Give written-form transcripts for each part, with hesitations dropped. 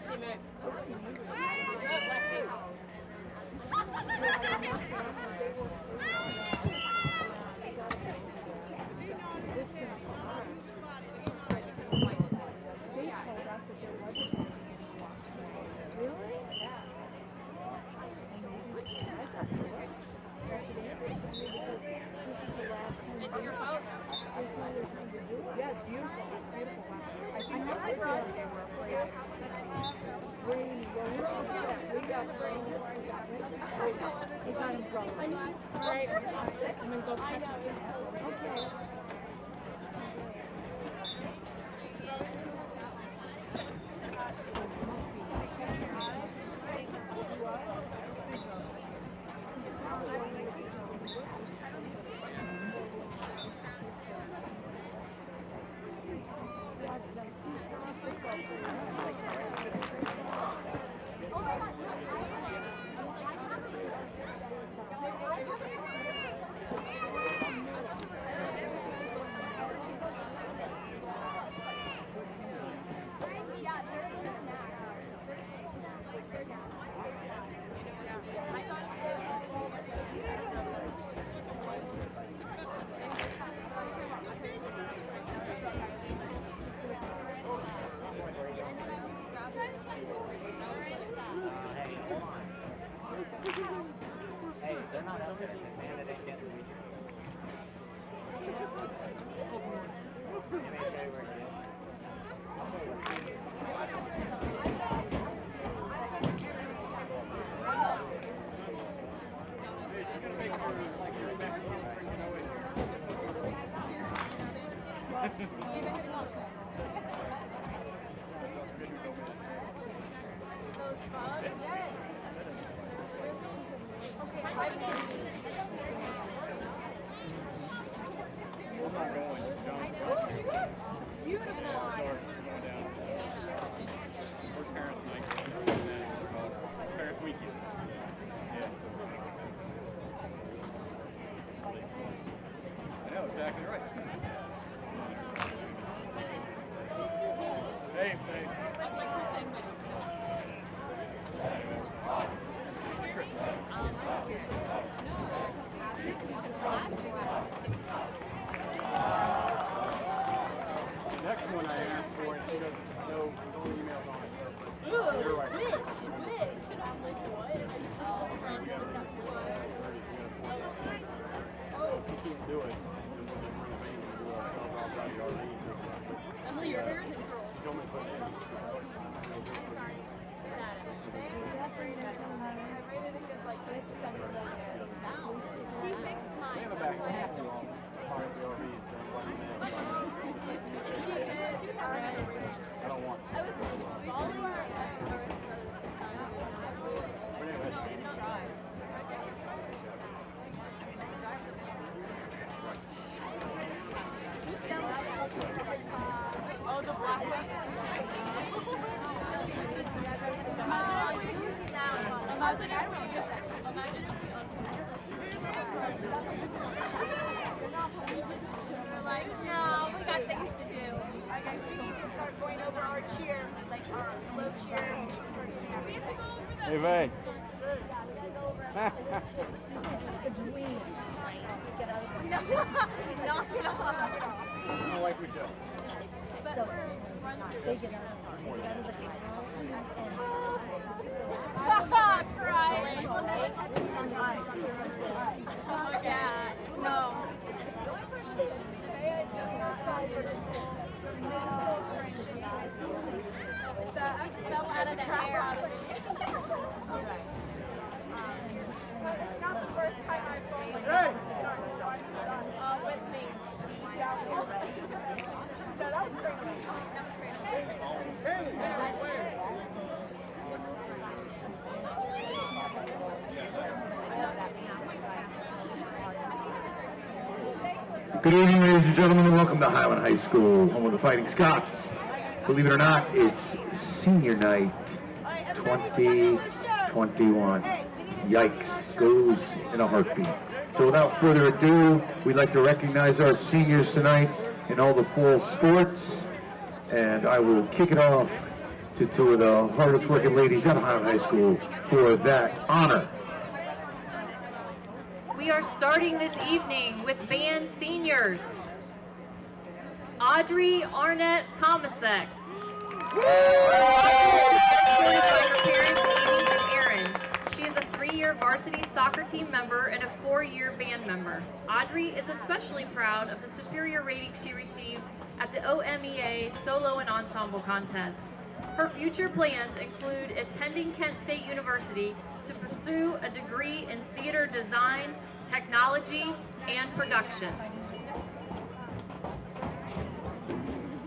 Lexi move. Yeah, it's beautiful. It's beautiful. I think the bridges they were afraid. Rainy. Well, we got rain. We got in trouble. All right. And then go catch us. Okay. Hey, they're not out there. Man, it ain't getting reached. Let me show you where she is. I'll show you where she is. She's gonna make her like your back. Those bugs? Yes. I'm not going. Beautiful. We're parents' night. Parents' weekend. Yeah. I know, exactly right. Hey. Next one I asked for, and she doesn't know, no emails on it. You're right. Which? And I'm like, what? You can't do it. Emily, your hair isn't curled. She fixed mine. I don't want it. I was oh, the black one? Imagine like, no, we got things to do. Alright guys, we need to start going over our cheer, like our flow cheer. We have to go over the... Hey, Vay. Knock it off. I'm like we do. But for run through. Crying. Oh my God. No. That fell out of the hair. It's not the first time I've fallen. With me. No, that was great. That was great. Good evening, ladies and gentlemen, and welcome to Highland High School, home of the Fighting Scots. Believe it or not, it's senior night 2021. Yikes, goes in a heartbeat. So without further ado, we'd like to recognize our seniors tonight in all the fall sports, and I will kick it off to two of the hardest working ladies at Highland High School for that honor. We are starting this evening with band seniors. Audrey Arnett Tomasek. Supported by her parents, Amy and Aaron. She is a 3-year varsity soccer team member and a 4-year band member. Audrey is especially proud of the superior ratings she received at the OMEA Solo and Ensemble Contest. Her future plans include attending Kent State University to pursue a degree in theater design, technology, and production.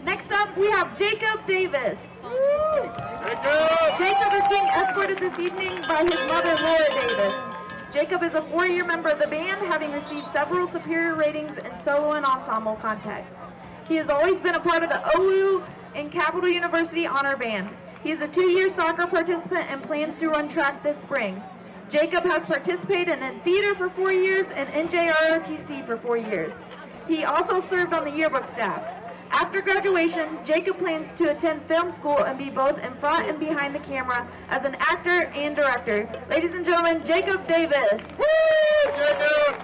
Next up, we have Jacob Davis. Jacob is being escorted this evening by his mother, Laura Davis. Jacob is a 4-year member of the band, having received several superior ratings in solo and ensemble contests. He has always been a part of the OU and Capital University Honor Band. He is a 2-year soccer participant and plans to run track this spring. Jacob has participated in theater for 4 years and NJROTC for 4 years. He also served on the yearbook staff. After graduation, Jacob plans to attend film school and be both in front and behind the camera as an actor and director. Ladies and gentlemen, Jacob Davis. Woo! Jacob!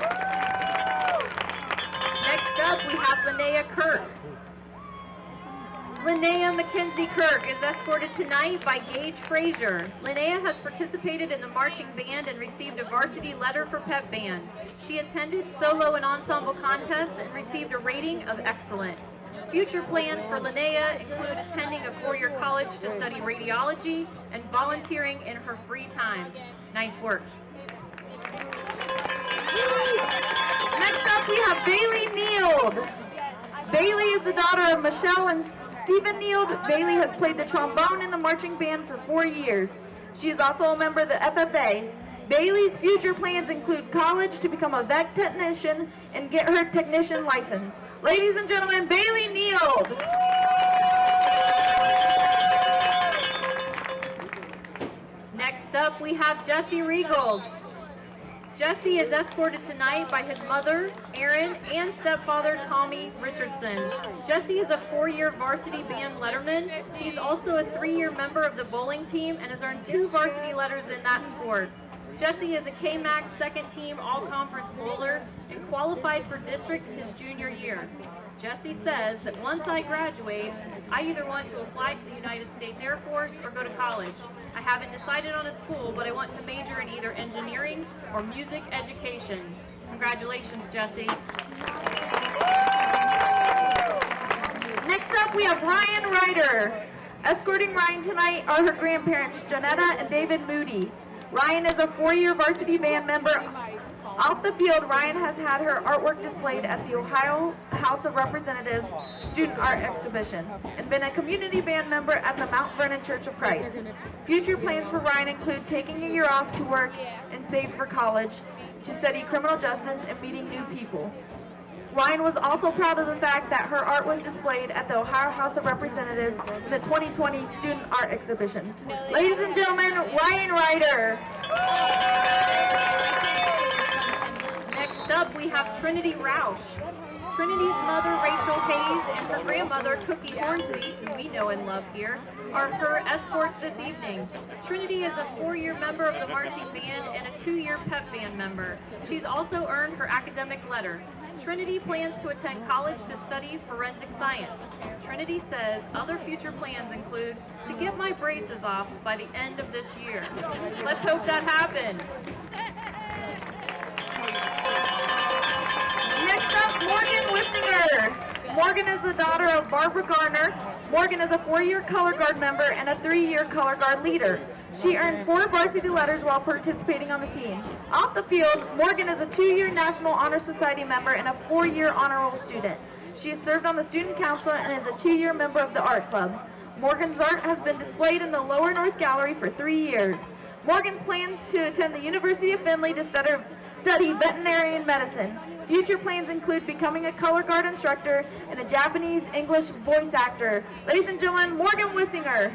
Next up, we have Linnea Kirk. Linnea Mackenzie Kirk is escorted tonight by Gage Frazier. Linnea has participated in the marching band and received a varsity letter for pep band. She attended solo and ensemble contests and received a rating of excellent. Future plans for Linnea include attending a 4-year college to study radiology and volunteering in her free time. Nice work. Next up, we have Bailey Neild. Bailey is the daughter of Michelle and Stephen Neild. Bailey has played the trombone in the marching band for 4 years. She is also a member of the FFA. Bailey's future plans include college to become a vet technician and get her technician license. Ladies and gentlemen, Bailey Neild. Next up, we have Jesse Regals. Jesse is escorted tonight by his mother, Erin, and stepfather, Tommy Richardson. Jesse is a 4-year varsity band letterman. He's also a 3-year member of the bowling team and has earned 2 varsity letters in that sport. Jesse is a KMAC second team all-conference bowler and qualified for districts his junior year. Jesse says that once I graduate, I either want to apply to the United States Air Force or go to college. I haven't decided on a school, but I want to major in either engineering or music education. Congratulations, Jesse. Next up, we have Ryan Ryder. Escorting Ryan tonight are her grandparents, Janetta and David Moody. Ryan is a 4-year varsity band member. Off the field, Ryan has had her artwork displayed at the Ohio House of Representatives Student Art Exhibition and been a community band member at the Mount Vernon Church of Christ. Future plans for Ryan include taking a year off to work and save for college, to study criminal justice and meeting new people. Ryan was also proud of the fact that her art was displayed at the Ohio House of Representatives in the 2020 Student Art Exhibition. Ladies and gentlemen, Ryan Ryder. Next up, we have Trinity Roush. Trinity's mother, Rachel Hayes, and her grandmother, Cookie Hornsby, who we know and love here, are her escorts this evening. Trinity is a 4-year member of the marching band and a 2-year pep band member. She's also earned her academic letter. Trinity plans to attend college to study forensic science. Trinity says other future plans include to get my braces off by the end of this year. Let's hope that happens. Next up, Morgan Wissinger. Morgan is the daughter of Barbara Garner. Morgan is a 4-year color guard member and a 3-year color guard leader. She earned 4 varsity letters while participating on the team. Off the field, Morgan is a 2-year National Honor Society member and a 4-year honor roll student. She has served on the student council and is a 2-year member of the art club. Morgan's art has been displayed in the Lower North Gallery for 3 years. Morgan's plans to attend the University of Findlay to study veterinary medicine. Future plans include becoming a color guard instructor and a Japanese-English voice actor. Ladies and gentlemen, Morgan Wissinger.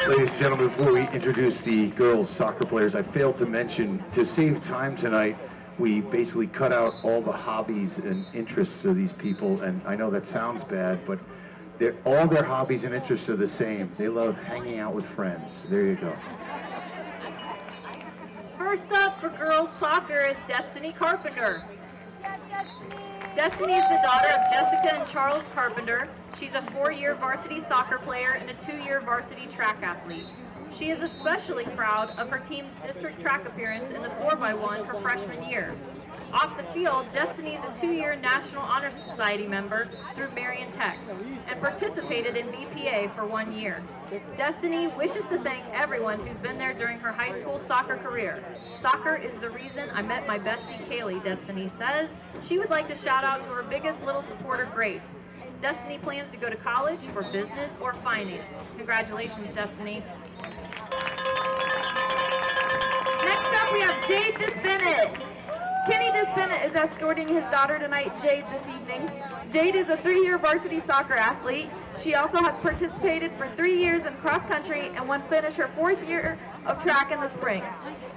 Ladies and gentlemen, before we introduce the girls soccer players, I failed to mention, to save time tonight, we basically cut out all the hobbies and interests of these people, and I know that sounds bad, but all their hobbies and interests are the same. They love hanging out with friends. There you go. First up for girls soccer is Destiny Carpenter. Destiny is the daughter of Jessica and Charles Carpenter. She's a 4-year varsity soccer player and a 2-year varsity track athlete. She is especially proud of her team's district track appearance in the 4x1 her freshman year. Off the field, Destiny is a 2-year National Honor Society member through Marion Tech and participated in BPA for 1 year. Destiny wishes to thank everyone who's been there during her high school soccer career. Soccer is the reason I met my bestie Kaylee, Destiny says. She would like to shout out to her biggest little supporter, Grace. Destiny plans to go to college for business or finance. Congratulations, Destiny. Next up, we have Jade Disbennett. Kenny Disbennett is escorting his daughter tonight, Jade, this evening. Jade is a 3-year varsity soccer athlete. She also has participated for 3 years in cross country and will finish her 4th year of track in the spring.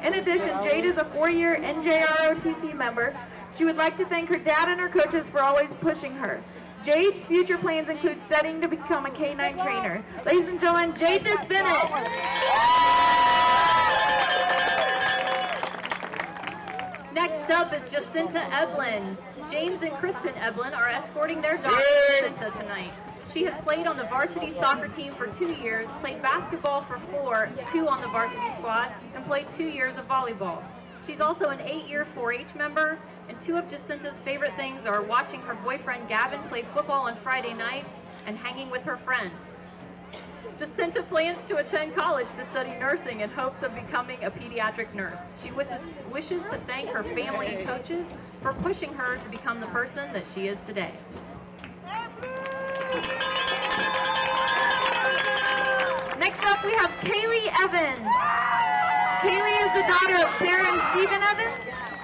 In addition, Jade is a 4-year NJROTC member. She would like to thank her dad and her coaches for always pushing her. Jade's future plans include studying to become a K-9 trainer. Ladies and gentlemen, Jade Disbennett. Next up is Jacinta Eblin. James and Kristen Eblin are escorting their daughter Jacinta tonight. She has played on the varsity soccer team for 2 years, played basketball for 4, 2 on the varsity squad, and played 2 years of volleyball. She's also an 8-year 4-H member, and 2 of Jacinta's favorite things are watching her boyfriend Gavin play football on Friday nights and hanging with her friends. Jacinta plans to attend college to study nursing in hopes of becoming a pediatric nurse. She wishes to thank her family and coaches for pushing her to become the person that she is today. Next up, we have Kaylee Evans. Kaylee is the daughter of Sarah and Stephen Evans.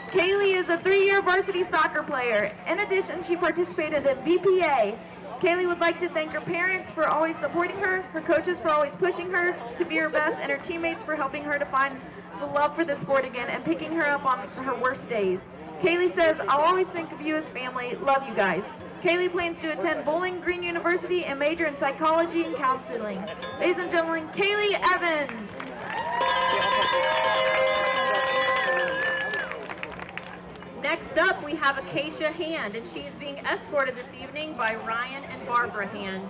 Kaylee is a 3-year varsity soccer player. In addition, she participated in BPA. Kaylee would like to thank her parents for always supporting her coaches for always pushing her to be her best, and her teammates for helping her to find the love for the sport again and picking her up on her worst days. Kaylee says, "I'll always think of you as family. Love you guys." Kaylee plans to attend Bowling Green University and major in psychology and counseling. Ladies and gentlemen, Kaylee Evans. Next up, we have Acacia Hand, and she is being escorted this evening by Ryan and Barbara Hand.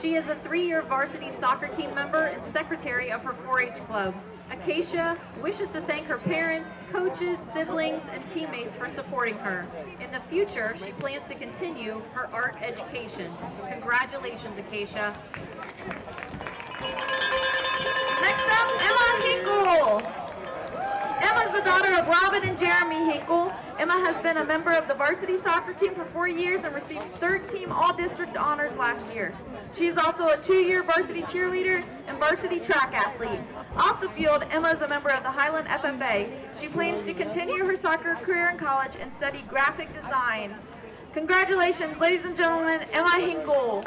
She is a 3-year varsity soccer team member and secretary of her 4-H club. Acacia wishes to thank her parents, coaches, siblings, and teammates for supporting her. In the future, she plans to continue her art education. Congratulations, Acacia. Next up, Emma Hinkle. Emma is the daughter of Robin and Jeremy Hinkle. Emma has been a member of the varsity soccer team for 4 years and received 3rd team all-district honors last year. She is also a 2-year varsity cheerleader and varsity track athlete. Off the field, Emma is a member of the Highland FFA. She plans to continue her soccer career in college and study graphic design. Congratulations, ladies and gentlemen, Emma Hinkle.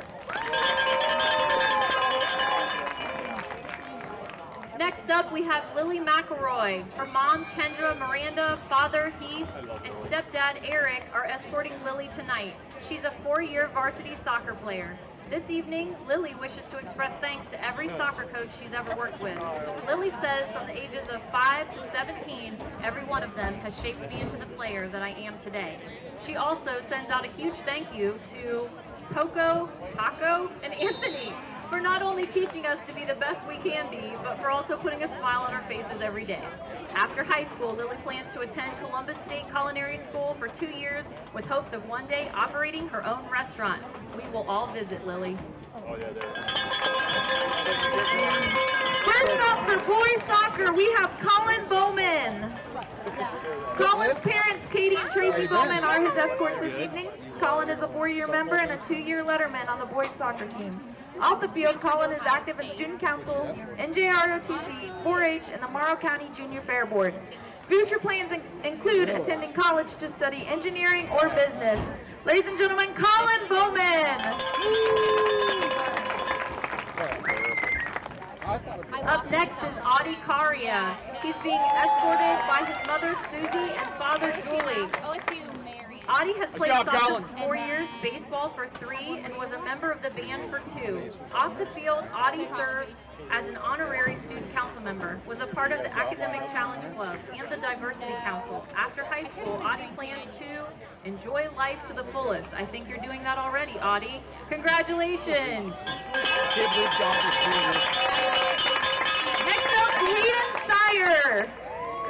Next up, we have Lily McElroy. Her mom, Kendra, Miranda, father, Heath, and stepdad, Eric, are escorting Lily tonight. She's a 4-year varsity soccer player. This evening, Lily wishes to express thanks to every soccer coach she's ever worked with. Lily says from the ages of 5 to 17, every one of them has shaped me into the player that I am today. She also sends out a huge thank you to Coco, Paco, and Anthony for not only teaching us to be the best we can be, but for also putting a smile on our faces every day. After high school, Lily plans to attend Columbus State Culinary School for 2 years with hopes of one day operating her own restaurant. We will all visit Lily. Oh, yeah, there. First up for boys soccer, we have Colin Bowman. Colin's parents, Katie and Tracy Bowman, are his escorts this evening. Colin is a 4-year member and a 2-year letterman on the boys soccer team. Off the field, Colin is active in student council, NJROTC, 4-H, and the Morrow County Junior Fair Board. Future plans include attending college to study engineering or business. Ladies and gentlemen, Colin Bowman. Up next is Audie Caria. He's being escorted by his mother, Susie, and father, Julie. OSU Mary. Audie has played job, soccer Colin. for 4 years, baseball for 3, and was a member of the band for 2. Off the field, Audie served as an honorary student council member, was a part of the Academic Challenge Club and the Diversity Council. After high school, Audie plans to enjoy life to the fullest. I think you're doing that already, Audie. Congratulations! Next up, Hayden Steyer.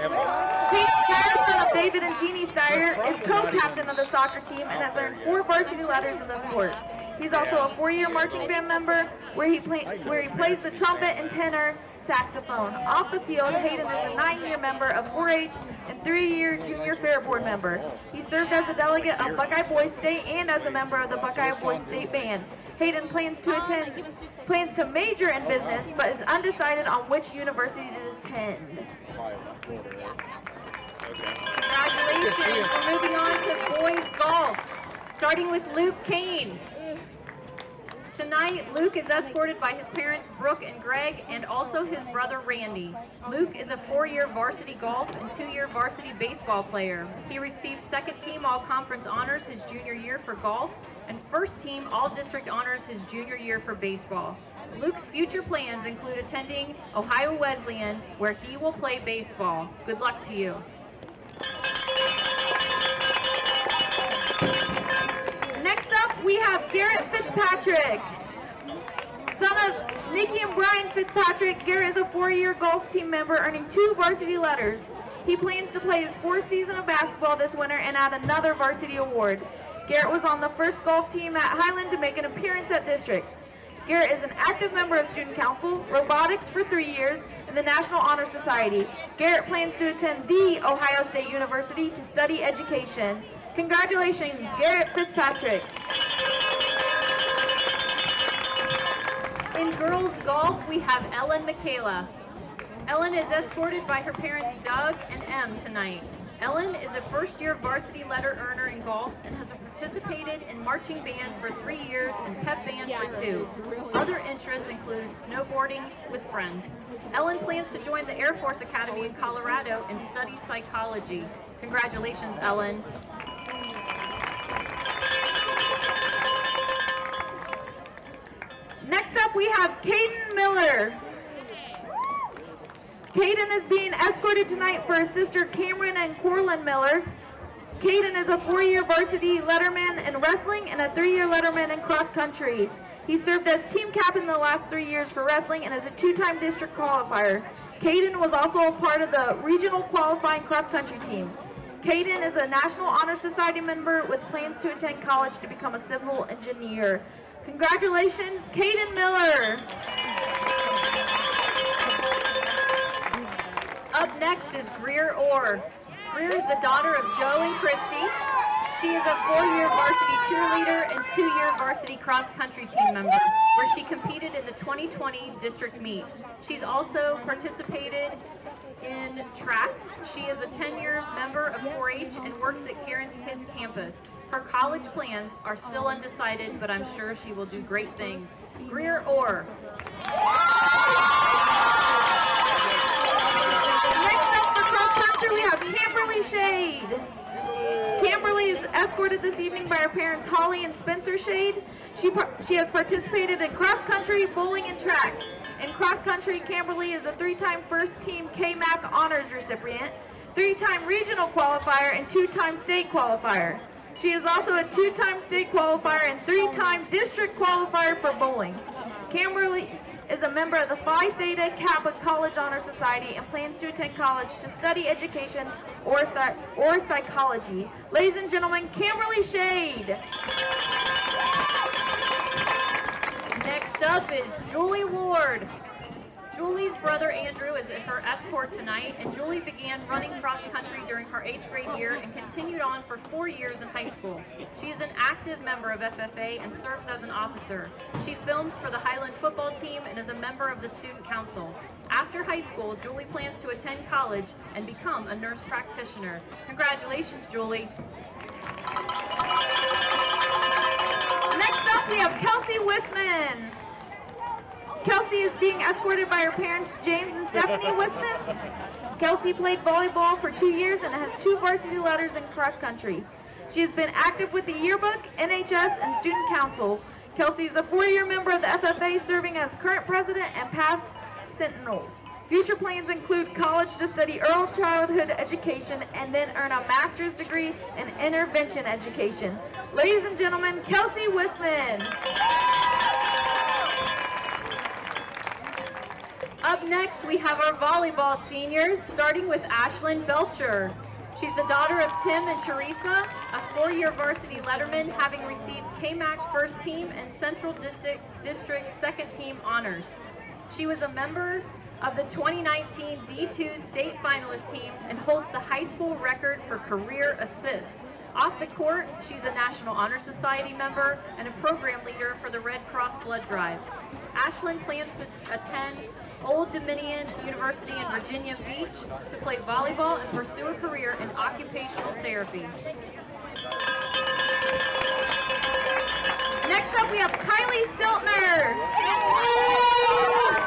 Hayden Steyer, son of David and Jeannie Steyer, is co-captain of the soccer team and has earned 4 varsity letters in the sport. He's also a 4-year marching band member where he plays the trumpet and tenor saxophone. Off the field, Hayden is a 9-year member of 4-H and 3-year junior fair board member. He served as a delegate of Buckeye Boys State and as a member of the Buckeye Boys State Band. Hayden plans to major in business, but is undecided on which university to attend. Congratulations. We're moving on to boys golf, starting with Luke Kane. Tonight, Luke is escorted by his parents, Brooke and Greg, and also his brother, Randy. Luke is a 4-year varsity golf and 2-year varsity baseball player. He received second-team all-conference honors his junior year for golf and first-team all-district honors his junior year for baseball. Luke's future plans include attending Ohio Wesleyan, where he will play baseball. Good luck to you. Next up, we have Garrett Fitzpatrick. Son of Nikki and Brian Fitzpatrick, Garrett is a 4-year golf team member earning 2 varsity letters. He plans to play his 4th season of basketball this winter and add another varsity award. Garrett was on the first golf team at Highland to make an appearance at district. Garrett is an active member of Student Council, robotics for 3 years, and the National Honor Society. Garrett plans to attend the Ohio State University to study education. Congratulations, Garrett Fitzpatrick. In girls golf, we have Ellen Michaela. Ellen is escorted by her parents Doug and Em tonight. Ellen is a first-year varsity letter earner in golf and has participated in marching band for 3 years and pep band for 2. Other interests include snowboarding with friends. Ellen plans to join the Air Force Academy in Colorado and study psychology. Congratulations, Ellen. Next up, we have Caden Miller. Caden is being escorted tonight for his sister Cameron and Corlin Miller. Caden is a 4-year varsity letterman in wrestling and a 3-year letterman in cross country. He served as team captain the last 3 years for wrestling and is a 2-time district qualifier. Caden was also a part of the regional qualifying cross country team. Caden is a National Honor Society member with plans to attend college to become a civil engineer. Congratulations, Caden Miller. Up next is Greer Orr. Greer is the daughter of Joe and Christy. She is a 4-year varsity cheerleader and 2-year varsity cross-country team member, where she competed in the 2020 district meet. She's also participated in track. She is a 10-year member of 4-H and works at Karen's Kids Campus. Her college plans are still undecided, but I'm sure she will do great things. Greer Orr. Next up for cross-country, we have Camberly Shade. Camberly is escorted this evening by her parents Holly and Spencer Shade. She has participated in cross-country, bowling, and track. In cross-country, Camberly is a 3-time first-team KMAC honors recipient, 3-time regional qualifier, and 2-time state qualifier. She is also a 2-time state qualifier and 3-time district qualifier for bowling. Camberly is a member of the Phi Theta Kappa College Honor Society and plans to attend college to study education or psychology. Ladies and gentlemen, Camberly Shade. Next up is Julie Ward. Julie's brother Andrew is her escort tonight, and Julie began running cross country during her 8th grade year and continued on for 4 years in high school. She is an active member of FFA and serves as an officer. She films for the Highland football team and is a member of the student council. After high school, Julie plans to attend college and become a nurse practitioner. Congratulations, Julie. Next up, we have Kelsey Wisman. Kelsey is being escorted by her parents, James and Stephanie Wisman. Kelsey played volleyball for 2 years and has 2 varsity letters in cross country. She has been active with the yearbook, NHS, and student council. Kelsey is a 4-year member of the FFA, serving as current president and past sentinel. Future plans include college to study early childhood education and then earn a master's degree in intervention education. Ladies and gentlemen, Kelsey Wisman. Up next, we have our volleyball seniors, starting with Ashlyn Belcher. She's the daughter of Tim and Teresa, a 4-year varsity letterman, having received KMAC first team and Central District second team honors. She was a member of the 2019 D2 state finalist team and holds the high school record for career assists. Off the court, she's a National Honor Society member and a program leader for the Red Cross Blood Drive. Ashlyn plans to attend Old Dominion University in Virginia Beach to play volleyball and pursue a career in occupational therapy. Next up, we have Kylie Stiltner.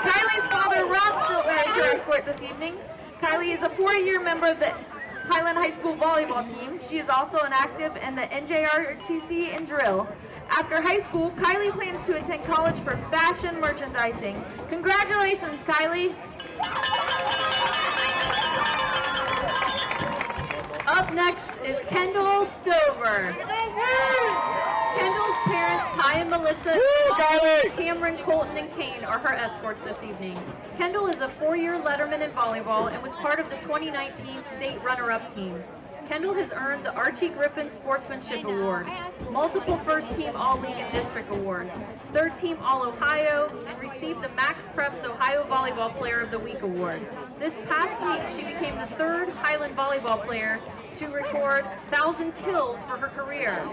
Kylie's father, Rob Stiltner, is here to escort this evening. Kylie is a 4-year member of the Highland High School volleyball team. She is also an active in the NJRTC and drill. After high school, Kylie plans to attend college for fashion merchandising. Congratulations, Kylie! Up next is Kendall Stover. Kendall's parents, Ty and Melissa, Cameron, Colton, and Kane, are her escorts this evening. Kendall is a 4-year letterman in volleyball and was part of the 2019 state runner-up team. Kendall has earned the Archie Griffin Sportsmanship Award, multiple first-team All-League and District Awards, third-team All-Ohio, and received the Max Preps Ohio Volleyball Player of the Week Award. This past week, she became the 3rd Highland volleyball player to record 1,000 kills for her career.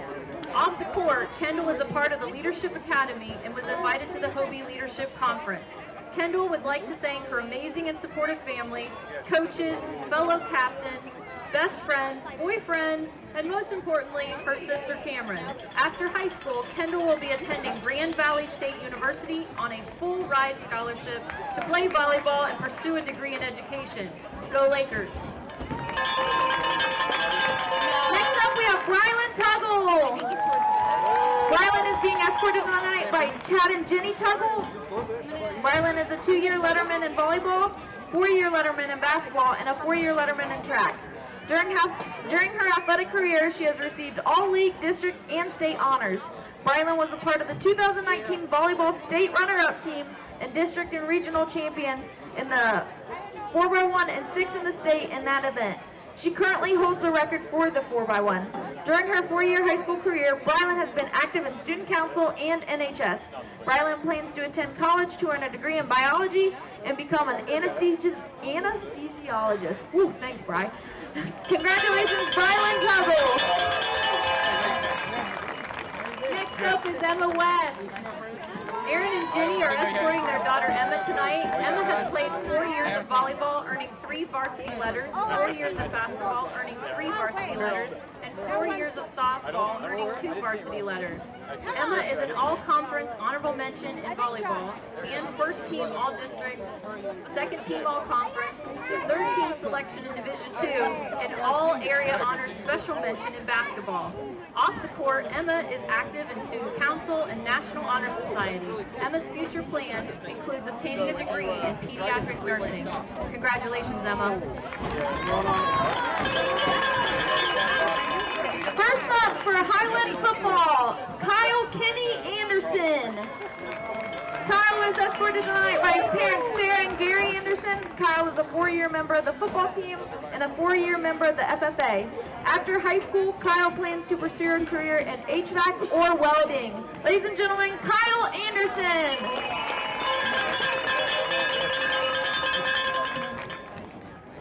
Off the court, Kendall is a part of the Leadership Academy and was invited to the Hobie Leadership Conference. Kendall would like to thank her amazing and supportive family, coaches, fellow captains, best friends, boyfriends, and most importantly, her sister Cameron. After high school, Kendall will be attending Grand Valley State University on a full ride scholarship to play volleyball and pursue a degree in education. Go Lakers! Next up, we have Rylan Tuggle. Rylan is being escorted tonight by Chad and Jenny Tuggle. Rylan is a 2-year letterman in volleyball, 4-year letterman in basketball, and a 4-year letterman in track. During her athletic career, she has received all-league, district, and state honors. Rylan was a part of the 2019 volleyball state runner-up team and district and regional champion in the 4x1 and 6 in the state in that event. She currently holds the record for the 4x1. During her 4-year high school career, Rylan has been active in student council and NHS. Rylan plans to attend college to earn a degree in biology and become an anesthesiologist. Woo, thanks, Bri. Congratulations, Rylan Tuggle. Next up is Emma West. Aaron and Jenny are escorting their daughter Emma tonight. Emma has played 4 years of volleyball, earning 3 varsity letters, 4 years of basketball, earning 3 varsity letters, and 4 years of softball, earning 2 varsity letters. Emma is an all-conference honorable mention in volleyball and first-team all-district, second-team all-conference, third-team selection in Division II, and all-area honors special mention in basketball. Off the court, Emma is active in student council and National Honor Society. Emma's future plan includes obtaining a degree in pediatric nursing. Congratulations, Emma. First up for Highland football, Kyle Kenny Anderson. Kyle is escorted tonight by his parents, Sarah and Gary Anderson. Kyle is a 4-year member of the football team and a 4-year member of the FFA. After high school, Kyle plans to pursue a career in HVAC or welding. Ladies and gentlemen, Kyle Anderson.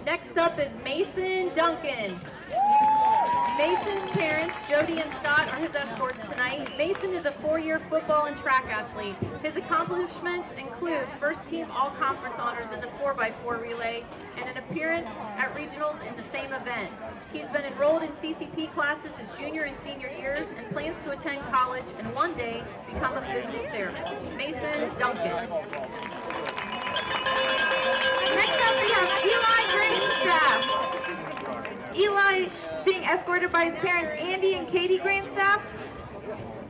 Next up is Mason Duncan. Mason's parents, Jody and Scott, are his escorts tonight. Mason is a 4-year football and track athlete. His accomplishments include first-team all-conference honors in the 4x4 relay and an appearance at regionals in the same event. He's been enrolled in CCP classes his junior and senior years and plans to attend college and one day become a physical therapist. Mason Duncan. Next up we have Eli Greenstraff. Eli being escorted by his parents Andy and Katie Grandstaff.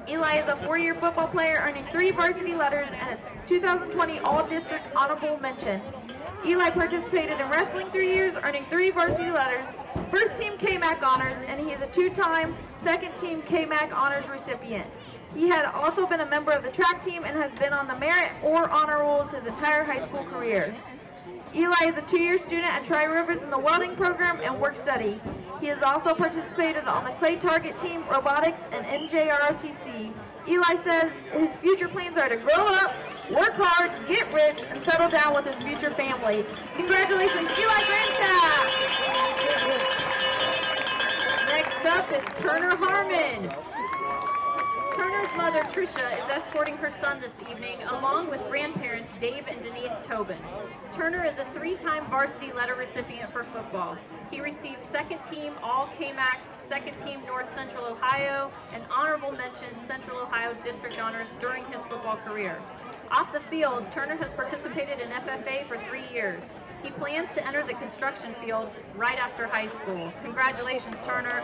Eli is a 4-year football player earning 3 varsity letters and a 2020 All-District Honorable Mention. Eli participated in wrestling 3 years, earning 3 varsity letters, first team KMAC honors, and he is a 2-time second team KMAC honors recipient. He had also been a member of the track team and has been on the merit or honor rolls his entire high school career. Eli is a 2-year student at Tri-Rivers in the welding program and work study. He has also participated on the clay target team, robotics, and NJROTC. Eli says his future plans are to grow up, work hard, get rich, and settle down with his future family. Congratulations, Eli Grandstaff! Next up is Turner Harmon. Turner's mother, Tricia, is escorting her son this evening, along with grandparents Dave and Denise Tobin. Turner is a 3-time varsity letter recipient for football. He received second team All-KMAC, second team North Central Ohio, and honorable mention Central Ohio District honors during his football career. Off the field, Turner has participated in FFA for 3 years. He plans to enter the construction field right after high school. Congratulations, Turner.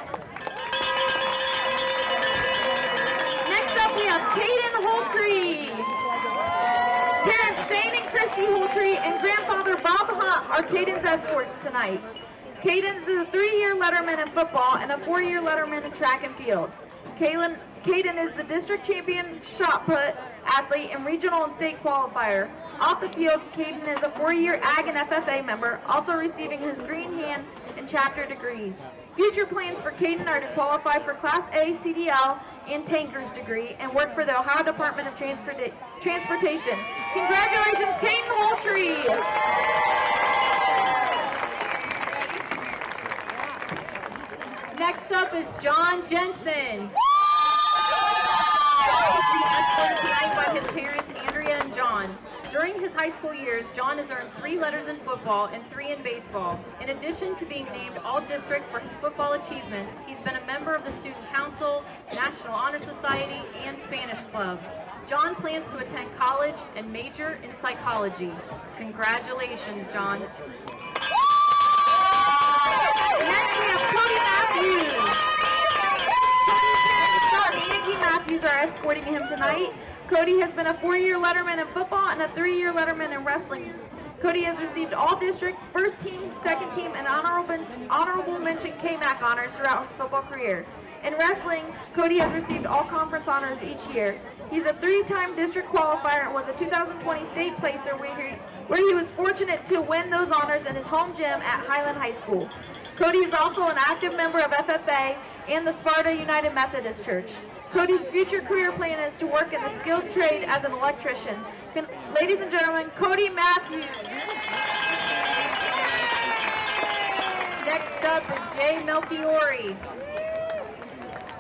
Next up, we have Caden Holtree. Parents Shane and Christy Holtree and grandfather Bob Hunt are Caden's escorts tonight. Caden's is a 3-year letterman in football and a 4-year letterman in track and field. Caden is the district champion shot put athlete and regional and state qualifier. Off the field, Caden is a 4-year Ag and FFA member, also receiving his green hand and chapter degrees. Future plans for Caden are to qualify for Class A CDL and Tanker's degree and work for the Ohio Department of Transportation. Congratulations, Caden Holtree! Next up is John Jensen. He's escorted tonight by his parents, Andrea and John. During his high school years, John has earned 3 letters in football and 3 in baseball. In addition to being named All-District for his football achievements, he's been a member of the Student Council, National Honor Society, and Spanish Club. John plans to attend college and major in psychology. Congratulations, John. Next we have Cody Matthews. Cody's son, Angie Matthews, are escorting him tonight. Cody has been a 4-year letterman in football and a 3-year letterman in wrestling. Cody has received all district, first team, second team, and honorable mention KMAC honors throughout his football career. In wrestling, Cody has received all conference honors each year. He's a 3-time district qualifier and was a 2020 state placer where he was fortunate to win those honors in his home gym at Highland High School. Cody is also an active member of FFA and the Sparta United Methodist Church. Cody's future career plan is to work in the skilled trade as an electrician. Ladies and gentlemen, Cody Matthews. Next up is Jay Melchiori.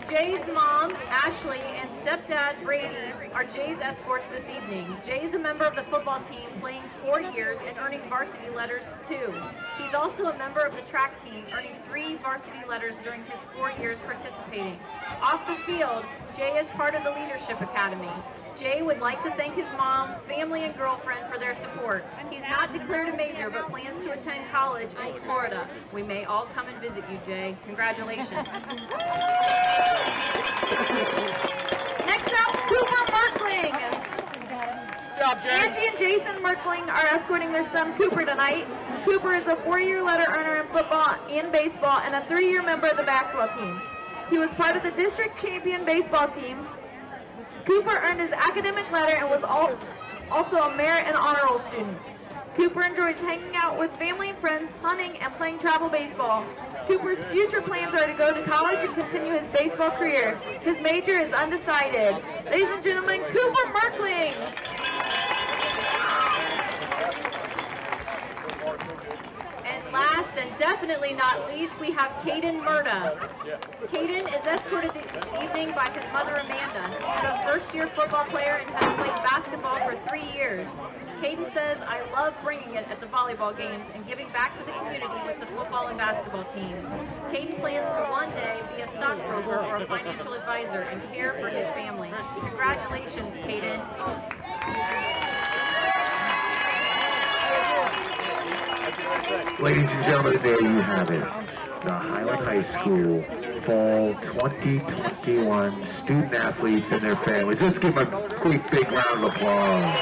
Jay's mom, Ashley, and stepdad, Brady, are Jay's escorts this evening. Jay is a member of the football team, playing 4 years and earning varsity letters too. He's also a member of the track team, earning 3 varsity letters during his 4 years participating. Off the field, Jay is part of the Leadership Academy. Jay would like to thank his mom, family, and girlfriend for their support. He's not declared a major, but plans to attend college in Florida. We may all come and visit you, Jay. Congratulations. Next up, Cooper Merkling. Good job, Jay. Angie and Jason Merkling are escorting their son Cooper tonight. Cooper is a 4-year letter earner in football and baseball and a 3-year member of the basketball team. He was part of the district champion baseball team. Cooper earned his academic letter and was also a merit and honor roll student. Cooper enjoys hanging out with family and friends, hunting, and playing travel baseball. Cooper's future plans are to go to college and continue his baseball career. His major is undecided. Ladies and gentlemen, Cooper Merkling. And last and definitely not least, we have Caden Murda. Caden is escorted this evening by his mother, Amanda. He's a first-year football player and has played basketball for 3 years. Caden says, "I love bringing it at the volleyball games and giving back to the community with the football and basketball teams." Caden plans to one day be a stockbroker or a financial advisor and care for his family. Congratulations, Caden. Ladies and gentlemen, there you have it. the Highland High School Fall 2021 student athletes and their families. Let's give them a quick big round of applause.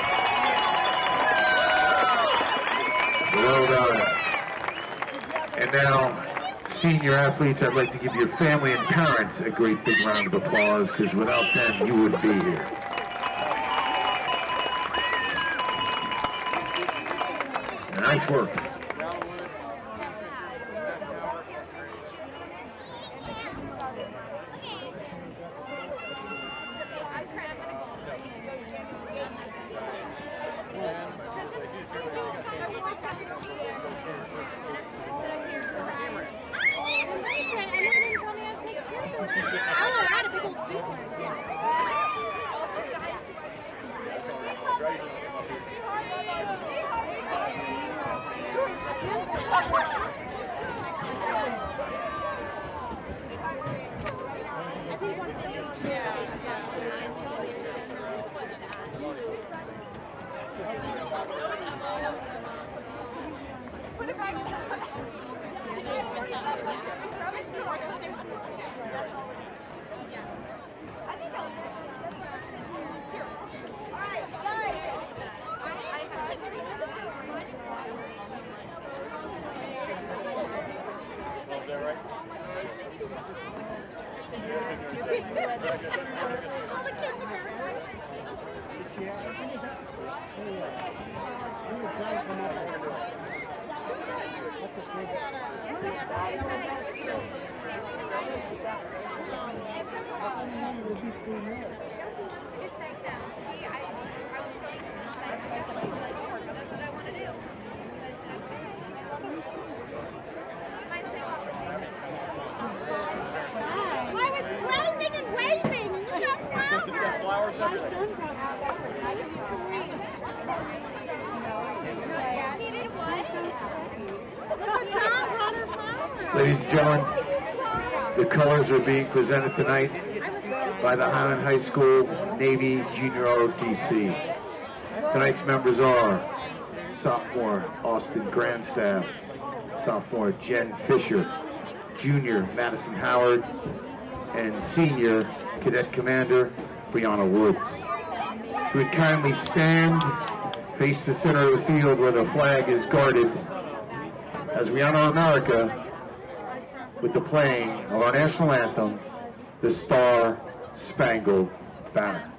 Well done. And now, senior athletes, I'd like to give your family and parents a great big round of applause, because without them, you wouldn't be here. Nice work. Put it back in the I think that looks good. Here. All right, Is that right? Flowers everywhere. Ladies and gentlemen, the colors are being presented tonight by the Highland High School Navy Junior ROTC. Tonight's members are sophomore Austin Grandstaff, sophomore Jen Fisher, junior Madison Howard, and senior Cadet Commander Brianna Woods. If we would kindly stand, face the center of the field where the flag is guarded, as we honor America with the playing of our national anthem, the Star Spangled Banner.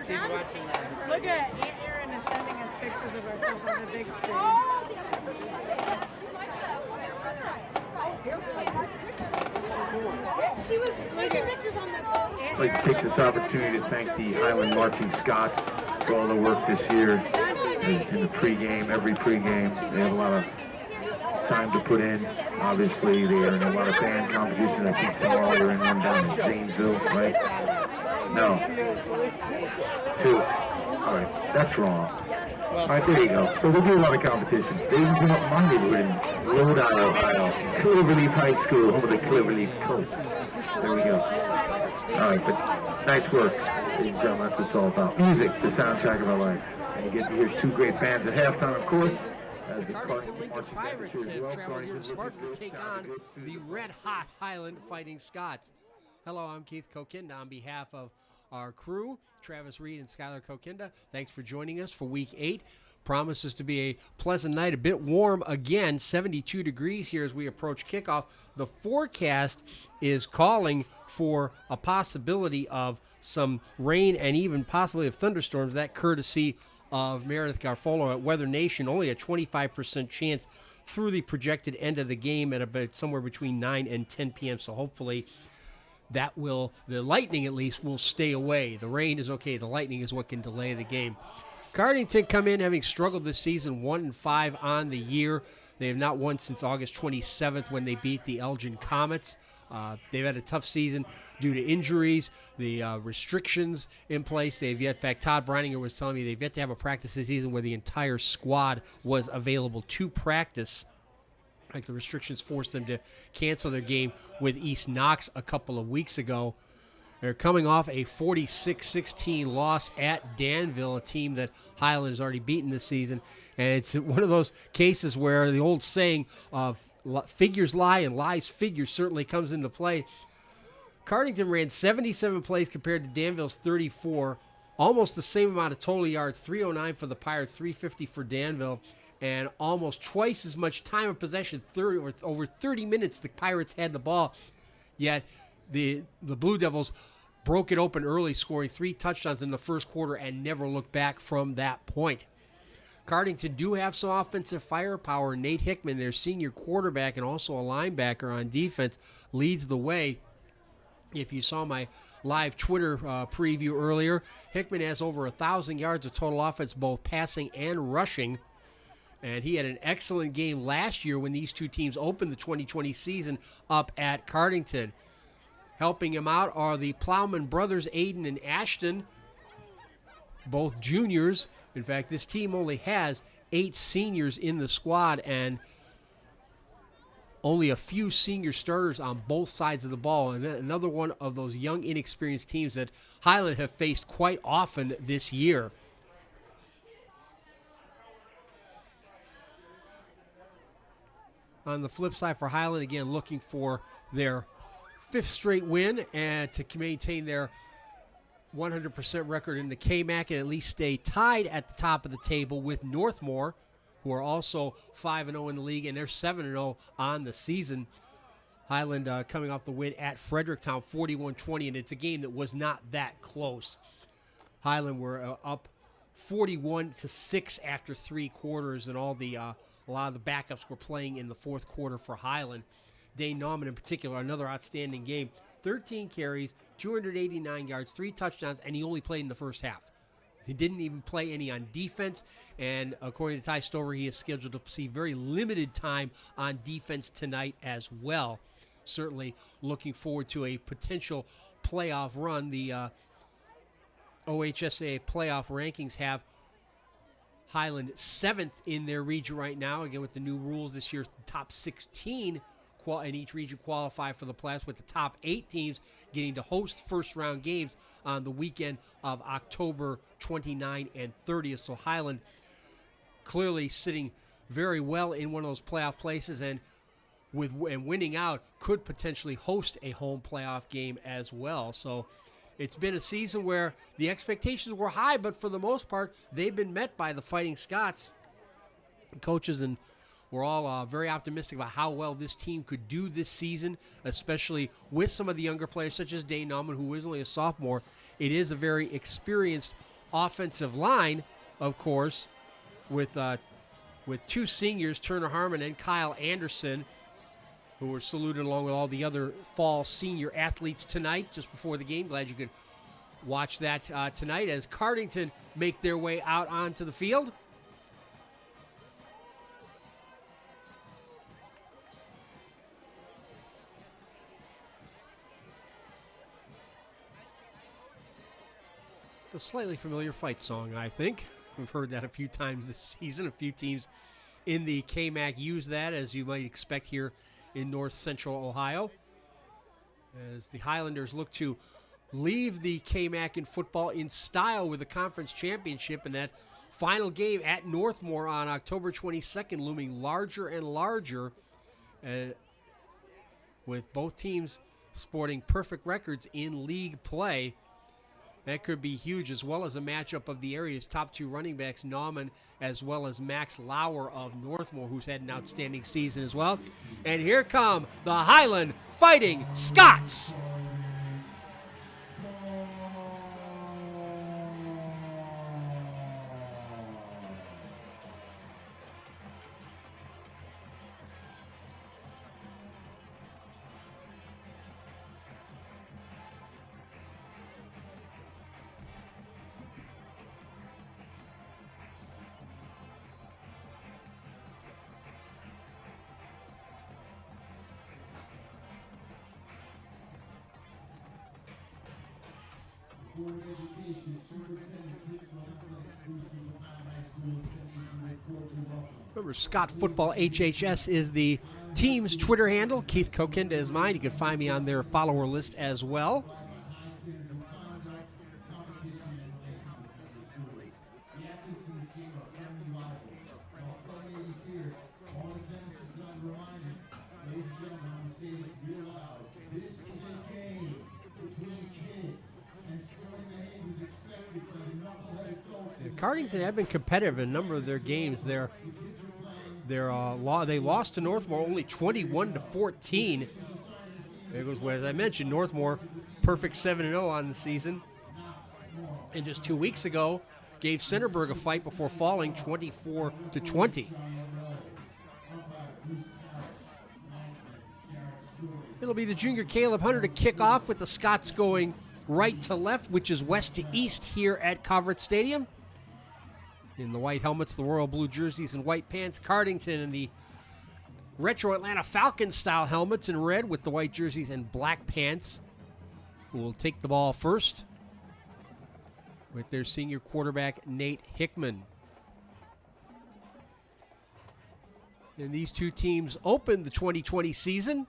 She's watching that. Look at Aunt Erin is sending us pictures of herself on the big screen. She was taking pictures on the phone. I'd like to take this opportunity to thank the Highland Marching Scots for all the work this year in the pregame, every pregame. They have a lot of time to put in. Obviously, they are in a lot of band competitions. I think tomorrow they're in one down in Zanesville, right? No. 2. All right, that's wrong. All right, there you go. So they do a lot of competitions. They even come up in my neighborhood in Rhode Island, Ohio. Cloverleaf High School, home of the Cloverleaf Colts. There we go. All right, but nice work. Ladies and gentlemen, that's what it's all about. Music, the soundtrack of our life. And you get to hear 2 great bands at halftime, of course. As the Cardington Lincoln Marching Pirates Band have well. traveled here to Cardington's Spartan to looking take good, on sounding good. the red-hot Highland Fighting Scots. Hello, I'm Keith Kokinda on behalf of our crew, Travis Reed and Skylar Kokinda. Thanks for joining us for Week 8. Promises to be a pleasant night, a bit warm again, 72 degrees here as we approach kickoff. The forecast is calling for a possibility of some rain and even possibly of thunderstorms, that courtesy of Meredith Garfolo at Weather Nation. Only a 25% chance through the projected end of the game at about somewhere between 9 and 10 p.m. So hopefully the lightning at least will stay away. The rain is okay. The lightning is what can delay the game. Cardington come in having struggled this season, 1-5 on the year. They have not won since August 27th when they beat the Elgin Comets. They've had a tough season due to injuries, the restrictions in place. In fact, Todd Breininger was telling me they've yet to have a practice this season where the entire squad was available to practice. Like the restrictions forced them to cancel their game with East Knox a couple of weeks ago. They're coming off a 46-16 loss at Danville, a team that Highland has already beaten this season. And it's one of those cases where the old saying of figures lie and lies figures certainly comes into play. Cardington ran 77 plays compared to Danville's 34. Almost the same amount of total yards, 309 for the Pirates, 350 for Danville. And almost twice as much time of possession, over 30 minutes the Pirates had the ball. Yet the Blue Devils broke it open early, scoring 3 touchdowns in the first quarter and never looked back from that point. Cardington do have some offensive firepower. Nate Hickman, their senior quarterback and also a linebacker on defense, leads the way. If you saw my live Twitter preview earlier, Hickman has over 1,000 yards of total offense, both passing and rushing. And he had an excellent game last year when these two teams opened the 2020 season up at Cardington. Helping him out are the Plowman brothers, Aiden and Ashton, both juniors. In fact, this team only has 8 seniors in the squad and only a few senior starters on both sides of the ball. And another one of those young, inexperienced teams that Highland have faced quite often this year. On the flip side for Highland, again, looking for their 5th straight win and to maintain their 100% record in the KMAC and at least stay tied at the top of the table with Northmore, who are also 5-0 in the league, and they're 7-0 on the season. Highland coming off the win at Fredericktown, 41-20, and it's a game that was not that close. Highland were up 41-6 after 3 quarters, and a lot of the backups were playing in the 4th quarter for Highland. Dane Nauman in particular, another outstanding game. 13 carries, 289 yards, 3 touchdowns, and he only played in the first half. He didn't even play any on defense, and according to Ty Stover, he is scheduled to see very limited time on defense tonight as well. Certainly looking forward to a potential playoff run. The OHSAA playoff rankings have Highland 7th in their region right now. Again, with the new rules this year, the top 16 in each region qualify for the playoffs, with the top 8 teams getting to host first-round games on the weekend of October 29 and 30th. So Highland clearly sitting very well in one of those playoff places, and winning out could potentially host a home playoff game as well. So it's been a season where the expectations were high, but for the most part, they've been met by the Fighting Scots. Coaches and we're all very optimistic about how well this team could do this season, especially with some of the younger players, such as Dane Nauman, who is only a sophomore, It is a very experienced offensive line, of course, with two seniors, Turner Harmon and Kyle Anderson, who were saluted along with all the other fall senior athletes tonight just before the game. Glad you could watch that tonight as Cardington make their way out onto the field. A slightly familiar fight song, I think. We've heard that a few times this season. A few teams in the KMAC use that, as you might expect here in north central Ohio, as the Highlanders look to leave the KMAC in football in style with the conference championship, and that final game at Northmore on October 22nd looming larger and larger, with both teams sporting perfect records in league play. That could be huge, as well as a matchup of the area's top two running backs, Nauman, as well as Max Lauer of Northmore, who's had an outstanding season as well. And here come the Highland Fighting Scots. Remember, Scott Football HHS is the team's Twitter handle. Keith Kokinda is mine. You can find me on their follower list as well. Cardington have been competitive in a number of their games. They lost to Northmore only 21-14. There goes, as I mentioned, Northmore perfect 7-0 on the season. And just 2 weeks ago, gave Centerburg a fight before falling 24-20. It'll be the junior Caleb Hunter to kick off, with the Scots going right to left, which is west to east here at Coverett Stadium. In the white helmets, the royal blue jerseys and white pants. Cardington in the retro Atlanta Falcons style helmets in red with the white jerseys and black pants, who will take the ball first with their senior quarterback, Nate Hickman. And these two teams opened the 2020 season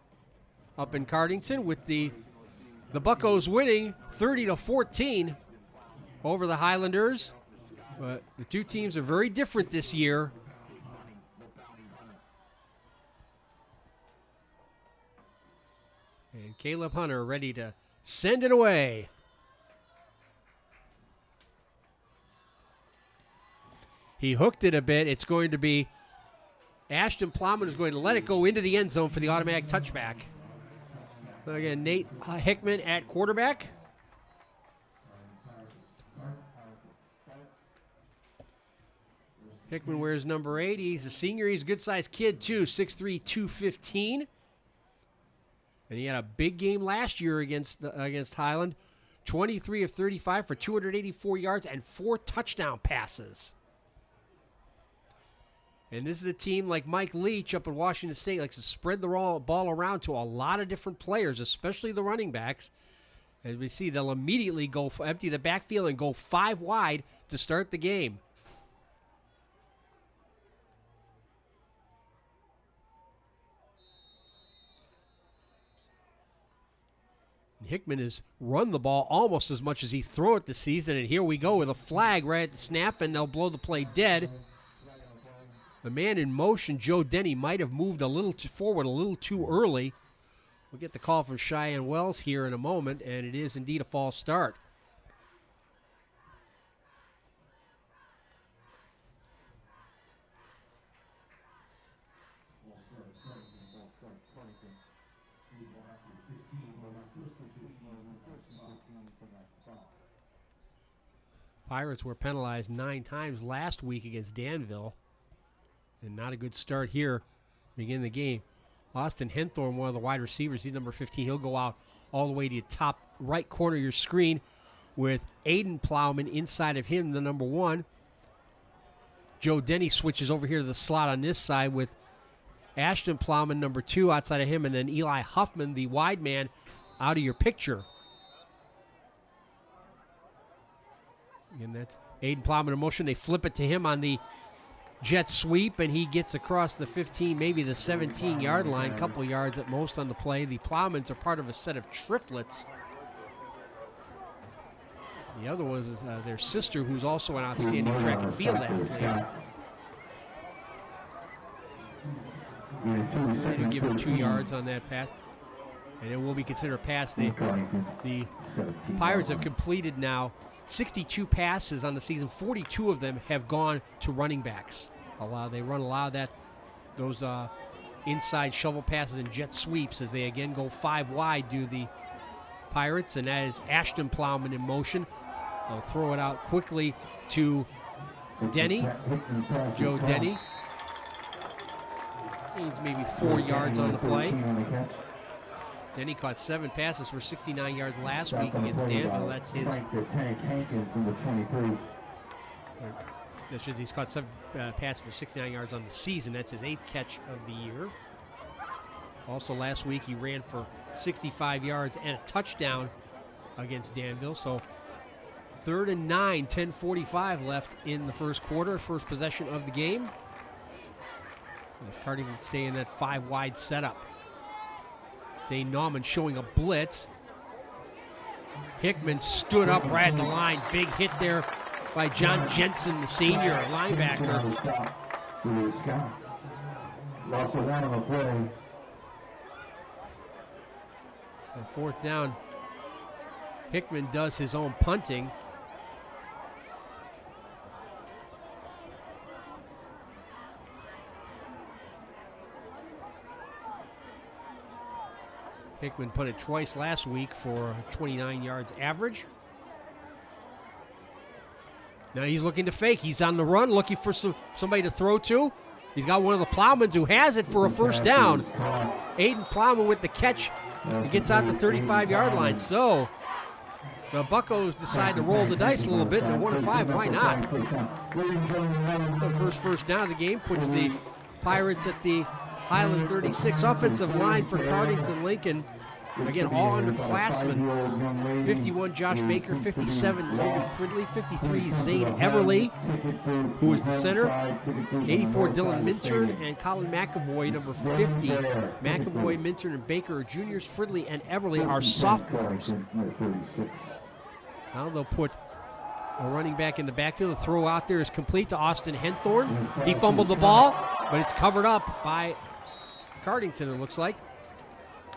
up in Cardington with the Buccos winning 30-14 over the Highlanders. But the two teams are very different this year. And Caleb Hunter ready to send it away. He hooked it a bit. It's going to be Ashton Plowman is going to let it go into the end zone for the automatic touchback. Again, Nate Hickman at quarterback. Hickman wears number 8. He's a senior. He's a good-sized kid, too, 6'3", 215. And he had a big game last year against Highland. 23 of 35 for 284 yards and 4 touchdown passes. And this is a team like Mike Leach up at Washington State likes to spread the ball around to a lot of different players, especially the running backs. As we see, they'll immediately go empty the backfield and go 5 wide to start the game. Hickman has run the ball almost as much as he's thrown it this season, and here we go with a flag right at the snap, and they'll blow the play dead. The man in motion, Joe Denny, might have moved a little forward a little too early. We'll get the call from Cheyenne Wells here in a moment, and it is indeed a false start. Pirates were penalized 9 times last week against Danville. And not a good start here to begin the game. Austin Henthorne, one of the wide receivers, he's number 15. He'll go out all the way to the top right corner of your screen with Aiden Plowman inside of him, the number 1. Joe Denny switches over here to the slot on this side with Ashton Plowman, number 2, outside of him, and then Eli Huffman, the wide man, out of your picture. And that's Aiden Plowman in motion. They flip it to him on the jet sweep, and he gets across the 15, maybe the 17-yard line, a couple yards at most on the play. The Plowmans are part of a set of triplets. The other one is their sister, who's also an outstanding track and field athlete. They'll give him 2 yards on that pass, and it will be considered a pass. The Pirates have completed now 62 passes on the season. 42 of them have gone to running backs. They run a lot of those inside shovel passes and jet sweeps as they again go 5 wide, do the Pirates, and that is Ashton Plowman in motion. They'll throw it out quickly to Denny, Joe Denny. He's maybe 4 yards on the play. Denny caught 7 passes for 69 yards last week against Danville. That's his. He's caught 7 passes for 69 yards on the season. That's his 8th catch of the year. Also last week he ran for 65 yards and a touchdown against Danville. So 3rd and 9, 10:45 left in the first quarter, first possession of the game. As Cardington stay in that 5 wide setup. Dane Nauman showing a blitz. Hickman stood up right at the line. Big hit there by John Jensen, the senior linebacker. Loss of 1 on the play. On 4th down, Hickman does his own punting. Hickman punted twice last week for 29 yards average. Now he's looking to fake. He's on the run, looking for somebody to throw to. He's got one of the Plowmans who has it for a first down. Aiden Plowman with the catch. He gets out the 35-yard line. So the Buccos decide to roll the dice a little bit, and 1-5. Why not? The first down of the game puts the Pirates at the Highland 36. Offensive line for Cardington Lincoln. Again, all underclassmen. 51, Josh Baker. 57, Logan Fridley. 53, Zane Everly, who is the center. 84, Dylan Minturn. And Colin McAvoy, number 50. McAvoy, Minturn, and Baker are juniors. Fridley and Everly are sophomores. Now they'll put a running back in the backfield. The throw out there is complete to Austin Henthorne. He fumbled the ball, but it's covered up by Cardington, it looks like.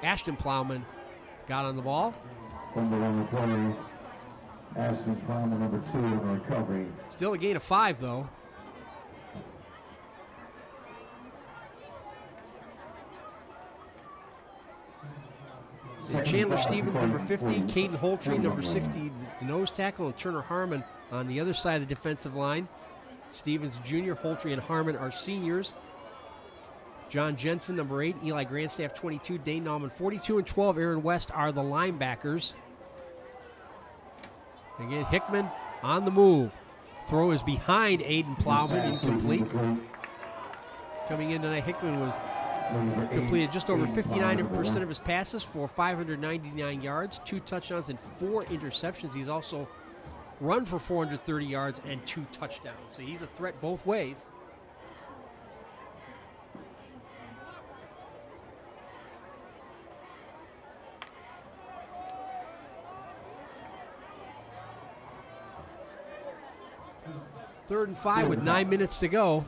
Ashton Plowman got on the ball. Fumble on the play. Ashton Plowman, number 2, in the recovery. Still a gain of 5, though. Chandler Stevens, number 50. Caden Holtree, number 60, the nose tackle. And Turner Harmon on the other side of the defensive line. Stevens junior, Holtree and Harmon are seniors. John Jensen, number 8. Eli Grandstaff, 22. Dane Nauman, 42. And 12, Aaron West are the linebackers. Again, Hickman on the move. Throw is behind Aiden Plowman, incomplete. Coming in tonight, Hickman was completed just over 59% of his passes for 599 yards, 2 touchdowns and 4 interceptions. He's also run for 430 yards and 2 touchdowns. So he's a threat both ways. Third and 5 with 9 minutes to go.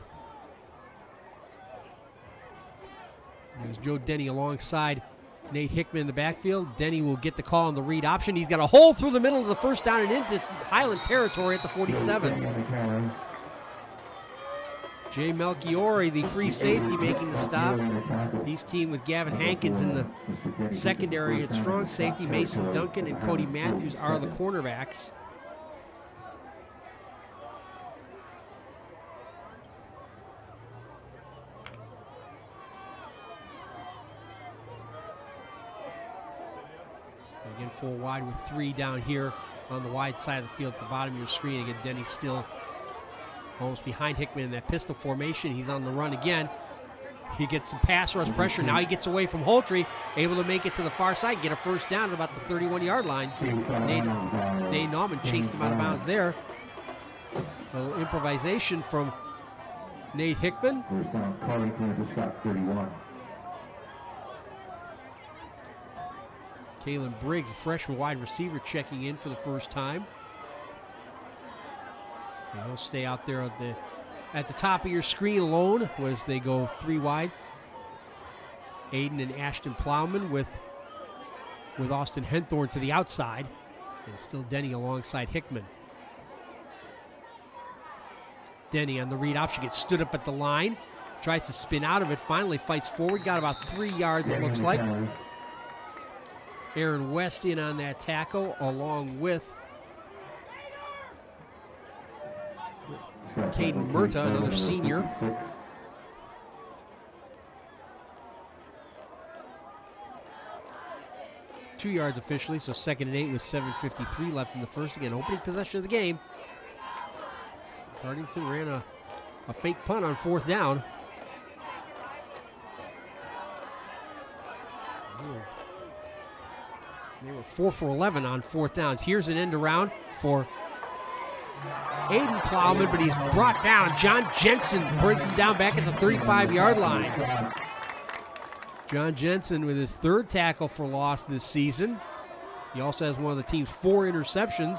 There's Joe Denny alongside Nate Hickman in the backfield. Denny will get the call on the read option. He's got a hole through the middle of the first down and into Highland territory at the 47. Jay Melchiori, the free safety, making the stop. He's teamed with Gavin Hankins in the secondary at strong safety. Mason Duncan and Cody Matthews are the cornerbacks. 4 wide with 3 down here on the wide side of the field at the bottom of your screen. Again, Denny still almost behind Hickman in that pistol formation. He's on the run again. He gets some pass rush pressure. Now he gets away from Holtry, able to make it to the far side, get a first down at about the 31-yard line. Dane Nauman chased him out of bounds there. A little improvisation from Nate Hickman. First down, Cardington just got 31. Kalen Briggs, a freshman wide receiver, checking in for the first time. And he'll stay out there at the top of your screen alone as they go 3 wide. Aiden and Ashton Plowman with Austin Henthorn to the outside. And still Denny alongside Hickman. Denny on the read option gets stood up at the line. Tries to spin out of it. Finally fights forward. Got about 3 yards, it looks like. Aaron West in on that tackle along with Caden Murta, another senior. Two yards officially, so 2nd and 8 with 7:53 left in the first. Again, opening possession of the game. Cardington ran a fake punt on 4th down. They were 4 for 11 on 4th downs. Here's an end around for Aiden Plowman, but he's brought down. John Jensen brings him down back at the 35-yard line. John Jensen with his 3rd tackle for loss this season. He also has one of the team's 4 interceptions.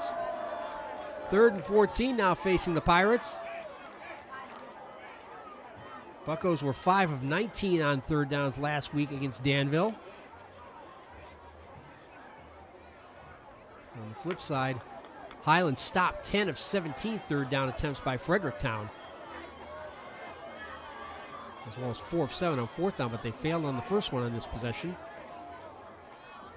3rd and 14 now facing the Pirates. Buccos were 5 of 19 on 3rd downs last week against Danville. On the flip side, Highland stopped 10 of 17 3rd down attempts by Fredericktown. As well as 4 of 7 on 4th down, but they failed on the first one on this possession.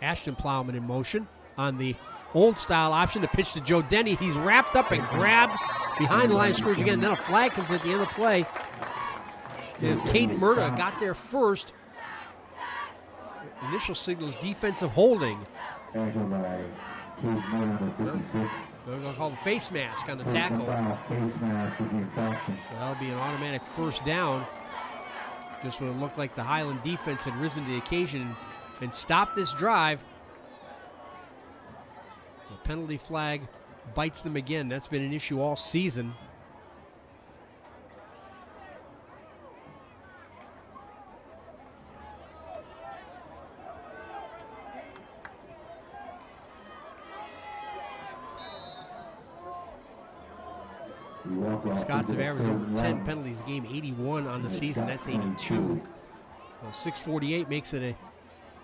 Ashton Plowman in motion on the old style option to pitch to Joe Denny. He's wrapped up and grabbed behind the line of scrimmage again. Then a flag comes at the end of the play. As Caden Murta got there first. Initial signals defensive holding. They're going to call the face mask on the tackle. So that'll be an automatic first down. Just when it looked like the Highland defense had risen to the occasion and stopped this drive. The penalty flag bites them again. That's been an issue all season. Scots have averaged over 10 penalties a game, 81 on the season. That's 82. Well, 6:48 makes it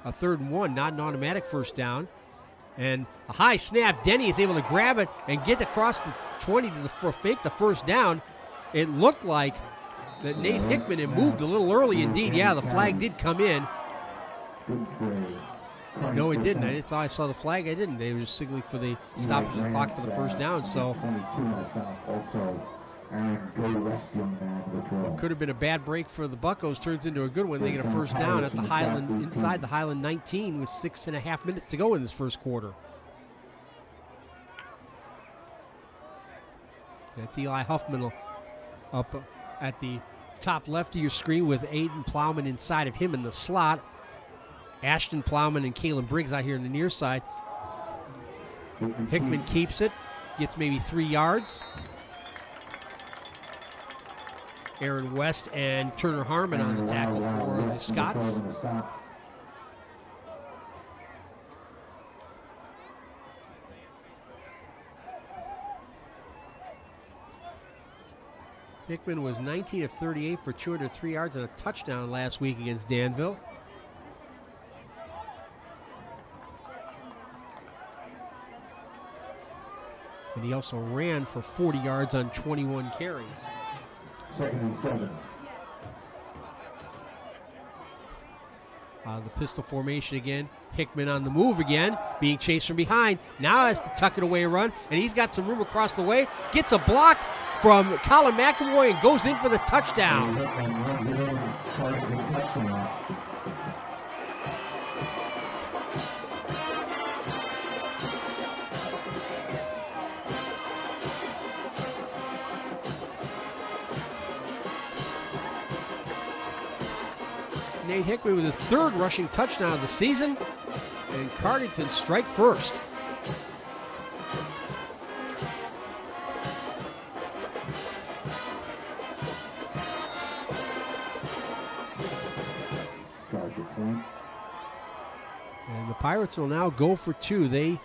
a 3rd and 1, not an automatic first down. And a high snap. Denny is able to grab it and get across the 20 to make the first down. It looked like that Nate Hickman had moved a little early indeed. Yeah, the flag did come in. No, it didn't. I thought I saw the flag. I didn't. They were just signaling for the stoppage of the clock for the first down. So what could have been a bad break for the Buccos turns into a good one. They get a first down at the Highland, inside the Highland 19 with 6.5 minutes to go in this first quarter. That's Eli Huffman up at the top left of your screen with Aiden Plowman inside of him in the slot. Ashton Plowman and Kalen Briggs out here in the near side. Hickman keeps it, gets maybe 3 yards. Aaron West and Turner Harmon on the tackle for the Scots. Hickman was 19 of 38 for 203 yards and a touchdown last week against Danville. And he also ran for 40 yards on 21 carries. 2nd and 7. The pistol formation again. Hickman on the move again, being chased from behind. Now has to tuck it away run, and he's got some room across the way. Gets a block from Colin McEvoy and goes in for the touchdown. Nate Hickman with his 3rd rushing touchdown of the season. And Cardington strike first. And the Pirates will now go for 2. They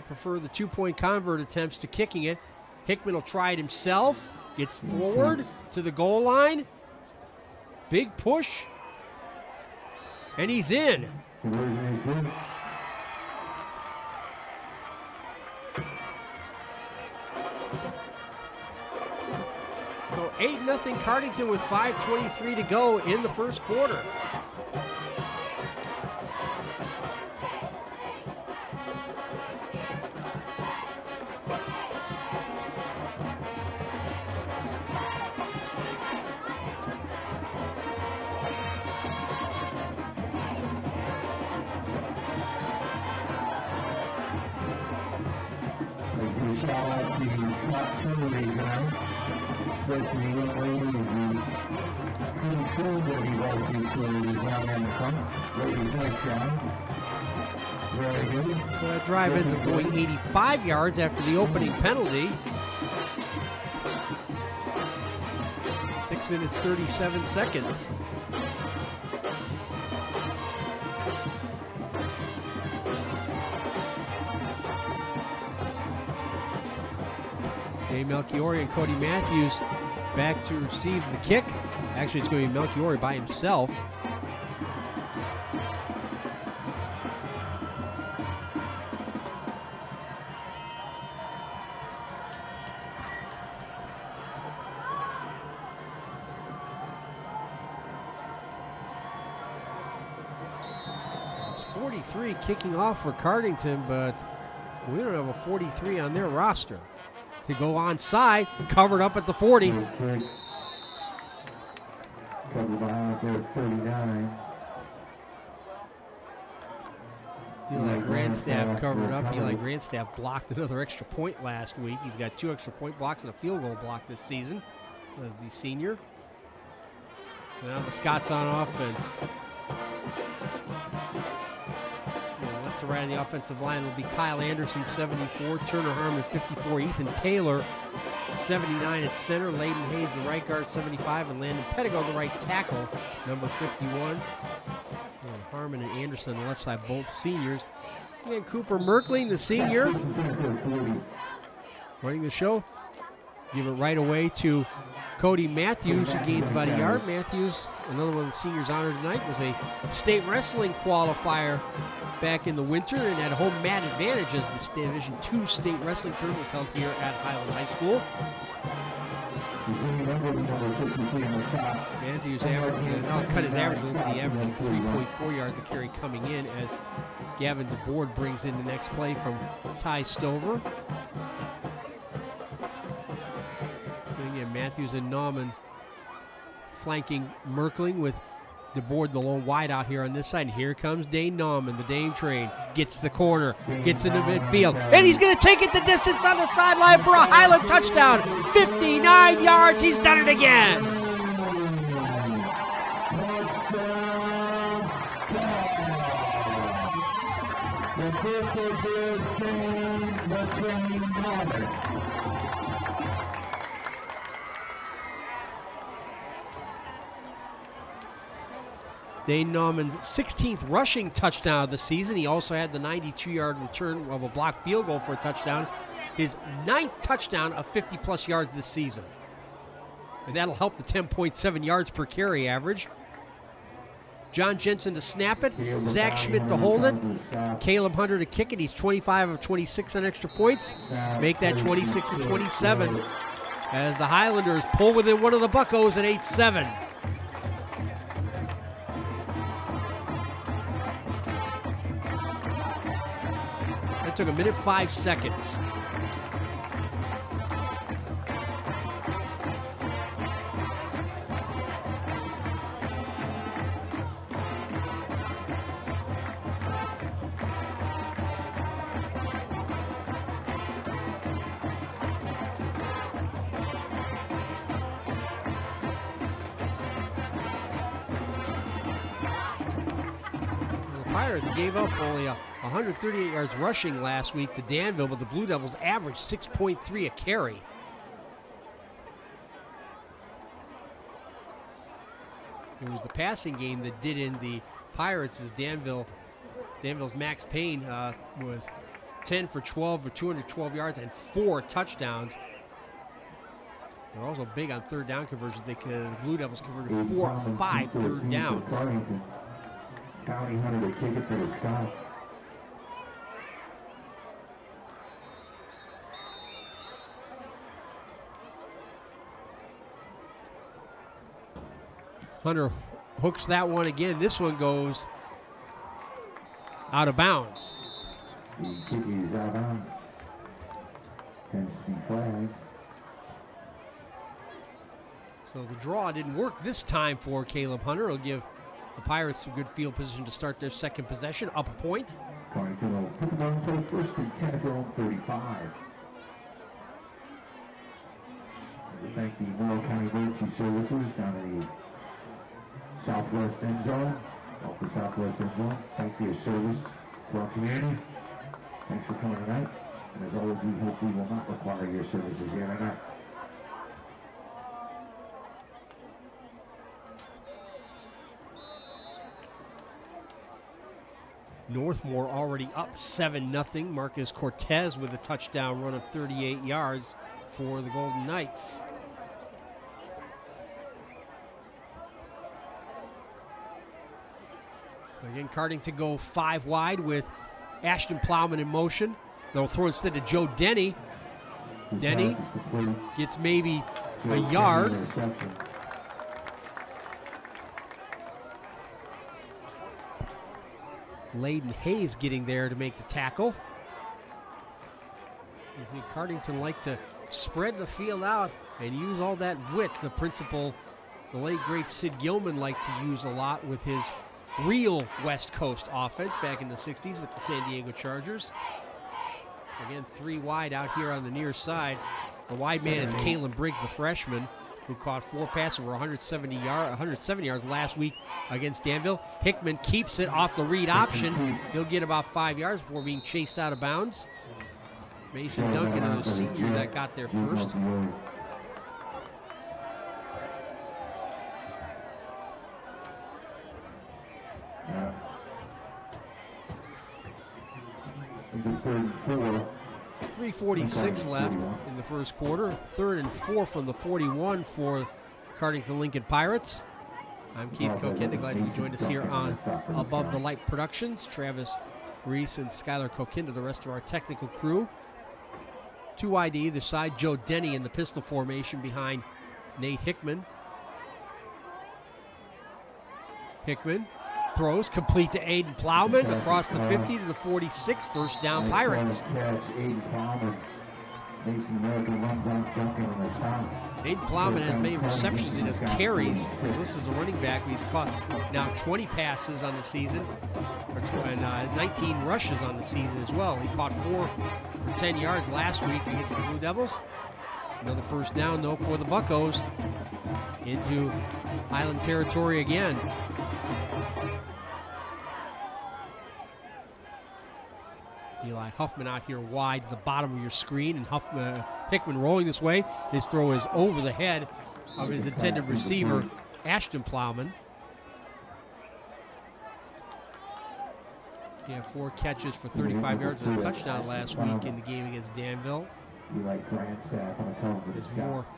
prefer the 2-point convert attempts to kicking it. Hickman will try it himself. Gets forward to the goal line. Big push. And he's in. So 8-0 Cardington with 5:23 to go in the first quarter. So that drive ends up going 85 yards after the opening penalty. 6 minutes, 37 seconds. Jay Melchiori and Cody Matthews back to receive the kick. Actually, it's going to be Melchiori by himself. It's 43 kicking off for Cardington, but we don't have a 43 on their roster. They go onside, covered up at the 40. Covered behind there, 39. Eli Grandstaff covered up. Eli Grandstaff blocked another extra point last week. He's got 2 extra point blocks and a field goal block this season as the senior. Now the Scots on offense. Left to right on the offensive line will be Kyle Anderson, 74, Turner Harmon, 54, Ethan Taylor, 79 at center, Layden Hayes, the right guard, 75, and Landon Pettigo, the right tackle, number 51. Harmon and Anderson on the left side, both seniors. And Cooper Merkling, the senior, running the show. Give it right away to Cody Matthews, who gains about a yard. Matthews, another one of the seniors honored tonight, was a state wrestling qualifier back in the winter and had home mat advantage as the Division II state wrestling tournament was held here at Highland High School. Matthews cut his average a little bit, averaging 3.4 yards a carry coming in as Gavin DeBoard brings in the next play from Ty Stover. And again, Matthews and Nauman flanking Merkling with DeBoard the lone wide out here on this side. And here comes Dane Nauman, the Dane train. Gets the corner, gets into midfield, and he's going to take it the distance on the sideline for a Highland touchdown. 59 yards, he's done it again. Dane Nauman's 16th rushing touchdown of the season. He also had the 92-yard return of a blocked field goal for a touchdown. His 9th touchdown of 50-plus yards this season. And that'll help the 10.7 yards per carry average. John Jensen to snap it. Zach Schmidt to hold it. Caleb Hunter to kick it. He's 25 of 26 on extra points. Make that 26 of 27 as the Highlanders pull within one of the Buccos at 8-7. That took 1 minute 5 seconds. Pirates gave up only 138 yards rushing last week to Danville, but the Blue Devils averaged 6.3 a carry. It was the passing game that did in the Pirates as Danville's Max Payne was 10 for 12 for 212 yards and 4 touchdowns. They're also big on third down conversions. The Blue Devils converted 4 of 5 third downs. County Hunter to kick it for the Scouts. Hunter hooks that one again. This one goes out of bounds. The kick is out of bounds. Tennessee flag. So the draw didn't work this time for Caleb Hunter. It'll give the Pirates some good field position to start their second possession, up a point. Cardington will put the ball until first and 10 at their own 35. We thank the Morrow County Emergency Services down in the southwest end zone, off the southwest end zone. Thank you for your service to our community. Thanks for coming tonight. And as always, we hope we will not require your services here tonight. Northmore already up 7-0. Marcus Cortez with a touchdown run of 38 yards for the Golden Knights. Again, Cardington go 5 wide with Ashton Plowman in motion. They'll throw instead to Joe Denny. Denny gets maybe a yard. Layden Hayes getting there to make the tackle. You see Cardington like to spread the field out and use all that width. The principal, the late great Sid Gilman, liked to use a lot with his real West Coast offense back in the 60s with the San Diego Chargers. Again, 3 wide out here on the near side. The wide man is Kalen Briggs, the freshman, who caught 4 passes over 170 yards last week against Danville. Hickman keeps it off the read option. He'll get about 5 yards before being chased out of bounds. Mason Duncan, another senior, that got there first. .346 left in the first quarter. 3rd and 4 from the 41 for Cardington Lincoln Pirates. I'm Keith Kokinda. Glad you joined us here on Above the Light Productions. Travis Reese and Skylar Kokinda, the rest of our technical crew. 2 wide to either side. Joe Denny in the pistol formation behind Nate Hickman. Hickman throws complete to Aiden Plowman across the 50 to the 46. First down, Pirates. Aiden Plowman has made receptions. He has carries. This is a running back. He's caught now 20 passes on the season, and 19 rushes on the season as well. He caught 4 for 10 yards last week against the Blue Devils. Another first down, though, for the Buccos into Highland territory again. Eli Huffman out here wide to the bottom of your screen, and Hickman rolling this way. His throw is over the head of his intended receiver, Ashton Plowman. He had 4 catches for 35 yards and a touchdown last week in the game against Danville.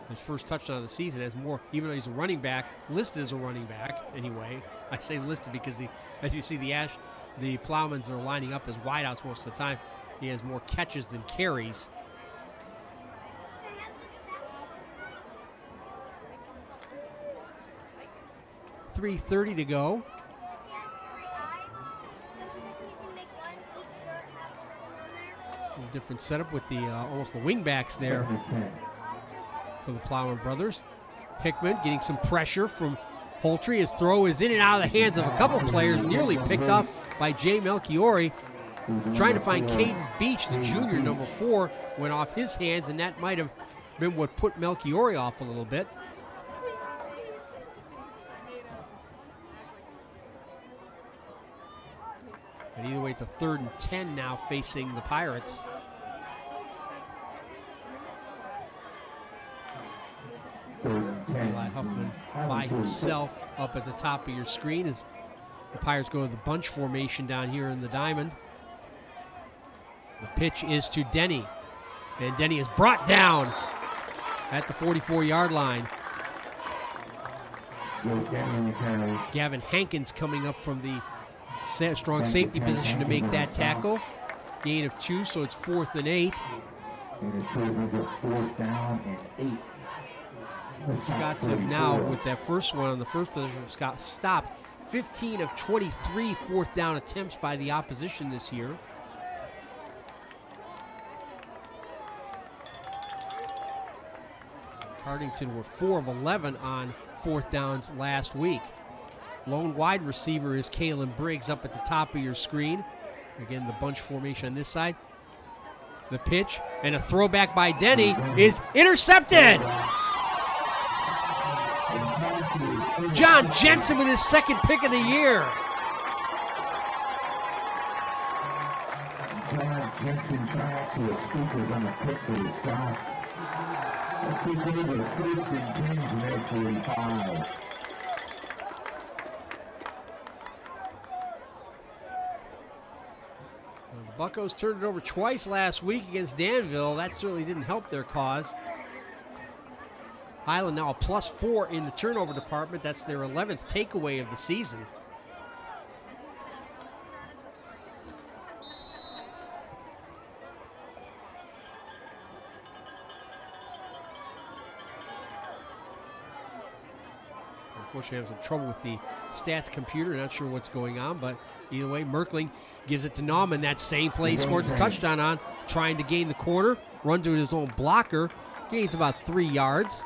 His first touchdown of the season has more, even though he's a running back, listed as a running back anyway. I say listed because as you see the Plowmans are lining up as wideouts most of the time. He has more catches than carries. .330 to go. A little different setup with the almost the wing backs there for the Plowman brothers. Hickman getting some pressure from Poultry. His throw is in and out of the hands of a couple players, nearly picked off by Jay Melchiori. Trying to find Caden Beach, the junior, number 4, went off his hands, and that might have been what put Melchiori off a little bit. And either way, it's a 3rd and 10 now facing the Pirates. Eli Huffman by himself up at the top of your screen as the Pirates go to the bunch formation down here in the diamond. The pitch is to Denny, and Denny is brought down at the 44-yard line. Gavin Hankins coming up from the strong safety position to make that tackle. Gain of 2, so it's 4th and 8. Scots have now, with that first one on the first position, Scott stopped 15 of 23 4th down attempts by the opposition this year. Cardington were 4 of 11 on 4th downs last week. Lone wide receiver is Kalen Briggs up at the top of your screen. Again, the bunch formation on this side. The pitch and a throwback by Denny is intercepted. John Jensen with his 2nd pick of the year. John Jensen back to his speakers on the pick for the Scott. The Buccos turned it over twice last week against Danville. That certainly didn't help their cause. Highland now a +4 in the turnover department. That's their 11th takeaway of the season. Unfortunately, having some trouble with the stats computer. Not sure what's going on, but either way, Merkling gives it to Nauman. That same play he scored the touchdown on, trying to gain the corner, run to his own blocker. Gains about 3 yards.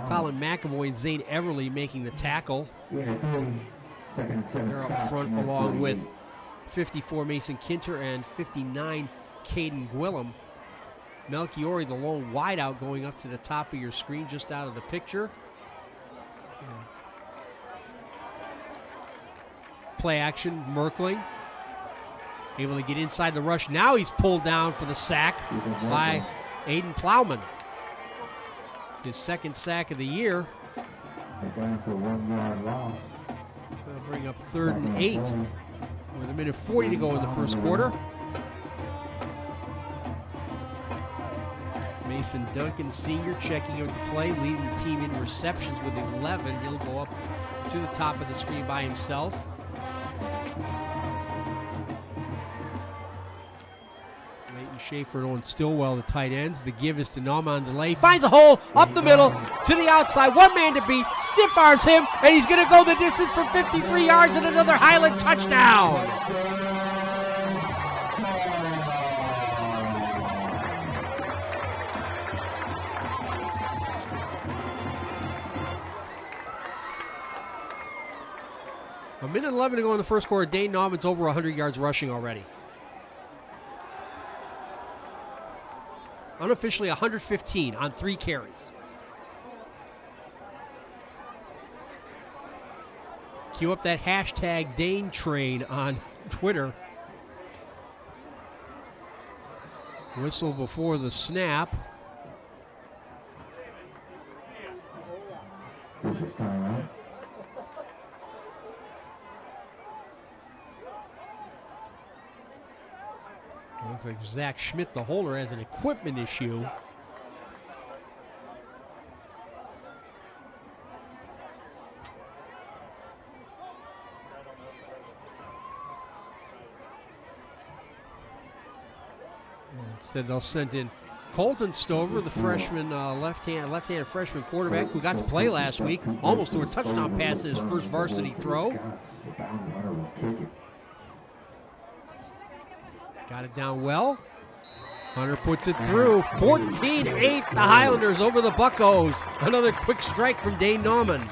Colin McAvoy and Zane Everly making the tackle. They're up front along with 54 Mason Kinter and 59 Caden Gwillem. Melchiori, the lone wideout, going up to the top of your screen, just out of the picture. Play action, Merkling. Able to get inside the rush. Now he's pulled down for the sack by Aiden Plowman. His 2nd sack of the year. Down for 1 yard loss. That'll bring up 3rd and 8 with 1:40 to go in the first quarter. Mason Duncan, senior, checking out the play, leading the team in receptions with 11. He'll go up to the top of the screen by himself. Schaefer and Owen Stillwell, the tight ends. The give is to Nauman on delay. Finds a hole up the middle to the outside. One man to beat. Stiff arms him, and he's going to go the distance for 53 yards and another Highland touchdown. A minute 11 to go in the first quarter. Dane Nauman's over 100 yards rushing already. Unofficially 115 on 3 carries. Cue up that hashtag Dane train on Twitter. Whistle before the snap. Looks like Zach Schmidt, the holder, has an equipment issue. Instead, they'll send in Colton Stover, the freshman, left-handed freshman quarterback who got to play last week. Almost threw a touchdown pass in his first varsity throw. Got it down well. Hunter puts it through. 14-8, the Highlanders over the Buccos. Another quick strike from Dane Nauman.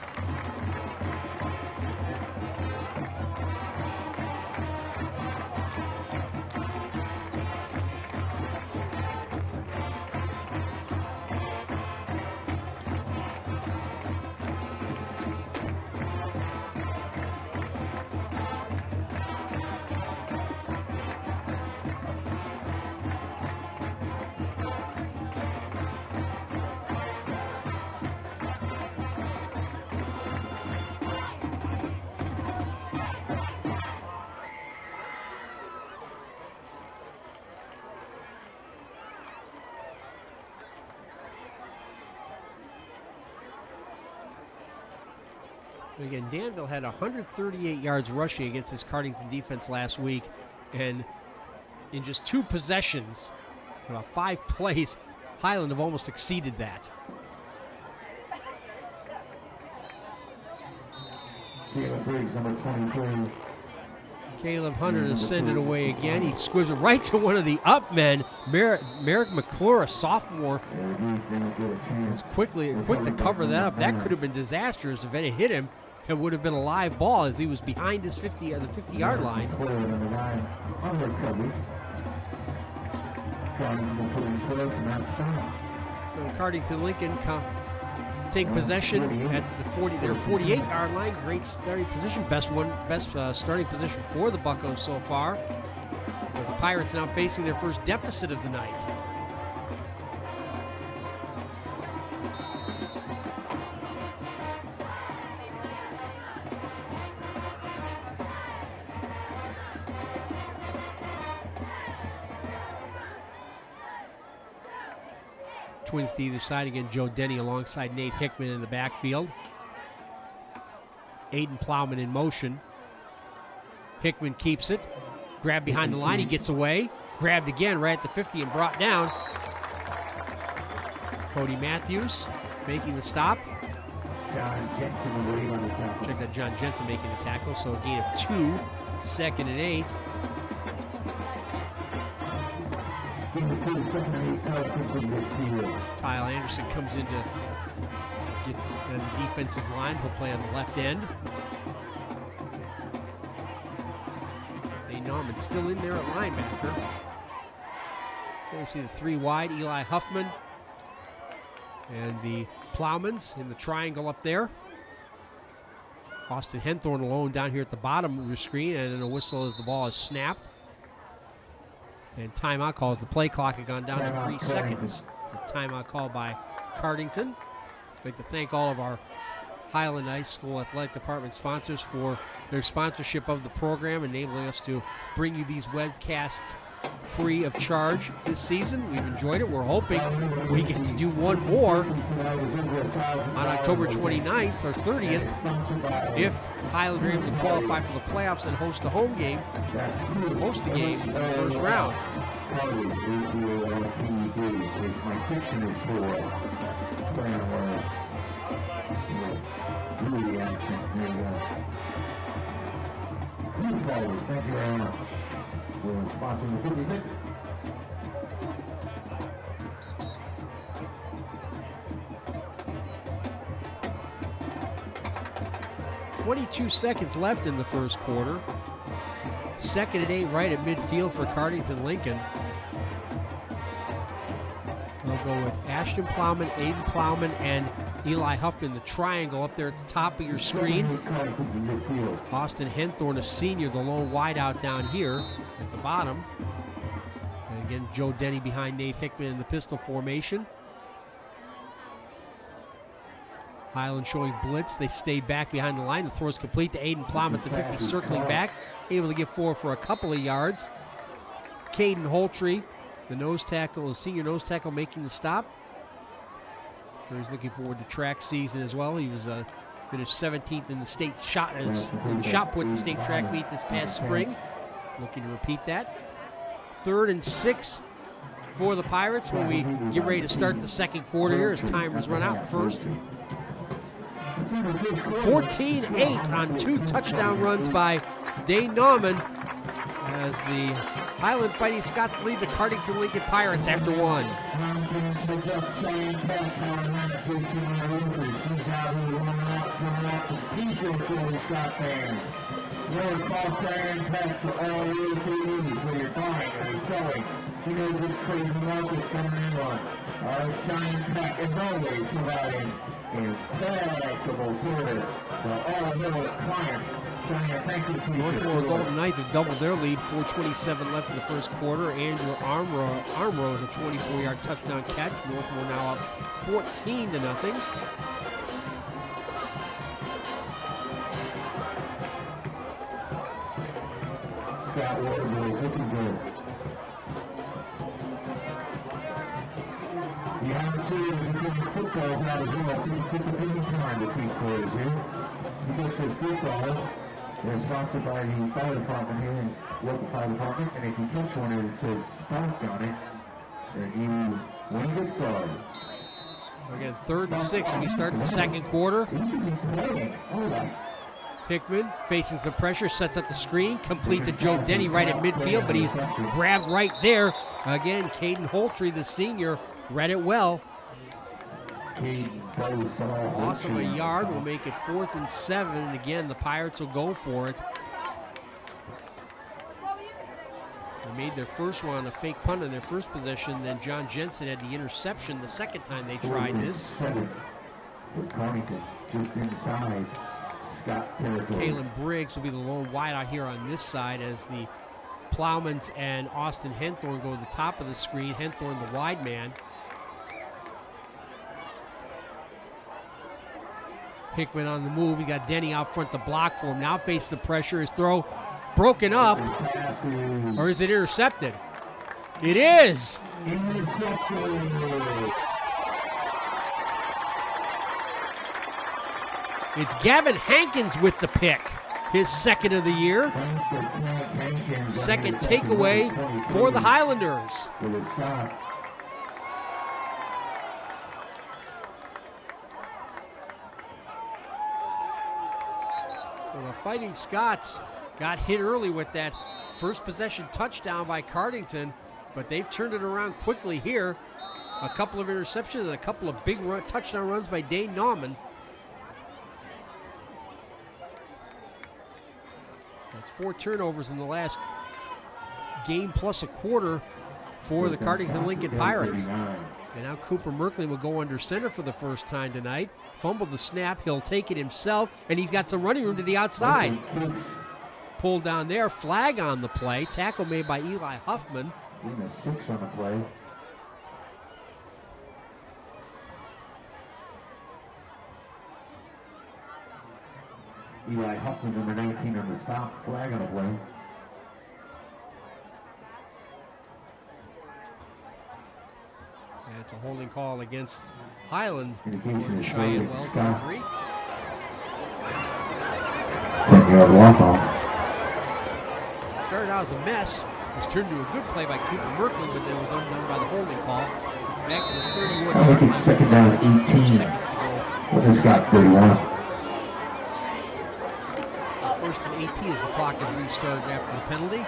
Again, Danville had 138 yards rushing against this Cardington defense last week, and in just 2 possessions, about 5 plays, Highland have almost exceeded that. Caleb Hunter to send it away again. He squibs it right to one of the up men. Merrick McClure, a sophomore, was quick to cover that up. That could have been disastrous if it had hit him. It would have been a live ball as he was behind his the 50-yard line. So Cardington Lincoln take possession at their 48-yard line. Great starting position, best starting position for the Buccos so far. With the Pirates now facing their first deficit of the night. Twins to either side. Again, Joe Denny alongside Nate Hickman in the backfield. Aiden Plowman in motion. Hickman keeps it. Grabbed behind the line. He gets away. Grabbed again right at the 50 and brought down. Cody Matthews making the stop. Check that, John Jensen making the tackle. So a gain of 2, 2nd and 8. Kyle Anderson comes in to get on the defensive line. He'll play on the left end. Dane Norman still in there at linebacker. There you see the 3 wide, Eli Huffman and the Plowmans in the triangle up there. Austin Henthorne alone down here at the bottom of your screen, and then a whistle as the ball is snapped. And timeout calls. The play clock had gone down to 3 seconds. The timeout call by Cardington. I'd like to thank all of our Highland High School Athletic Department sponsors for their sponsorship of the program, enabling us to bring you these webcasts free of charge this season. We've enjoyed it. We're hoping we get to do one more on October 29th or 30th if Highland are able to qualify for the playoffs and host a home game, host a game in the first round. Thank you very much. We're sponsoring the 56. .22 seconds left in the first quarter. 2nd and 8 right at midfield for Cardington Lincoln. They'll go with Ashton Plowman, Aiden Plowman, and Eli Huffman, the triangle up there at the top of your screen. Austin Henthorne, a senior, the lone wideout down here at the bottom. And again, Joe Denny behind Nate Hickman in the pistol formation. Highland showing blitz. They stay back behind the line. The throw is complete to Aiden Plowman at the 50, circling back. Able to get forward for a couple of yards. Caden Holtree, the nose tackle, the senior nose tackle, making the stop. He's looking forward to track season as well. He was finished 17th in the state shot put in the state track meet this past spring. Looking to repeat that. 3rd and 6 for the Pirates when we get ready to start the second quarter here as timers run out first. 14-8 on 2 touchdown runs by Dane Nauman as the Highland Fighting Scots lead the Cardington Lincoln Pirates after 1. He knows which crazy market's coming in on. Shine back as always providing impeccable service for all Miller clients. Northmore Golden Knights have doubled their lead. 4:27 left in the first quarter. Andrew Armrose a 24-yard touchdown catch. Northmore now up 14-0. Scott Waterboy looking good. The opportunity to football out as well. Please put the big time to keep players here. This is good ball. They're sponsored by the fire department here, and local fire department, and if you catch one and it says sponsored on it, then you win a gift card. Again, 3rd and 6 when we start the second quarter. Hickman facing some pressure, sets up the screen, complete to Joe Denny right at midfield, but he's grabbed right there. Again, Caden Holtree, the senior, read it well. Loss of a yard will make it 4th and 7, and again, the Pirates will go for it. They made their first one on a fake punt in their first possession, then John Jensen had the interception the second time they tried this. Cardington just inside Scott territory. Kalen Briggs will be the lone wide out here on this side as the Plowmans and Austin Henthorne go to the top of the screen. Henthorne the wide man. Hickman on the move. He got Denny out front to block for him. Now faces the pressure. His throw broken up. Or is it intercepted? It is. It's Gavin Hankins with the pick. His second of the year. Second takeaway for the Highlanders. Well, the Fighting Scots got hit early with that first possession touchdown by Cardington, but they've turned it around quickly here. A couple of interceptions and a couple of big touchdown runs by Dane Nauman. That's 4 turnovers in the last game plus a quarter for the Cardington Lincoln Pirates. And now Cooper Merkley will go under center for the first time tonight. Fumbled the snap, he'll take it himself, and he's got some running room to the outside. Pulled down there, flag on the play. Tackle made by Eli Huffman. Even a 6 on the play. Eli Huffman, number 19 on the stop, flag on the play. And it's a holding call against Highland. Indication is Cheyenne Wells, the referee. 10-yard walk-off. Started out as a mess. It was turned into a good play by Cooper Merkley, but then was undone by the holding call. Back to the 31 I think it's second down 18. Seconds to go. Well, it's got 31. First and 18 as the clock is restarted after the penalty.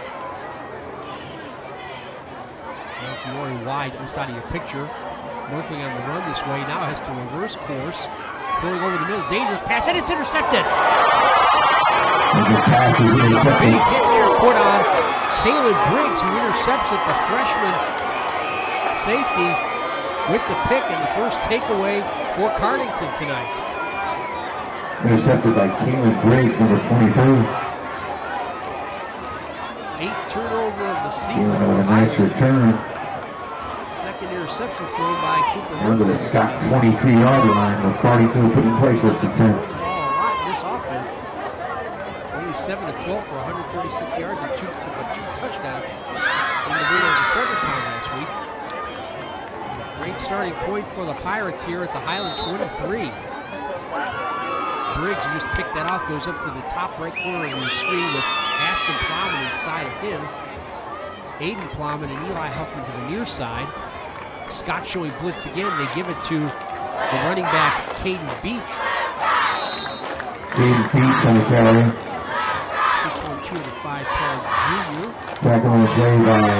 Fiore wide inside of your picture. Merkley on the run this way. Now has to reverse course. Throwing over the middle. Dangerous pass, and it's intercepted. Big hit here put on Caleb Briggs, who intercepts it. The freshman safety with the pick and the first takeaway for Cardington tonight. Intercepted by Caleb Briggs, number 22. 8th turnover of the season With for a nice Highland. return. Second interception thrown by Cooper Under the Merkley. Scott 23-yard line with Cardington putting pressure to 10. A lot in this offense. Only 7 of 12 for 136 yards and two touchdowns in the win over Fredericktown last week. Great starting point for the Pirates here at the Highland 23. Briggs, who just picked that off, goes up to the top right corner of the screen with Ashton Plowman inside of him. Aiden Plowman and Eli Huffman to the near side. Scott showing blitz again. They give it to the running back, Caden Beach. Caden Beach on the carry. 6'1", 205-pound junior. Tackle on the play by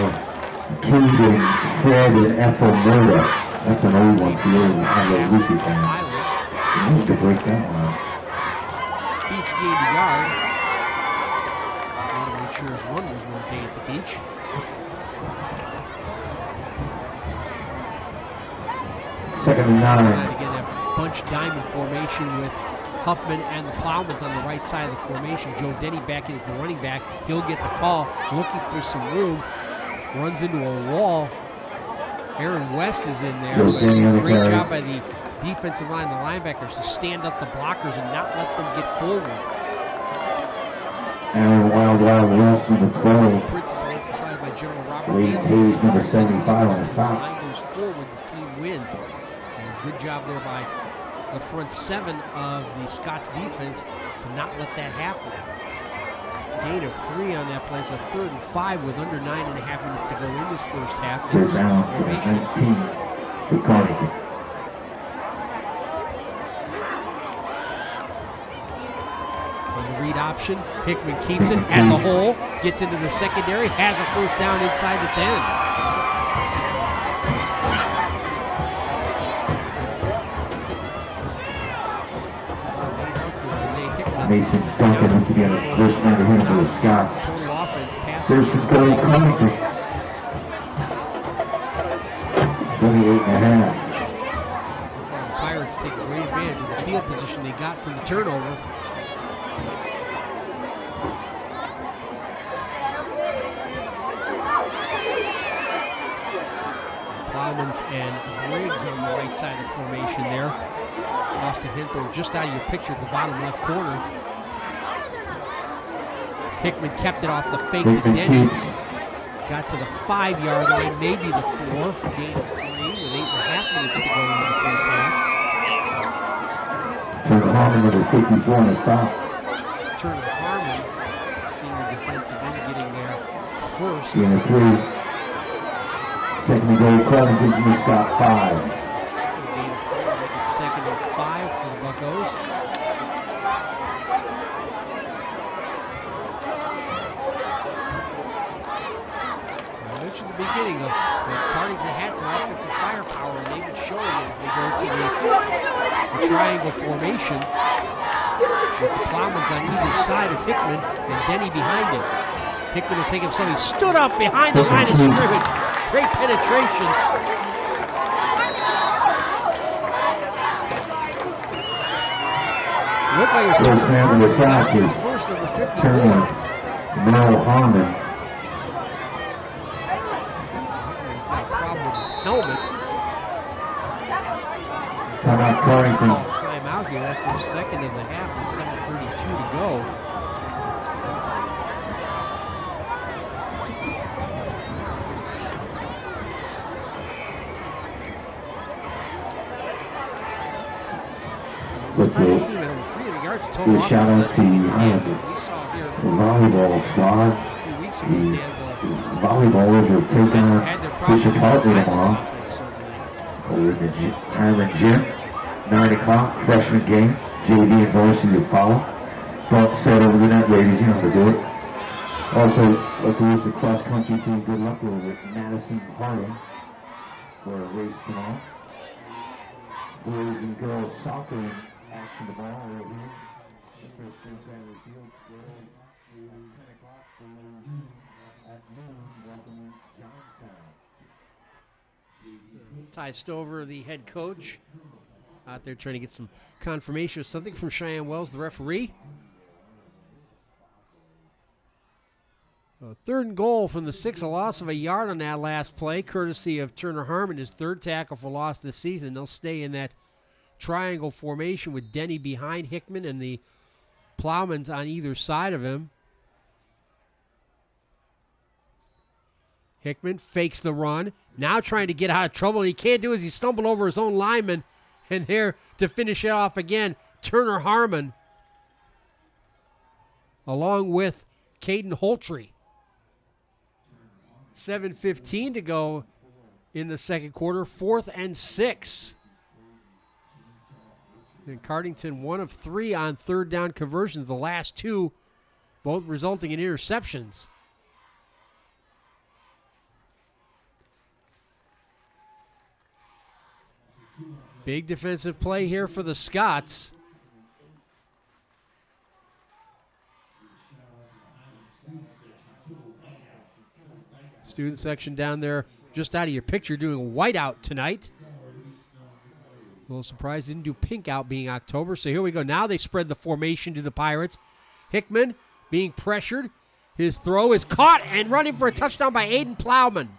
Caden, Fred, and Ethel Murda. That's an old one for the old Lucy fan. You need to break that one out. Beach gained a yard. Want to make sure his run was one day at the beach. Second and 9. Again, that bunch diamond formation with Huffman and the Plowmans on the right side of the formation. Joe Denny back in as the running back. He'll get the call, looking for some room. Runs into a wall. Aaron West is in there. Joe Denny on the Great carry. job by the defensive line, the linebackers, to stand up the blockers and not let them get forward. Aaron Wild West, number 12. Principal emphasized by General Robert Wade Bailey. Hayes, number 75 on the The stop. line goes forward, the team wins. And a good job there by the front seven of the Scots defense to not let that happen. Gain of 3 on that play, so 3rd and 5 with under 9.5 minutes to go in this first half. Third down, 19 to Cardington. On the read option, Hickman keeps it as a hole, gets into the secondary, has a first down inside the 10. Mason Duncan up together. First man to hit him with a Scott. Total offense pass. First and goal, Cardington. 28.5. The Pirates take great advantage of the field position they got from the turnover. Plowmans and Briggs on the right side of the formation there. Austin Hinther just out of your picture at the bottom left corner. Hickman kept it off the fake to Denny. Got to the 5-yard line, maybe the 4. Gain of 3 with 8.5 minutes to go in the first half. Turner Harmon with a 54 and a stop. Turner Harmon, senior defensive end, getting there first. Gain of 3. Second and goal, Cardington from the stop 5. Gain of 4, second and 5 for the Buccos. I mentioned at the beginning that Cardington had some offensive firepower, and they've been showing it as they go to the triangle formation with the Plowmans on either side of Hickman and Denny behind him. Hickman will take himself. He stood up behind the line of scrimmage. Great penetration. Looked like it was First man to the sack is first, number 54. Turner Merrill Harmon. He's got a problem with his helmet. Timeout Cardington. Time out here. That's their second of the half with 7:32 to go. With the 300 yards total. big shout out to Highland, We saw here the volleyball squad. a few weeks ago. The They had volleyballers are taking on had their problems Bishop with Hartley the tomorrow offense, certainly. over the Highland Gym. 9 o'clock, freshman game. JV and varsity to follow. Bump set over the net, ladies, you know how to do it. Also, like to wish the cross country team good luck over at Madison Harding for a race tomorrow. Boys and girls soccer in action tomorrow over here. First State Family Field, girls 10 o'clock, boys at noon, welcoming Johnstown. Ty Stover, the head coach, out there trying to get some confirmation of something from Cheyenne Wells, the referee. 3rd and goal from the 6, a loss of a yard on that last play, courtesy of Turner Harmon, his 3rd tackle for loss this season. They'll stay in that triangle formation with Denny behind Hickman and the Plowmans on either side of him. Hickman fakes the run, now trying to get out of trouble. He can't do it as he stumbled over his own lineman, and there to finish it off again, Turner Harmon, along with Caden Holtree. 7:15 to go in the second quarter, 4th and 6. And Cardington 1 of 3 on 3rd down conversions, the last 2 both resulting in interceptions. Big defensive play here for the Scots. Student section down there just out of your picture doing whiteout tonight. A little surprised didn't do pink out being October. So here we go. Now they spread the formation to the Pirates. Hickman being pressured. His throw is caught and running for a touchdown by Aiden Plowman.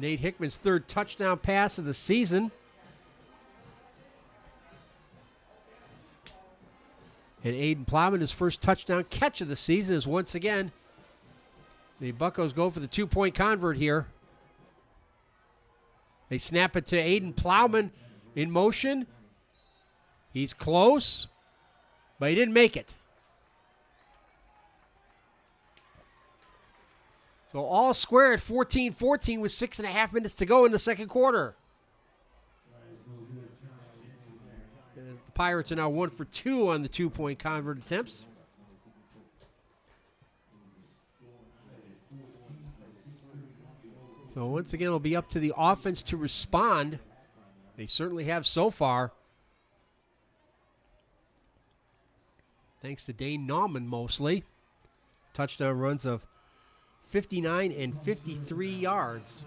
Nate Hickman's third touchdown pass of the season. And Aiden Plowman, his first touchdown catch of the season, is once again the Buccos go for the 2-point convert here. They snap it to Aiden Plowman in motion. He's close, but he didn't make it. So all square at 14-14 with 6.5 minutes to go in the second quarter. The Pirates are now 1 for 2 on the 2-point convert attempts. So once again, it'll be up to the offense to respond. They certainly have so far. Thanks to Dane Nauman mostly. Touchdown runs of 59 and 53 yards.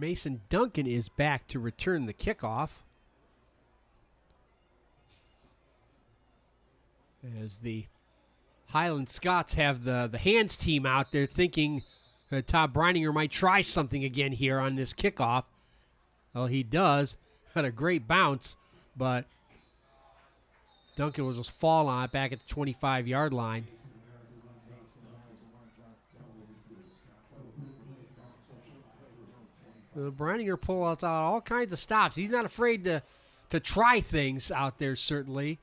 Mason Duncan is back to return the kickoff. As the Highland Scots have the hands team out there thinking Todd Breininger might try something again here on this kickoff. Well, he does. Had a great bounce, but Duncan will just fall on it back at the 25-yard line. Breininger pulls out all kinds of stops. He's not afraid to try things out there, certainly.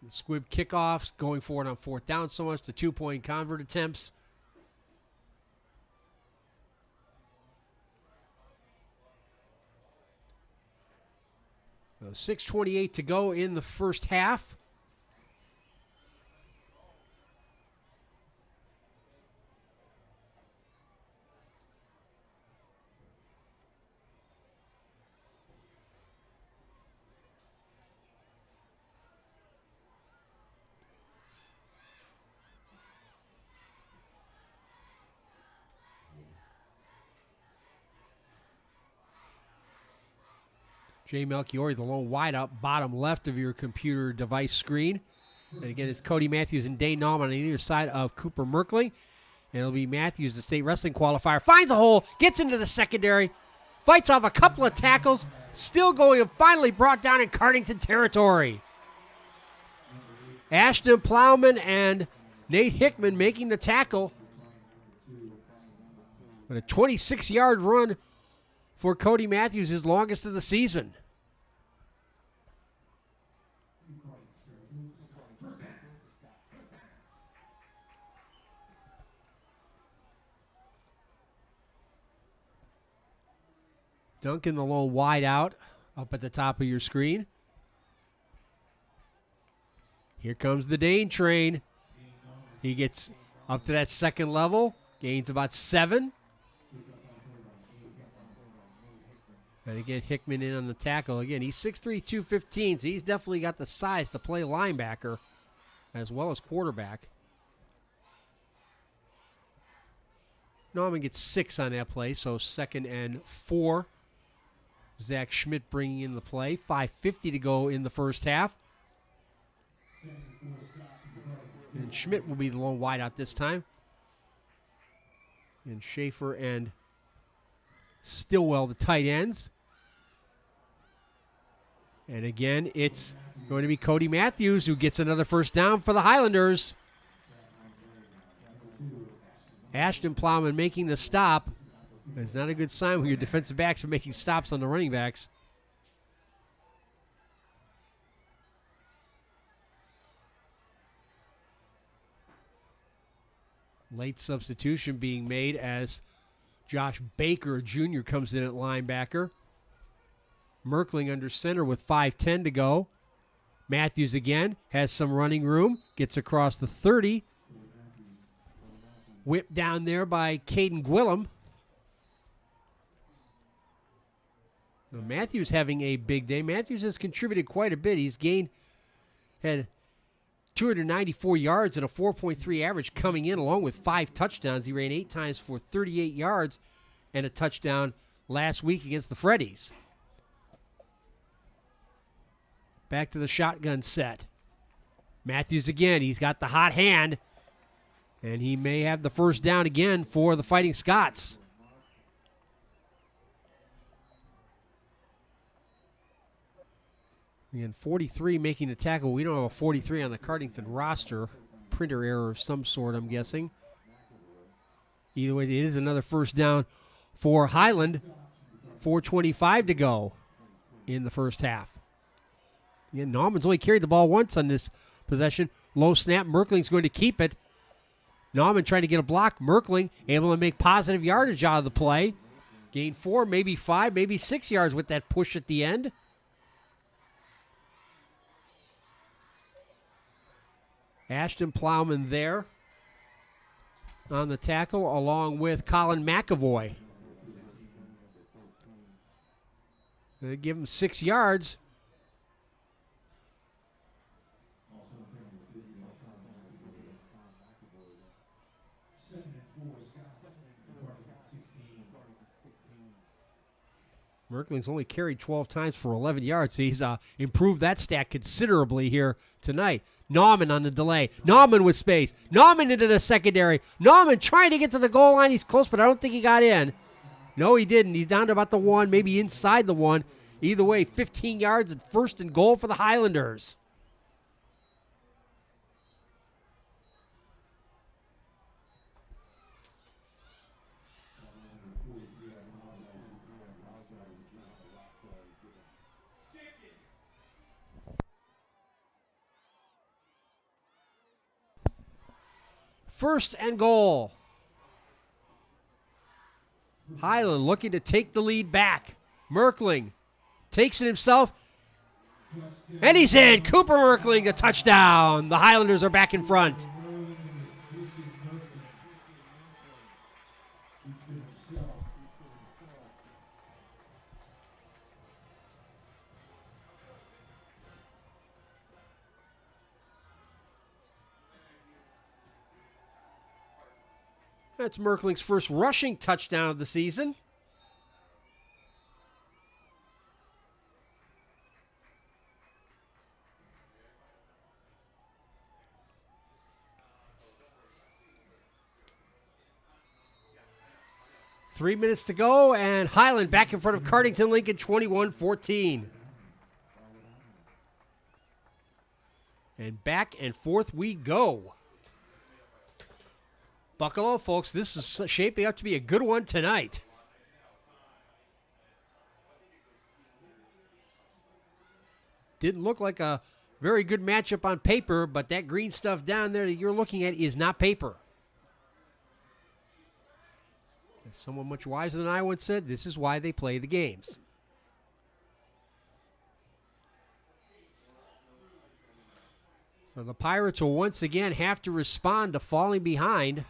The squib kickoffs, going forward on 4th down so much, the 2-point convert attempts. So 6:28 to go in the first half. Jay Melchiori, the lone wide out, bottom left of your computer device screen. And again, it's Cody Matthews and Dane Nauman on either side of Cooper Merkling. And it'll be Matthews, the state wrestling qualifier. Finds a hole, gets into the secondary, fights off a couple of tackles, still going and finally brought down in Cardington territory. Ashton Plowman and Nate Hickman making the tackle. But a 26-yard run for Cody Matthews, his longest of the season. Duncan, the lone wide out, up at the top of your screen. Here comes the Dane train. He gets up to that second level, gains about 7. And again, Hickman in on the tackle. Again, he's 6'3", 215, so he's definitely got the size to play linebacker as well as quarterback. Nauman gets 6 on that play, so 2nd and 4. Zach Schmidt bringing in the play. 5:50 to go in the first half. And Schmidt will be the lone wideout this time. And Schaefer and Stillwell, the tight ends. And again, it's going to be Cody Matthews who gets another first down for the Highlanders. Ashton Plowman making the stop. It's not a good sign when your defensive backs are making stops on the running backs. Late substitution being made as Josh Baker Jr. comes in at linebacker. Merkling under center with 5:10 to go. Matthews again has some running room. Gets across the 30. Whipped down there by Caden Gwillem. Well, Matthews having a big day. Matthews has contributed quite a bit. He's had 294 yards and a 4.3 average coming in, along with 5 touchdowns. He ran 8 times for 38 yards and a touchdown last week against the Freddies. Back to the shotgun set. Matthews again. He's got the hot hand, and he may have the first down again for the Fighting Scots. Again, 43 making the tackle. We don't have a 43 on the Cardington roster. Printer error of some sort, I'm guessing. Either way, it is another first down for Highland. 4:25 to go in the first half. Again, Nauman's only carried the ball once on this possession. Low snap. Merkling's going to keep it. Nauman trying to get a block. Merkling able to make positive yardage out of the play. Gain 4, maybe 5, maybe 6 yards with that push at the end. Ashton Plowman there on the tackle, along with Colin McAvoy. They give him 6 yards. Merkling's only carried 12 times for 11 yards, so he's improved that stat considerably here tonight. Nauman on the delay. Nauman with space. Nauman into the secondary. Nauman trying to get to the goal line. He's close, but I don't think he got in. No, he didn't. He's down to about the 1, maybe inside the 1. Either way, 15 yards and first and goal for the Highlanders. First and goal. Highland looking to take the lead back. Merkling takes it himself. And he's in. Cooper Merkling, a touchdown. The Highlanders are back in front. That's Merkling's first rushing touchdown of the season. Three minutes to go, and Highland back in front of Cardington Lincoln, 21-14. And back and forth we go. Buckle up, folks. This is shaping up to be a good one tonight. Didn't look like a very good matchup on paper, but that green stuff down there that you're looking at is not paper. As someone much wiser than I once said, this is why they play the games. So the Pirates will once again have to respond to falling behind.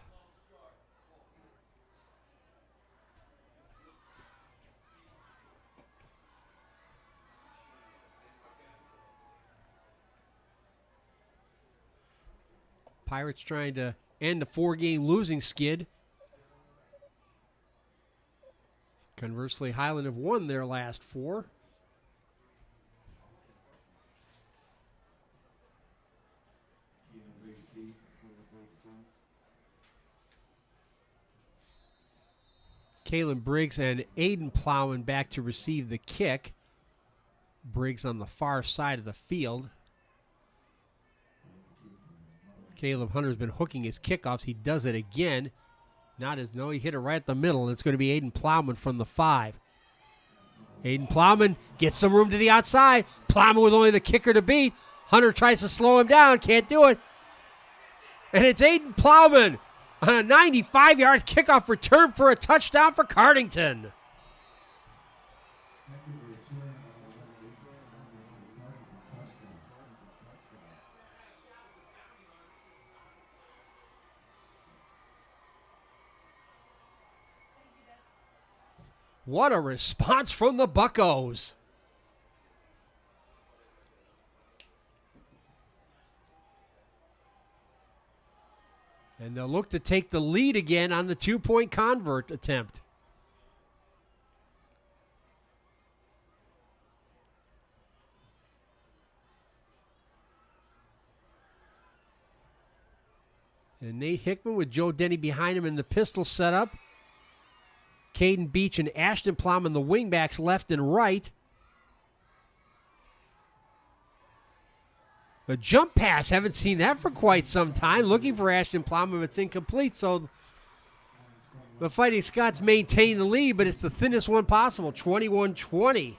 Pirates trying to end the 4-game losing skid. Conversely, Highland have won their last 4. Kalen Briggs and Aiden Plowman back to receive the kick. Briggs on the far side of the field. Caleb Hunter's been hooking his kickoffs. He does it again. He hit it right at the middle, and it's going to be Aiden Plowman from the 5. Aiden Plowman gets some room to the outside. Plowman with only the kicker to beat. Hunter tries to slow him down, can't do it. And it's Aiden Plowman on a 95-yard kickoff return for a touchdown for Cardington. What a response from the Buccos. And they'll look to take the lead again on the two-point convert attempt. And Nate Hickman with Joe Denny behind him in the pistol setup. Caden Beach and Ashton Plowman, the wingbacks left and right. The jump pass, haven't seen that for quite some time. Looking for Ashton Plowman, but it's incomplete. So the Fighting Scots maintain the lead, but it's the thinnest one possible, 21-20.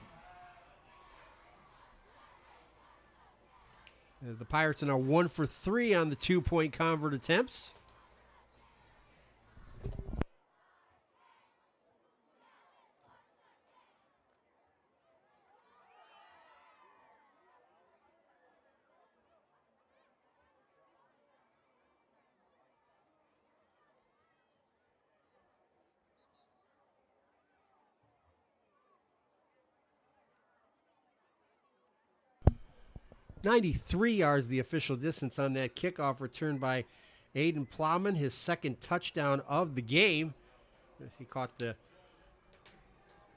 The Pirates are now 1 for 3 on the two-point convert attempts. .93 yards the official distance on that kickoff return by Aiden Plowman, his second touchdown of the game. He caught the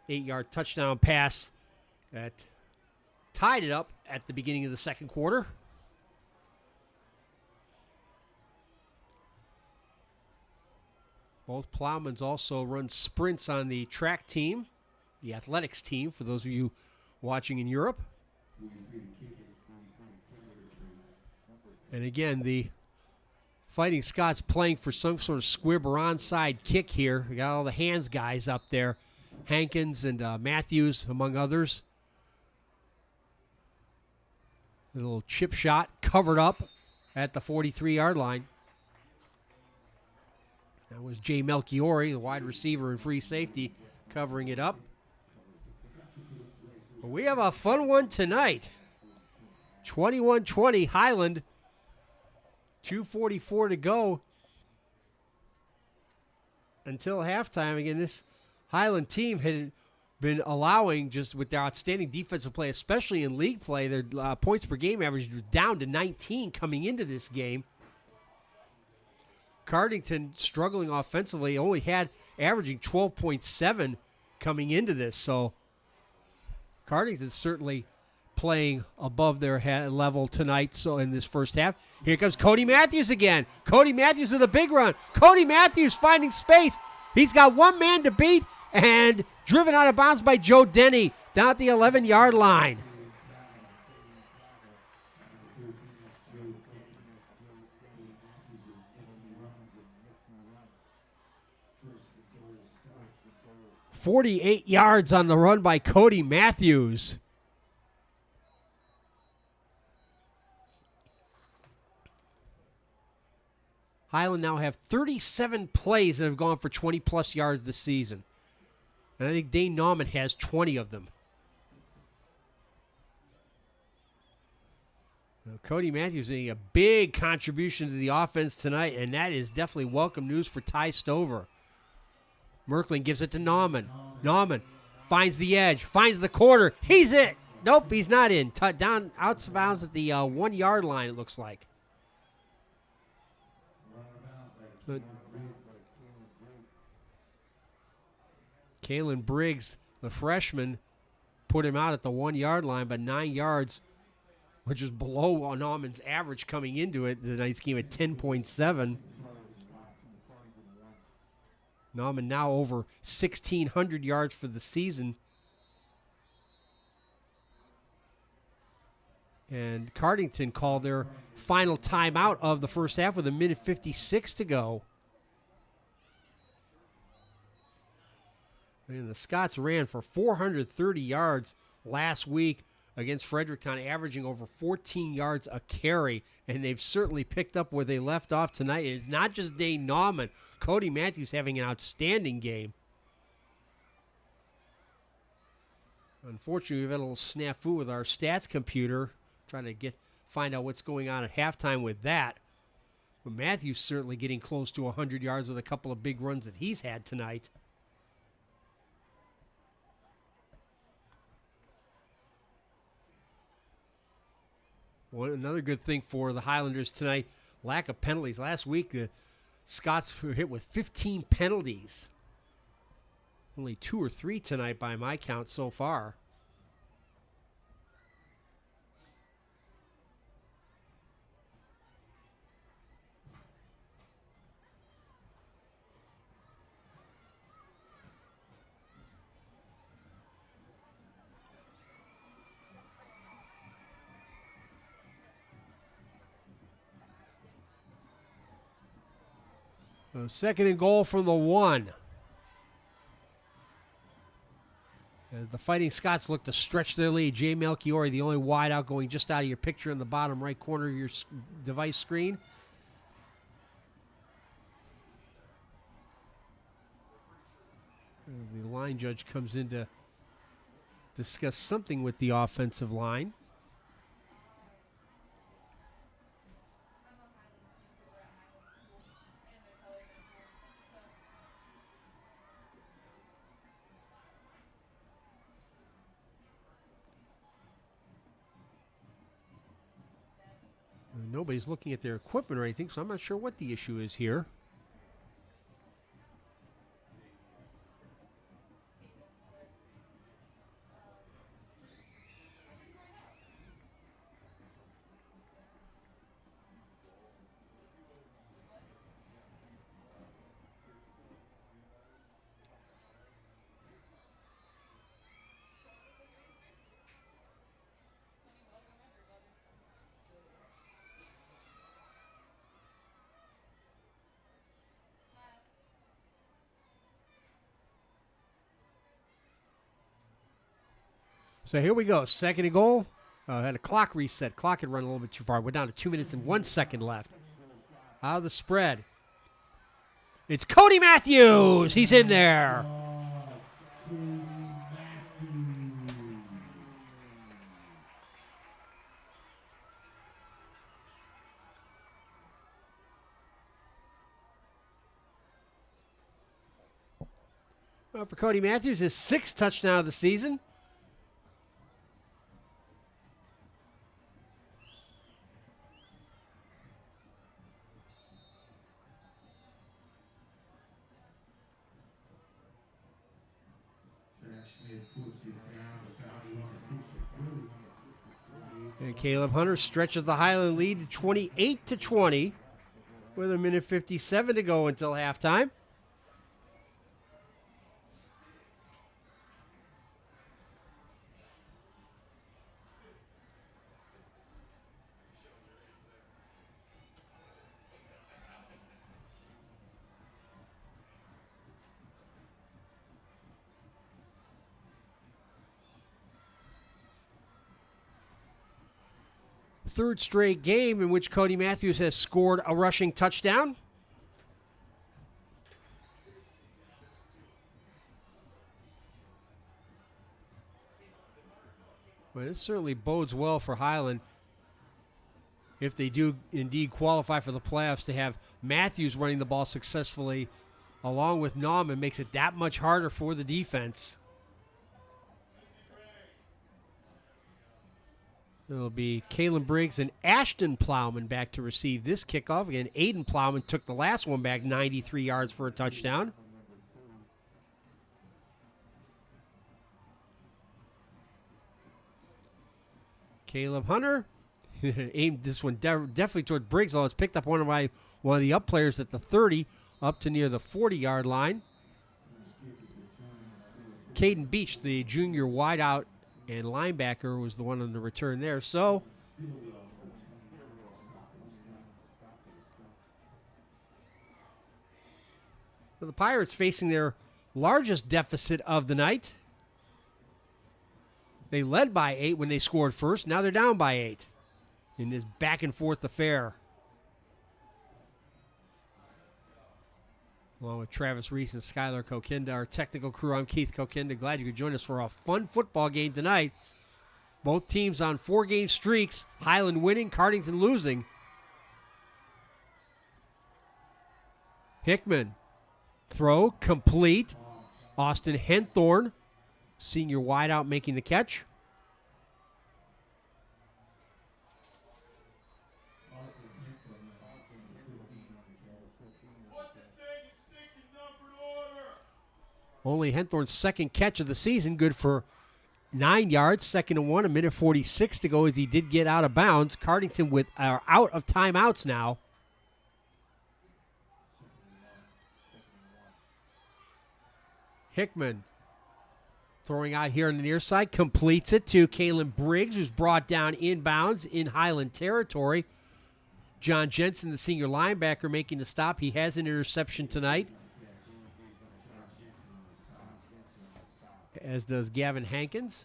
8-yard touchdown pass that tied it up at the beginning of the second quarter. Both Plowmans also run sprints on the track team, the athletics team, for those of you watching in Europe. And again, the Fighting Scots playing for some sort of squib or onside kick here. We got all the hands guys up there. Hankins and Matthews, among others. A little chip shot covered up at the 43-yard line. That was Jay Melchiori, the wide receiver and free safety, covering it up. But we have a fun one tonight. 21-20 Highland. 2:44 to go until halftime. Again, this Highland team had been allowing, just with their outstanding defensive play, especially in league play, their points per game average was down to 19 coming into this game. Cardington struggling offensively, only had averaging 12.7 coming into this. So Cardington certainly playing above their level tonight. So in this first half, here comes Cody Matthews again. Cody Matthews with a big run. Cody Matthews finding space. He's got one man to beat and driven out of bounds by Joe Denny down at the 11-yard line. .48 yards on the run by Cody Matthews. Highland now have 37 plays that have gone for 20-plus yards this season. And I think Dane Nauman has 20 of them. Now, Cody Matthews making a big contribution to the offense tonight, and that is definitely welcome news for Ty Stover. Merkling gives it to Nauman. Nauman finds the edge, finds the corner. He's it. Nope, he's not in. Down out of bounds at the 1-yard line, it looks like. But Kalen Briggs, the freshman, put him out at the 1-yard line, but 9 yards, which is below Nauman's average coming into it. The night's game at 10.7. Nauman now over 1,600 yards for the season. And Cardington called their final timeout of the first half with 1:56 to go. And the Scots ran for 430 yards last week against Fredericktown, averaging over 14 yards a carry. And they've certainly picked up where they left off tonight. It's not just Dane Nauman. Cody Matthews having an outstanding game. Unfortunately, we've had a little snafu with our stats computer, trying to find out what's going on at halftime with that. But Matthews certainly getting close to 100 yards with a couple of big runs that he's had tonight. Another good thing for the Highlanders tonight, lack of penalties. Last week, the Scots were hit with 15 penalties. Only 2 or 3 tonight by my count so far. So 2nd and goal from the 1. As the Fighting Scots look to stretch their lead. Jay Melchiori, the only wide out, going just out of your picture in the bottom right corner of your device screen. The line judge comes in to discuss something with the offensive line. Nobody's looking at their equipment or anything, so I'm not sure what the issue is here. So here we go. 2nd and goal. Had a clock reset. Clock had run a little bit too far. We're down to 2 minutes and 1 second left. Out of the spread. It's Cody Matthews. He's in there. Well, for Cody Matthews, his 6th touchdown of the season. And Caleb Hunter stretches the Highland lead to 28-20 with 1:57 to go until halftime. Third straight game in which Cody Matthews has scored a rushing touchdown. Well, it certainly bodes well for Highland if they do indeed qualify for the playoffs to have Matthews running the ball successfully along with Nauman. Makes it that much harder for the defense. It'll be Kalen Briggs and Ashton Plowman back to receive this kickoff. Again, Aiden Plowman took the last one back 93 yards for a touchdown. Caleb Hunter aimed this one definitely toward Briggs, although it's picked up one of the up players at the 30 up to near the 40-yard line. Caden Beach, the junior wideout and linebacker, was the one on the return there. So the Pirates facing their largest deficit of the night. They led by 8 when they scored first. Now they're down by 8 in this back and forth affair. Along with Travis Reese and Skylar Kokinda, our technical crew, I'm Keith Kokinda. Glad you could join us for a fun football game tonight. Both teams on 4-game streaks. Highland winning, Cardington losing. Hickman, throw, complete. Austin Henthorn, senior wideout, making the catch. Only Henthorn's second catch of the season, good for 9 yards, 2nd and 1, a minute 46 to go as he did get out of bounds. Cardington with are out of timeouts now. Hickman throwing out here on the near side, completes it to Kalen Briggs, who's brought down inbounds in Highland territory. John Jensen, the senior linebacker, making the stop. He has an interception tonight, as does Gavin Hankins.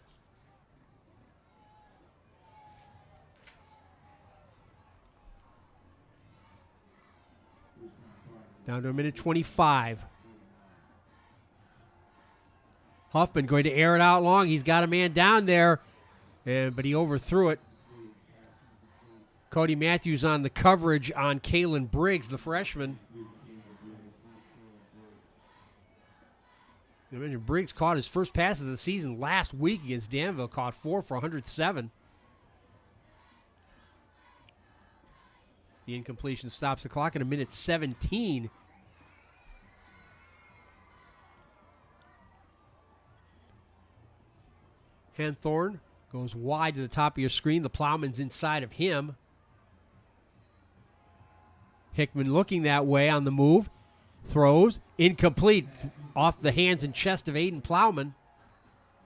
Down to a minute 25. Huffman going to air it out long. He's got a man down there, but he overthrew it. Cody Matthews on the coverage on Kalen Briggs, the freshman. I mentioned Briggs caught his first pass of the season last week against Danville, caught 4 for 107. The incompletion stops the clock at a minute 17. Henthorn goes wide to the top of your screen. The Plowman's inside of him. Hickman looking that way on the move. Throws. Incomplete. Off the hands and chest of Aiden Plowman.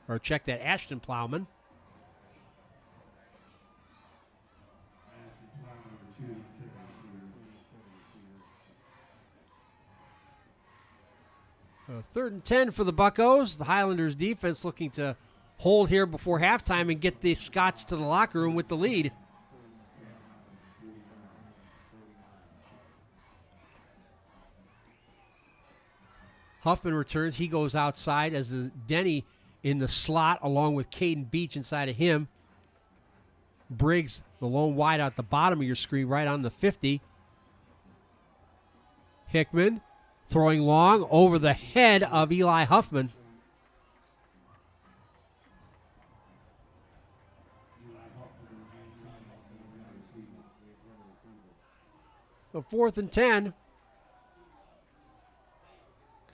Or check that, Ashton Plowman. Third and 10 for the Buccos. The Highlanders defense looking to hold here before halftime and get the Scots to the locker room with the lead. Huffman returns. He goes outside as the Denny in the slot along with Caden Beach inside of him. Briggs, the lone wide out the bottom of your screen right on the 50. Hickman throwing long over the head of Eli Huffman. So 4th and 10.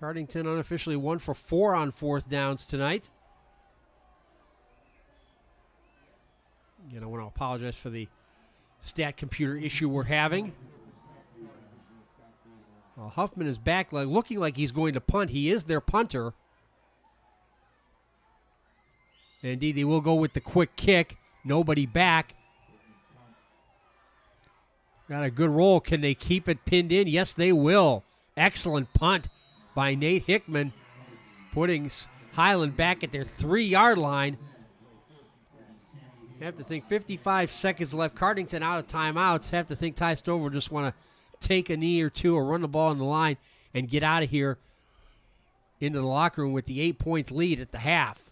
Cardington unofficially 1 for 4 on 4th downs tonight. Again, I want to apologize for the stat computer issue we're having. Huffman is back, looking like he's going to punt. He is their punter. And indeed, they will go with the quick kick. Nobody back. Got a good roll. Can they keep it pinned in? Yes, they will. Excellent punt by Nate Hickman, putting Highland back at their 3-yard line. Have to think 55 seconds left. Cardington out of timeouts. Have to think Ty Stover just want to take a knee or two or run the ball on the line and get out of here into the locker room with the 8 points lead at the half.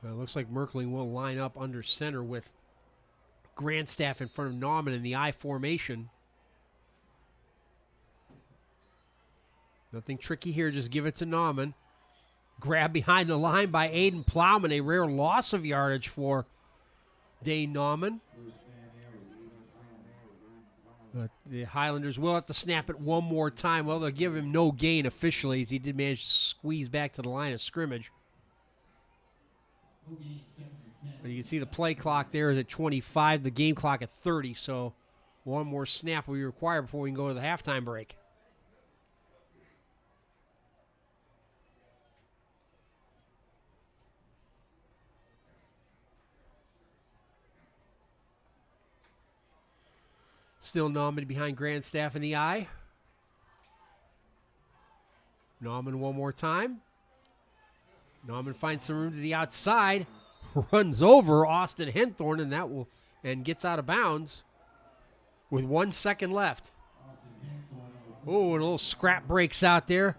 Looks like Merkling will line up under center with Grandstaff in front of Nauman in the I formation. Nothing tricky here, just give it to Nauman. Grab behind the line by Aiden Plowman, a rare loss of yardage for Dane Nauman. But the Highlanders will have to snap it one more time. Well, they'll give him no gain officially, as he did manage to squeeze back to the line of scrimmage. But you can see the play clock there is at 25, the game clock at 30, so one more snap will be required before we can go to the halftime break. Still Nauman behind Grandstaff in the eye. Nauman one more time. Nauman finds some room to the outside, runs over Austin Henthorn, and gets out of bounds with 1 second left. Oh, and a little scrap breaks out there.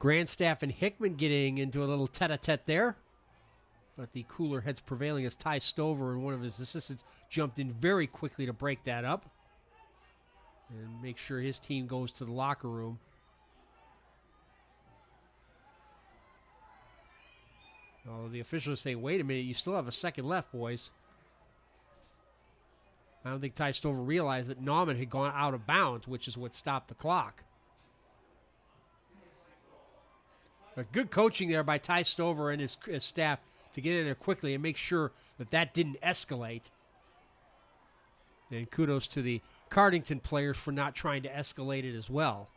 Grandstaff and Hickman getting into a little tete-a-tete there. But the cooler heads prevailing as Ty Stover and one of his assistants jumped in very quickly to break that up and make sure his team goes to the locker room. Oh, the officials are saying, wait a minute, you still have a second left, boys. I don't think Ty Stover realized that Nauman had gone out of bounds, which is what stopped the clock. But good coaching there by Ty Stover and his staff to get in there quickly and make sure that that didn't escalate. And kudos to the Cardington players for not trying to escalate it as well.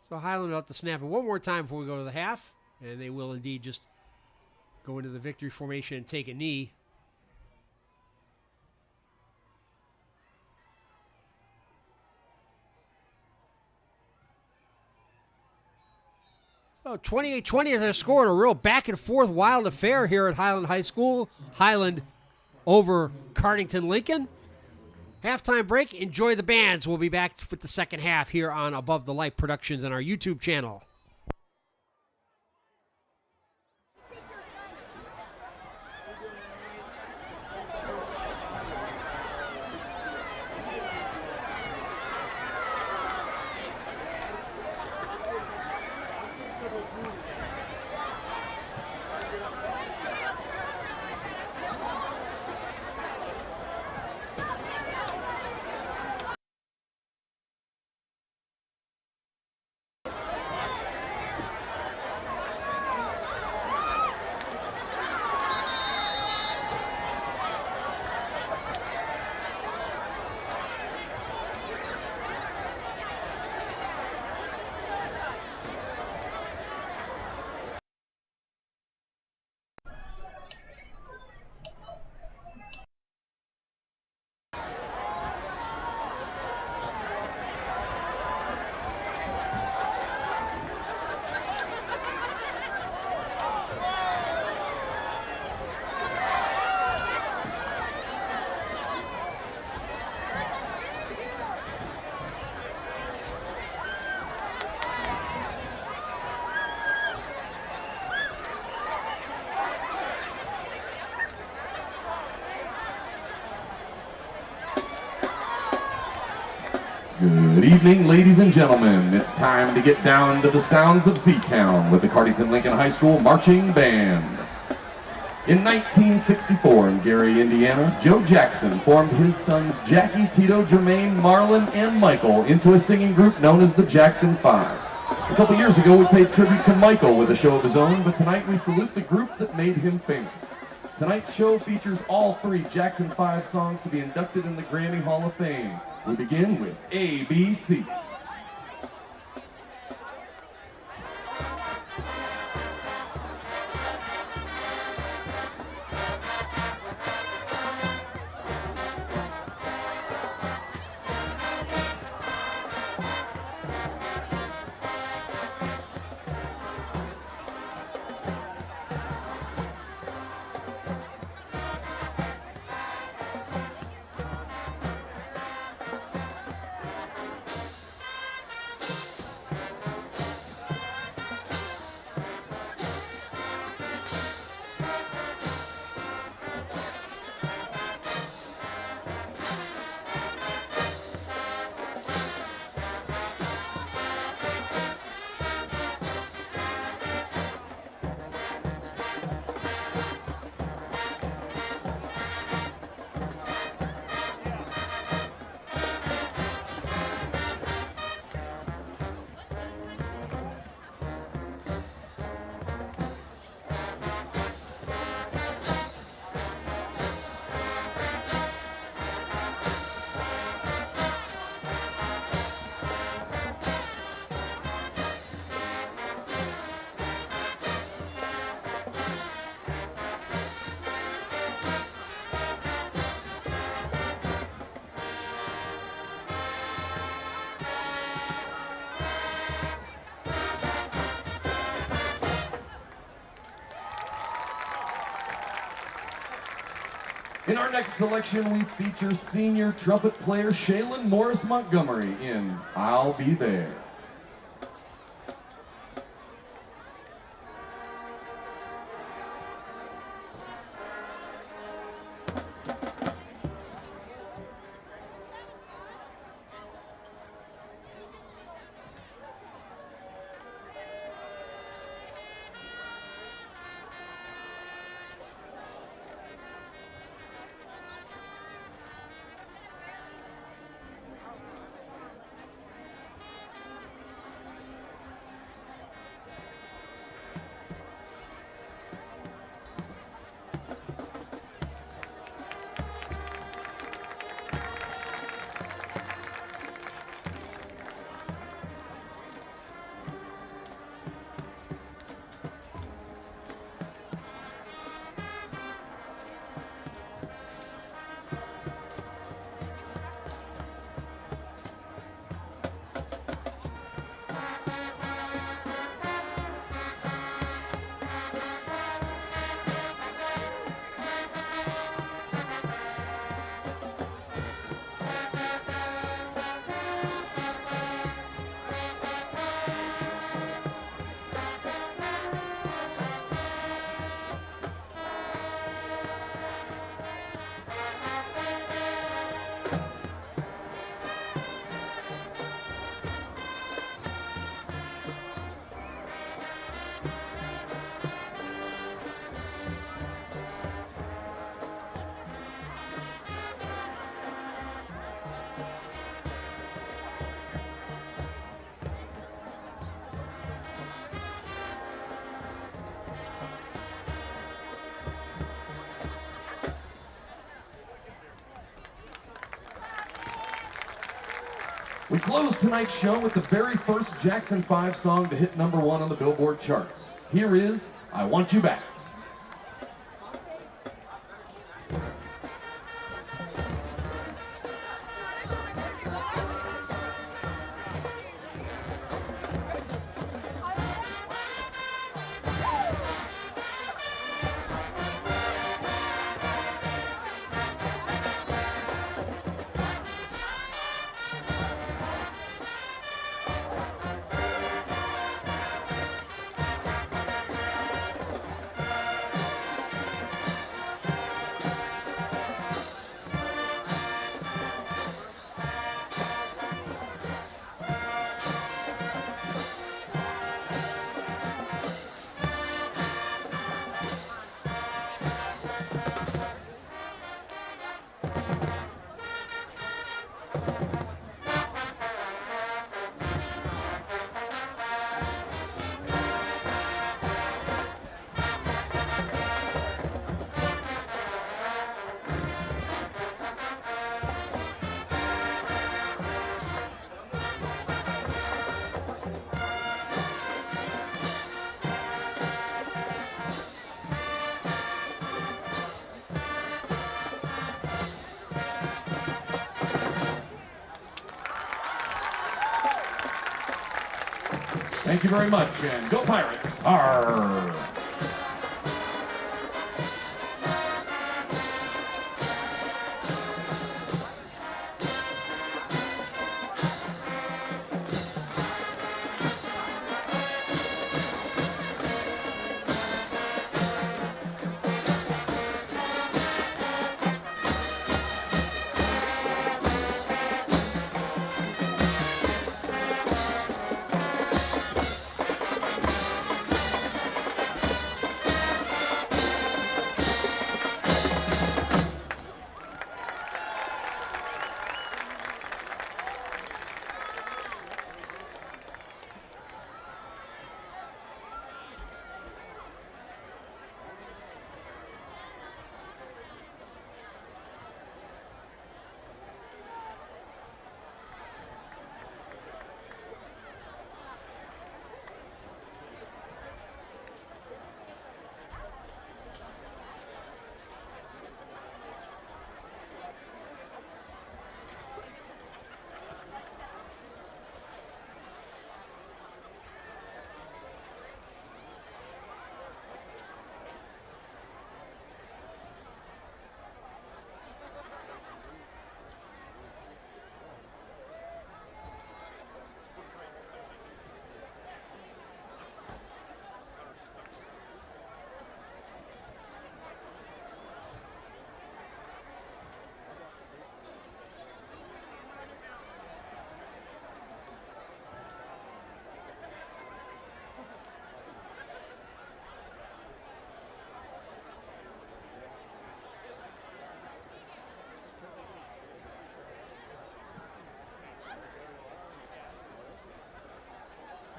So Highland will have to snap it one more time before we go to the half. And they will indeed just go into the victory formation and take a knee. So 28-20 is our score in a real back-and-forth wild affair here at Highland High School. Highland over Cardington Lincoln. Halftime break. Enjoy the bands. We'll be back with the second half here on Above the Light Productions on our YouTube channel. Good evening, ladies and gentlemen. It's time to get down to the sounds of Seatown with the Cardington Lincoln High School Marching Band. In 1964 in Gary, Indiana, Joe Jackson formed his sons Jackie, Tito, Jermaine, Marlon, and Michael into a singing group known as the Jackson Five. A couple years ago, we paid tribute to Michael with a show of his own, but tonight we salute the group that made him famous. Tonight's show features all three Jackson 5 songs to be inducted in the Grammy Hall of Fame. We begin with ABC. In our next selection, we feature senior trumpet player Shaylin Morris Montgomery in I'll Be There. We close tonight's show with the very first Jackson 5 song to hit #1 on the Billboard charts. Here is I Want You Back. Thank you very much, and go Pirates! Arr!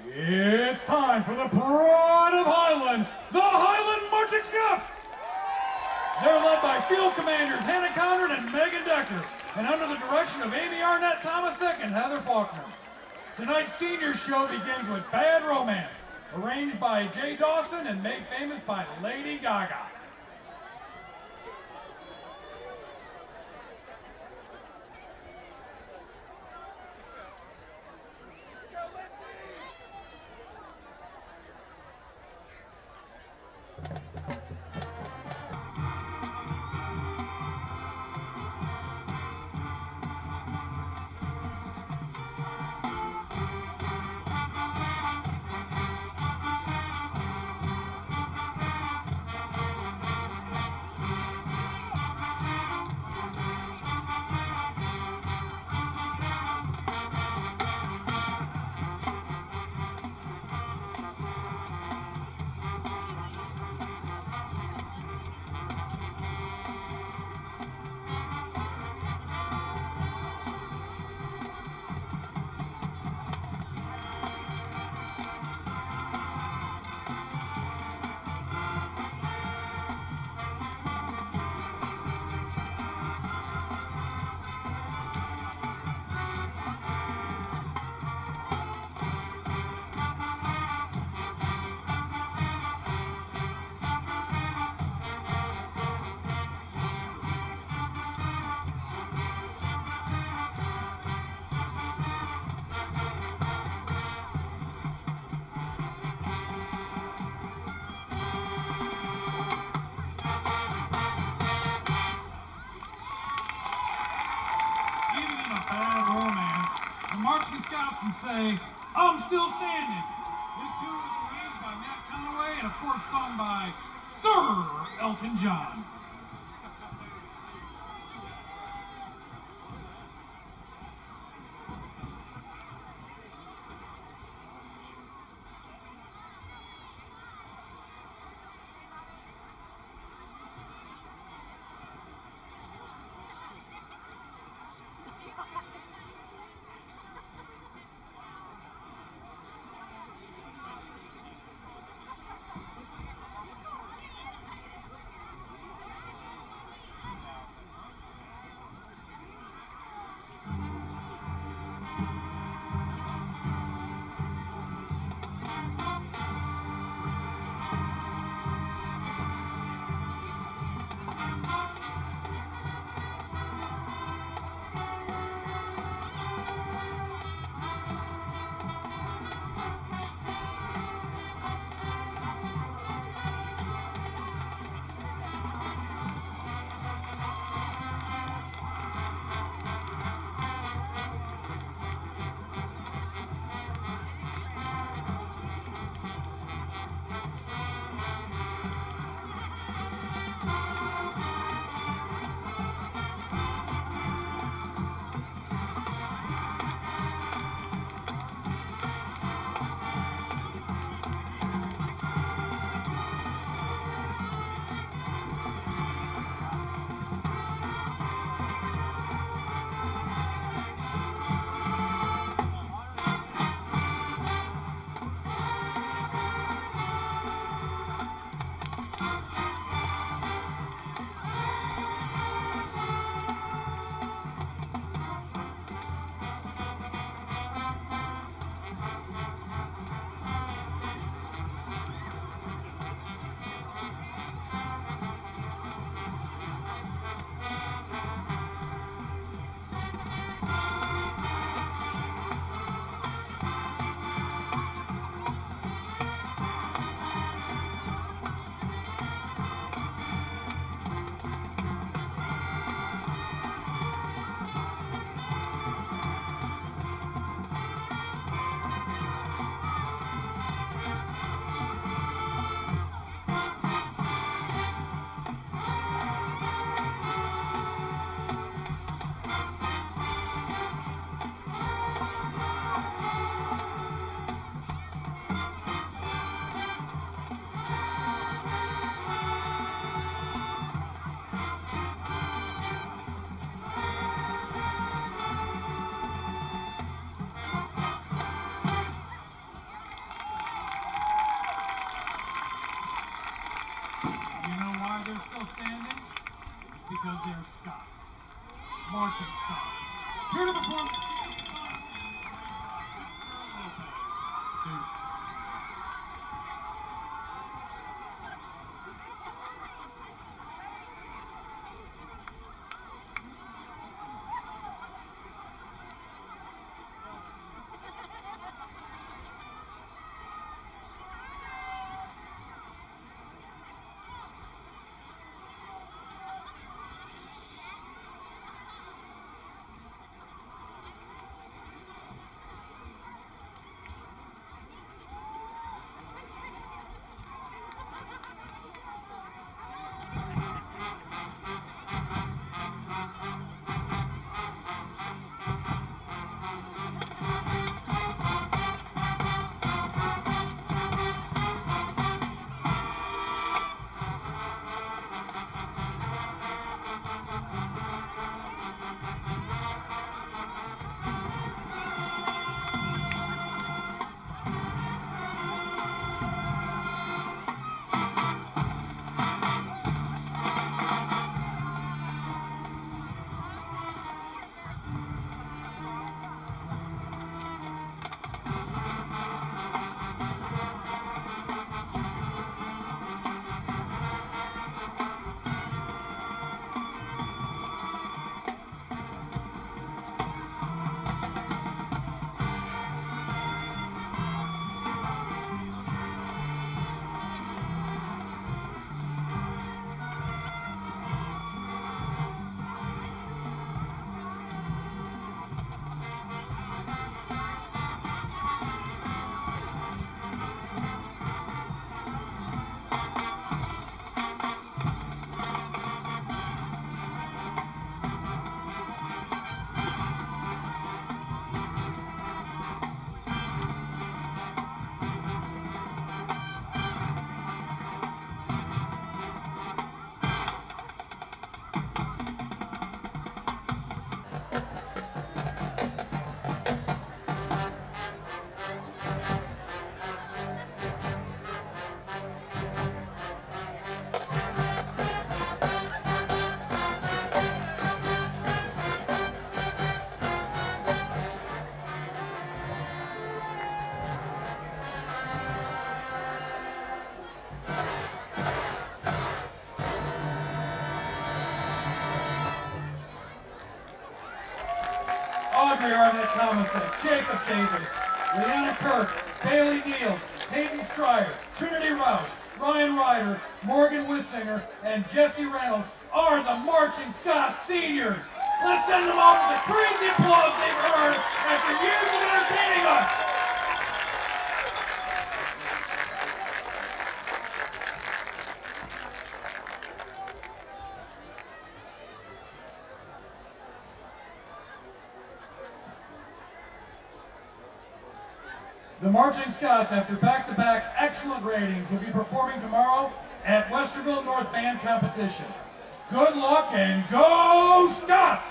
It's time for the pride of Highland, the Highland Marching Scouts! They're led by Field Commanders Hannah Conrad and Megan Decker, and under the direction of Amy Arnett Thomasek and Heather Faulkner. Tonight's senior show begins with Bad Romance, arranged by Jay Dawson and made famous by Lady Gaga. Marching Scouts and say, I'm still standing. This tune was arranged by Matt Conaway and of course sung by Sir Elton John. Scots. Marching Scots. Here to perform. Audrey Arnett Thomason, Jacob Davis, Leanna Kirk, Bailey Neal, Hayden Stryer, Trinity Roush, Ryan Ryder, Morgan Wissinger, and Jesse Reynolds are the Marching Scots seniors. Let's send them off with the crazy applause they've earned after years of entertaining us. The Marching Scots, after back-to-back excellent ratings, will be performing tomorrow at Westerville North Band Competition. Good luck and go Scots!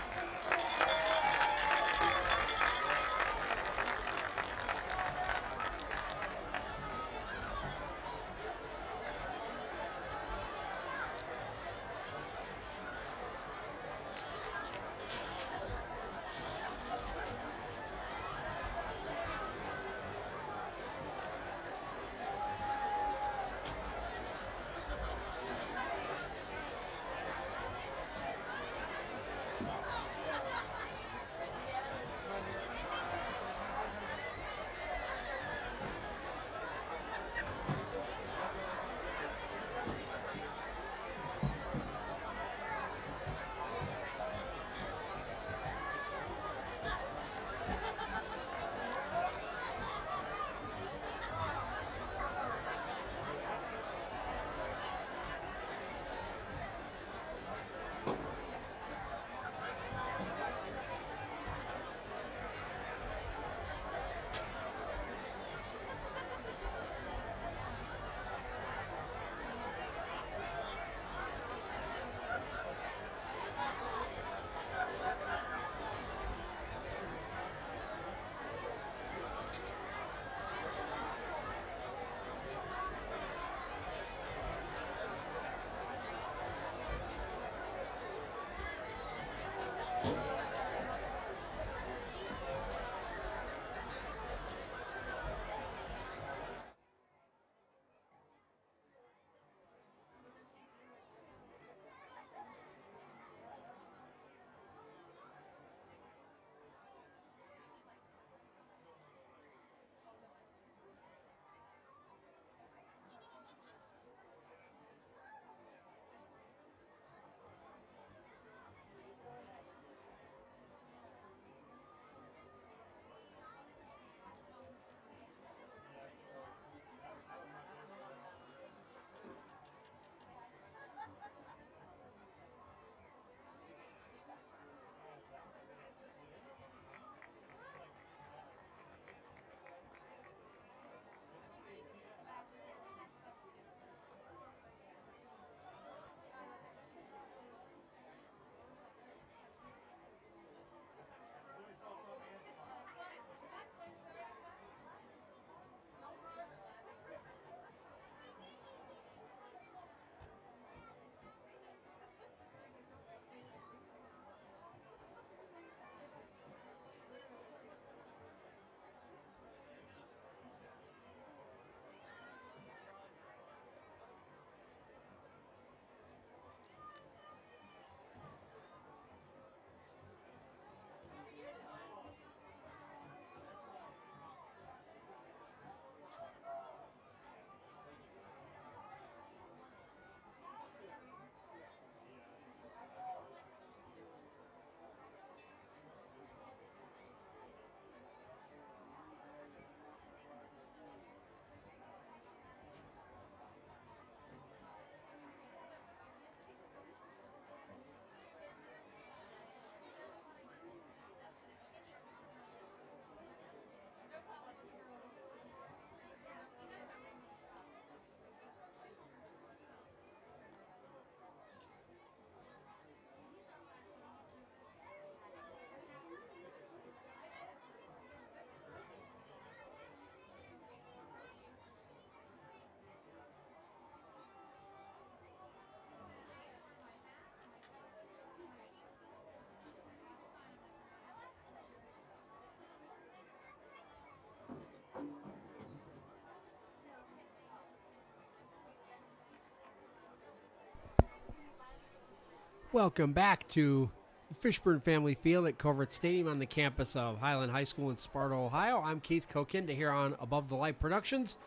Welcome back to the Fishburne Family Field at Covert Stadium on the campus of Highland High School in Sparta, Ohio. I'm Keith Kokinda here on Above the Light Productions.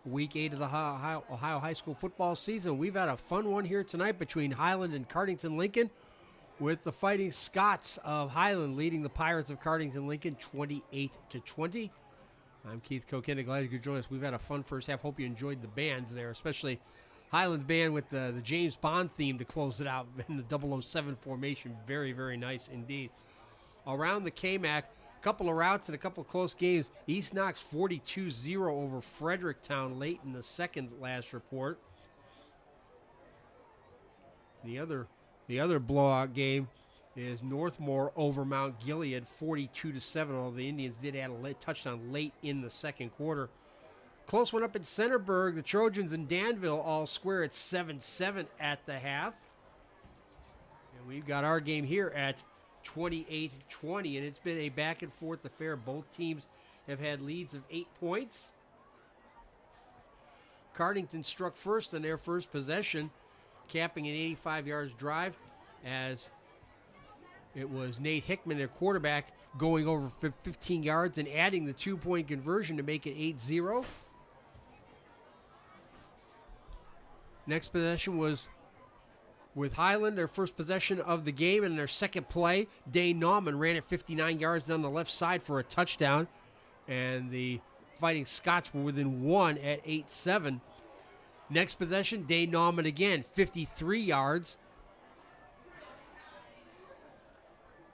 Week 8 of the Ohio High School football season. We've had a fun one here tonight between Highland and Cardington Lincoln, with the Fighting Scots of Highland leading the Pirates of Cardington Lincoln 28-20. I'm Keith Kokinda. Glad you could join us. We've had a fun first half. Hope you enjoyed the bands there, especially Highland band with the James Bond theme to close it out in the 007 formation. Very, very nice indeed. Around the KMAC, a couple of routes and a couple of close games. East knocks 42-0 over Fredericktown late in the second last report. The other blowout game is Northmore over Mount Gilead 42-7, although the Indians did add a touchdown late in the second quarter. Close one up in Centerburg. The Trojans and Danville all square at 7-7 at the half. And we've got our game here at 28-20, and it's been a back and forth affair. Both teams have had leads of 8 points. Cardington struck first on their first possession, capping an 85 yards drive, as it was Nate Hickman, their quarterback, going over 15 yards and adding the 2-point conversion to make it 8-0. Next possession was with Highland, their first possession of the game, and their second play, Dane Nauman ran it 59 yards down the left side for a touchdown, and the Fighting Scots were within 1 at 8-7. Next possession, Dane Nauman again, 53 yards,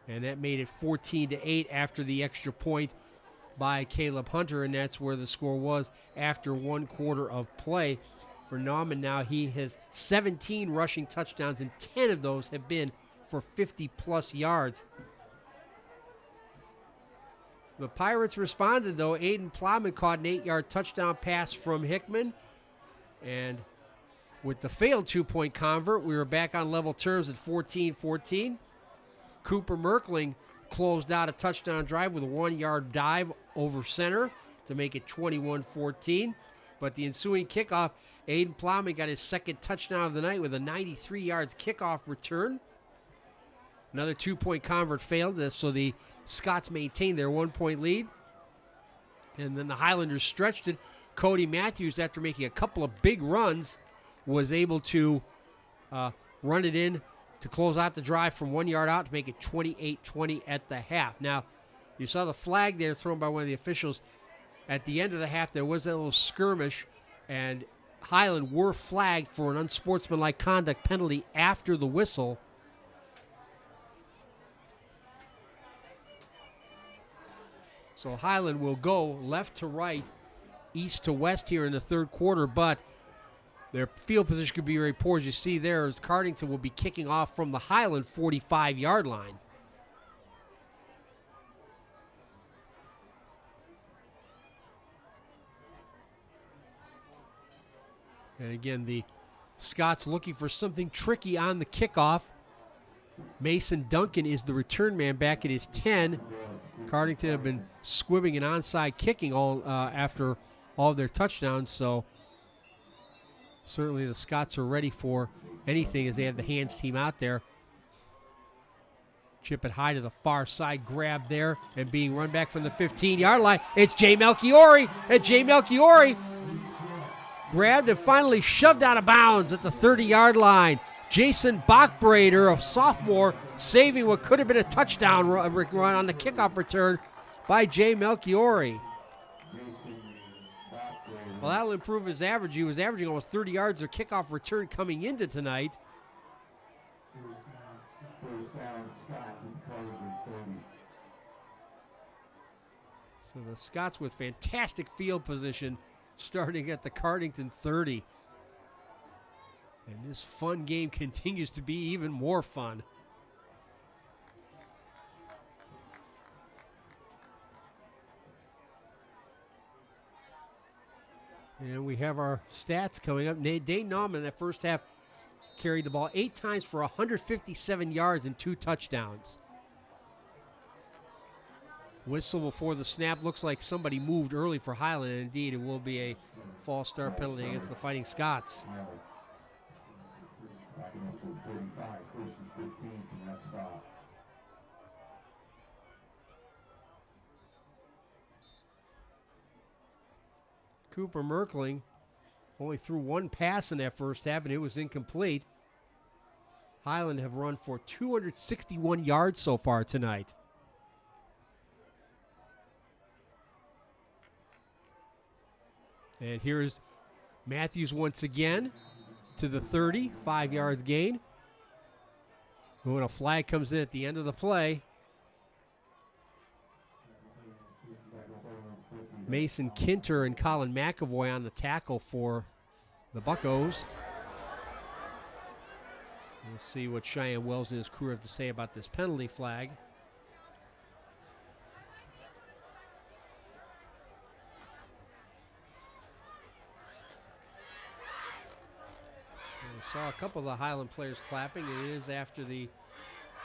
and that made it 14-8 after the extra point by Caleb Hunter, and that's where the score was after 1 quarter of play. For Nauman now, he has 17 rushing touchdowns, and 10 of those have been for 50-plus yards. The Pirates responded, though. Aiden Plowman caught an 8-yard touchdown pass from Hickman. And with the failed 2-point convert, we were back on level terms at 14-14. Cooper Merkling closed out a touchdown drive with a 1-yard dive over center to make it 21-14. But the ensuing kickoff, Aiden Plowman got his second touchdown of the night with a 93 yards kickoff return. Another 2-point convert failed, so the Scots maintained their 1-point lead. And then the Highlanders stretched it. Cody Matthews, after making a couple of big runs, was able to run it in to close out the drive from 1 yard out to make it 28-20 at the half. Now, you saw the flag there thrown by one of the officials. At the end of the half, there was that little skirmish, and Highland were flagged for an unsportsmanlike conduct penalty after the whistle. So Highland will go left to right, east to west here in the third quarter, but their field position could be very poor. As you see there, as Cardington will be kicking off from the Highland 45-yard line. And again, the Scots looking for something tricky on the kickoff. Mason Duncan is the return man back at his 10. Cardington have been squibbing and onside kicking all after all of their touchdowns, so certainly the Scots are ready for anything as they have the hands team out there. Chip it high to the far side, grab there, and being run back from the 15-yard line. It's Jay Melchiori, and Jay Melchiori grabbed and finally shoved out of bounds at the 30-yard line. Jason Bachbrader, a sophomore, saving what could have been a touchdown run on the kickoff return by Jay Melchiori. Well, that'll improve his average. He was averaging almost 30 yards of kickoff return coming into tonight. So the Scots with fantastic field position starting at the Cardington 30. And this fun game continues to be even more fun. And we have our stats coming up. Dane Nauman in that first half carried the ball 8 times for 157 yards and 2 touchdowns. Whistle before the snap. Looks like somebody moved early for Highland, and indeed it will be a false start penalty against the Fighting Scots. Cooper Merkling only threw one pass in that first half, and it was incomplete. Highland have run for 261 yards so far tonight. And here's Matthews once again to the 30, 5 yards gain. When a flag comes in at the end of the play, Mason Kinter and Colin McAvoy on the tackle for the Buccos. We'll see what Cheyenne Wells and his crew have to say about this penalty flag. We saw a couple of the Highland players clapping. It is after the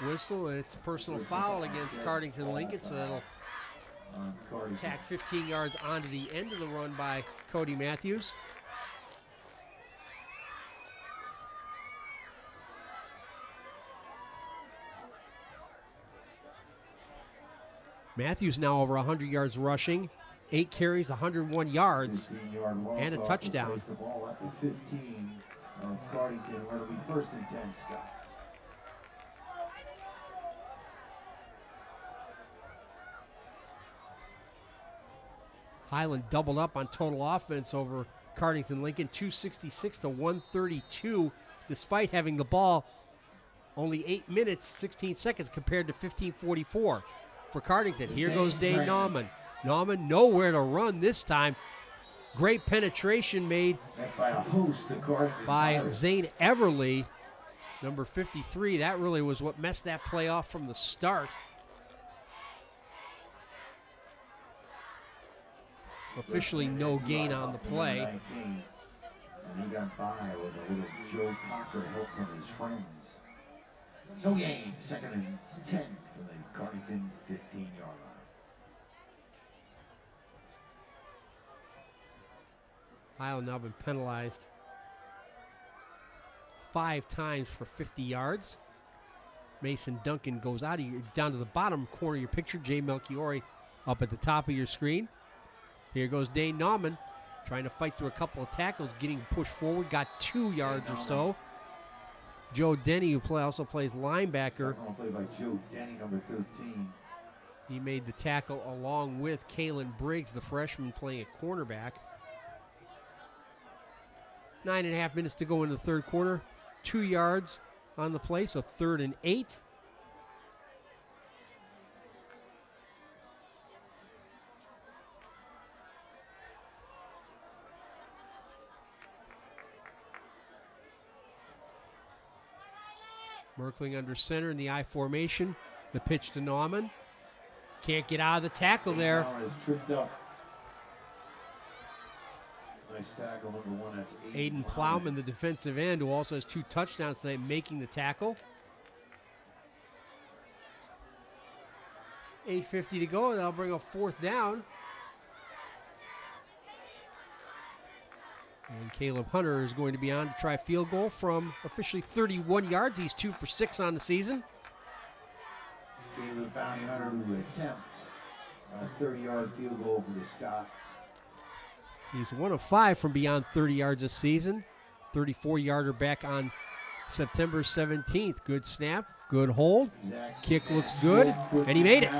whistle, and it's a personal foul against Cardington Lincoln, so that'll tack 15 yards onto the end of the run by Cody Matthews. Matthews now over 100 yards rushing, 8 carries, 101 yards, and a touchdown. The ball at the 15 of Cardington, where it'll be 1st and 10 Scots. Highland doubled up on total offense over Cardington Lincoln, 266 to 132, despite having the ball only 8 minutes, 16 seconds compared to 15:44 for Cardington. Here goes Dane Nauman. Nauman nowhere to run this time. Great penetration made by Zane Everly, number 53. That really was what messed that play off from the start. Officially no gain on the play. And he got by with a little Joe Cocker help from his friends. No gain, 2nd and 10 for the Cardington 15-yard line. Highland now been penalized 5 times for 50 yards. Mason Duncan goes out of your, down to the bottom corner of your picture. Jay Melchiori up at the top of your screen. Here goes Dane Nauman trying to fight through a couple of tackles, getting pushed forward, got 2 yards or so. Joe Denny, who also plays linebacker. Played by Joe Denny, number 13. He made the tackle along with Kalen Briggs, the freshman, playing at cornerback. 9.5 minutes to go in the third quarter. 2 yards on the play, so 3rd and 8. Merkling under center in the I formation. The pitch to Nauman. Can't get out of the tackle there. Tripped up. Nice tackle, number 1. That's Aiden Plowman, the defensive end, who also has 2 touchdowns tonight, making the tackle. 8:50 to go. That'll bring a 4th down. And Caleb Hunter is going to be on to try field goal from officially 31 yards. He's 2 for 6 on the season. Caleb Bounty Hunter who attempt a 30-yard field goal for the Scots. He's 1 of 5 from beyond 30 yards this season. 34-yarder back on September 17th. Good snap, good hold. Kick looks good, and he made it.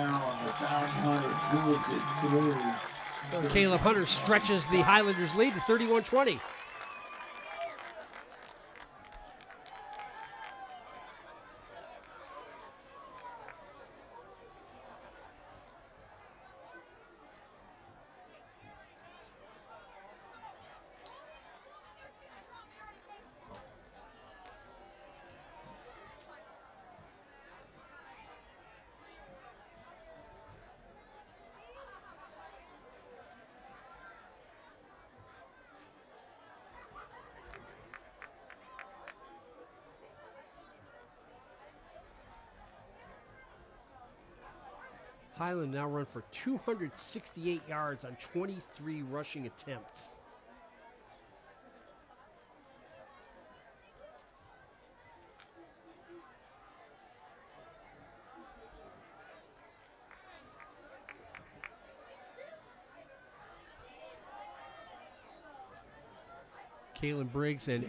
Caleb Hunter stretches the Highlanders' lead to 31-20. Highland now run for 268 yards on 23 rushing attempts. Kalen Briggs and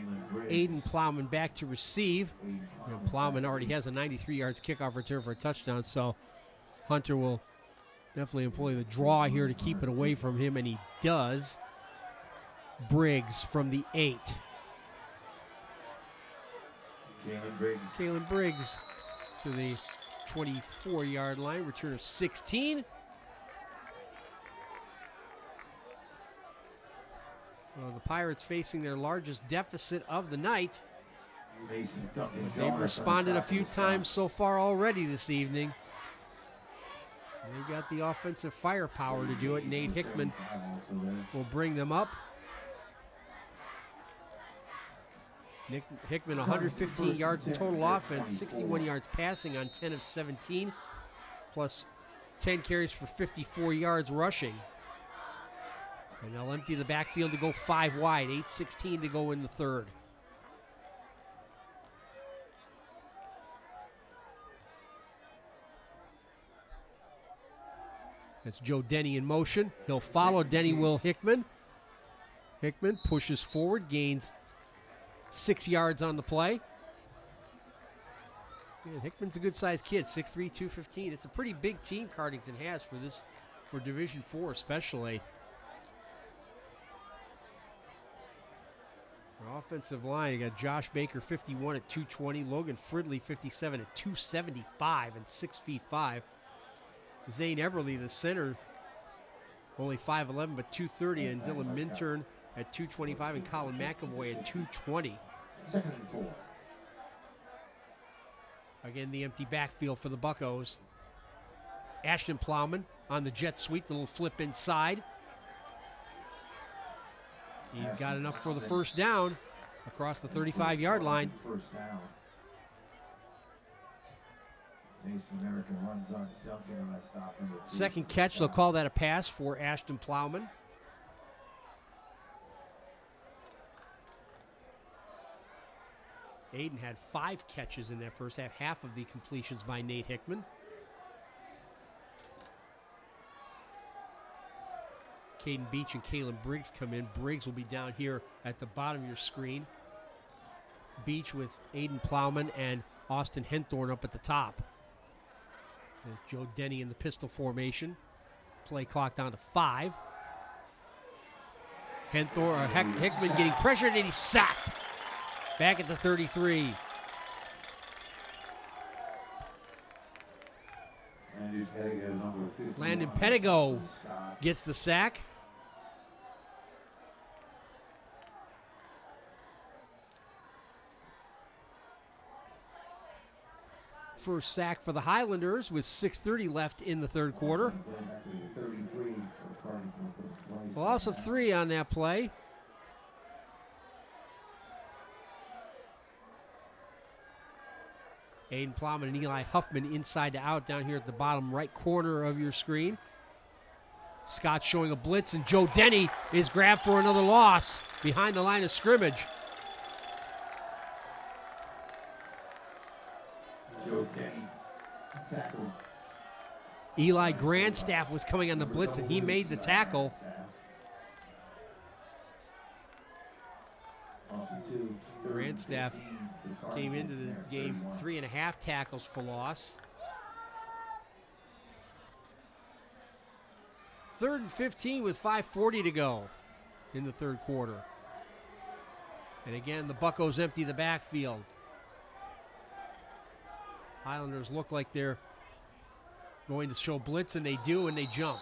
Aiden Plowman back to receive. And Plowman already has a 93 yards kickoff return for a touchdown, so Hunter will definitely employ the draw here to keep it away from him, and he does. Briggs from the 8. Kalen Briggs to the 24-yard line, return of 16. Well, the Pirates facing their largest deficit of the night. But they've responded a few times so far already this evening. They've got the offensive firepower to do it. Nate Hickman will bring them up. Hickman, 115 yards in total offense, 61 yards passing on 10 of 17, plus 10 carries for 54 yards rushing. And they'll empty the backfield to go 5 wide, 8:16 to go in the third. That's Joe Denny in motion. He'll follow Denny Will Hickman. Hickman pushes forward, gains 6 yards on the play. Yeah, Hickman's a good-sized kid, 6'3", 215. It's a pretty big team Cardington has for Division IV especially. Our offensive line, you got Josh Baker, 51 at 220. Logan Fridley, 57 at 275 and 6'5". Zane Everly, the center, only 5'11", but 230. And Dylan Minturn at 225 and Colin McAvoy at 220. Second and 4. Again, the empty backfield for the Buccos. Ashton Plowman on the jet sweep, the little flip inside. He's got enough for the first down across the 35-yard line. First down. Mason American runs on Duncan on that stop. Second catch, they'll call that a pass for Ashton Plowman. Aiden had 5 catches in that first half, half of the completions by Nate Hickman. Caden Beach and Kalen Briggs come in. Briggs will be down here at the bottom of your screen. Beach with Aiden Plowman and Austin Henthorn up at the top. There's Joe Denny in the pistol formation. Play clock down to 5. Hickman getting pressured and he's sacked. Back at the 33. Landon Pedigo gets the sack. First sack for the Highlanders with 6:30 left in the third quarter. Loss of 3 on that play. Aiden Plowman and Eli Huffman inside to out down here at the bottom right corner of your screen. Scott showing a blitz, and Joe Denny is grabbed for another loss behind the line of scrimmage. Joe Denny tackled. Eli Grandstaff was coming on the blitz, and he made the tackle. Grandstaff came into the game 3.5 tackles for loss. 3rd and 15 with 5:40 to go in the third quarter. And again, the Buccos empty the backfield. Highlanders look like they're going to show blitz, and they do, and they jump.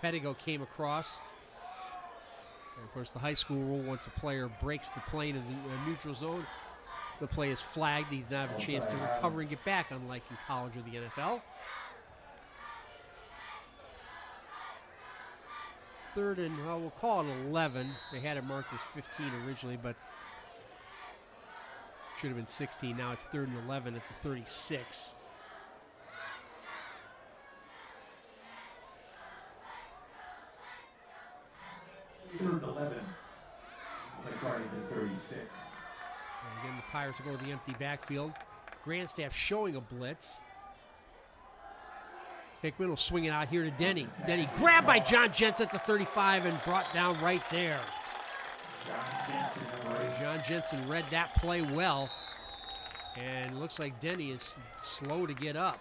Pedigo came across. And of course, the high school rule, once a player breaks the plane of the neutral zone, the play is flagged. He does not have a chance to recover and get back, unlike in college or the NFL. 3rd and, well, we'll call it 11. They had it marked as 15 originally, but should have been 16. Now it's 3rd and 11 at the 36. Third 11. Cardington 36. And again, the Pirates will go to the empty backfield. Grandstaff showing a blitz. Hickman will swing it out here to Denny. Denny grabbed by John Jentz at the 35 and brought down right there. John Jensen read that play well. And looks like Denny is slow to get up.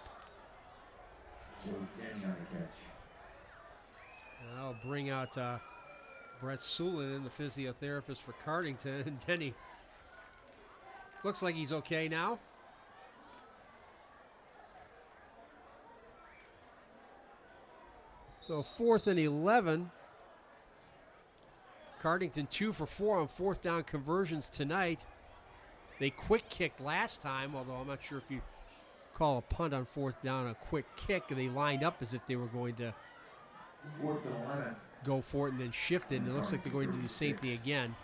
I'll bring out Brett Sulin, the physiotherapist for Cardington. And Denny looks like he's okay now. So 4th and 11. Cardington 2 for 4 on 4th down conversions tonight. They quick kicked last time, although I'm not sure if you call a punt on 4th down a quick kick. They lined up as if they were going to go for it and then shifted, and it looks like they're going to do the same thing again.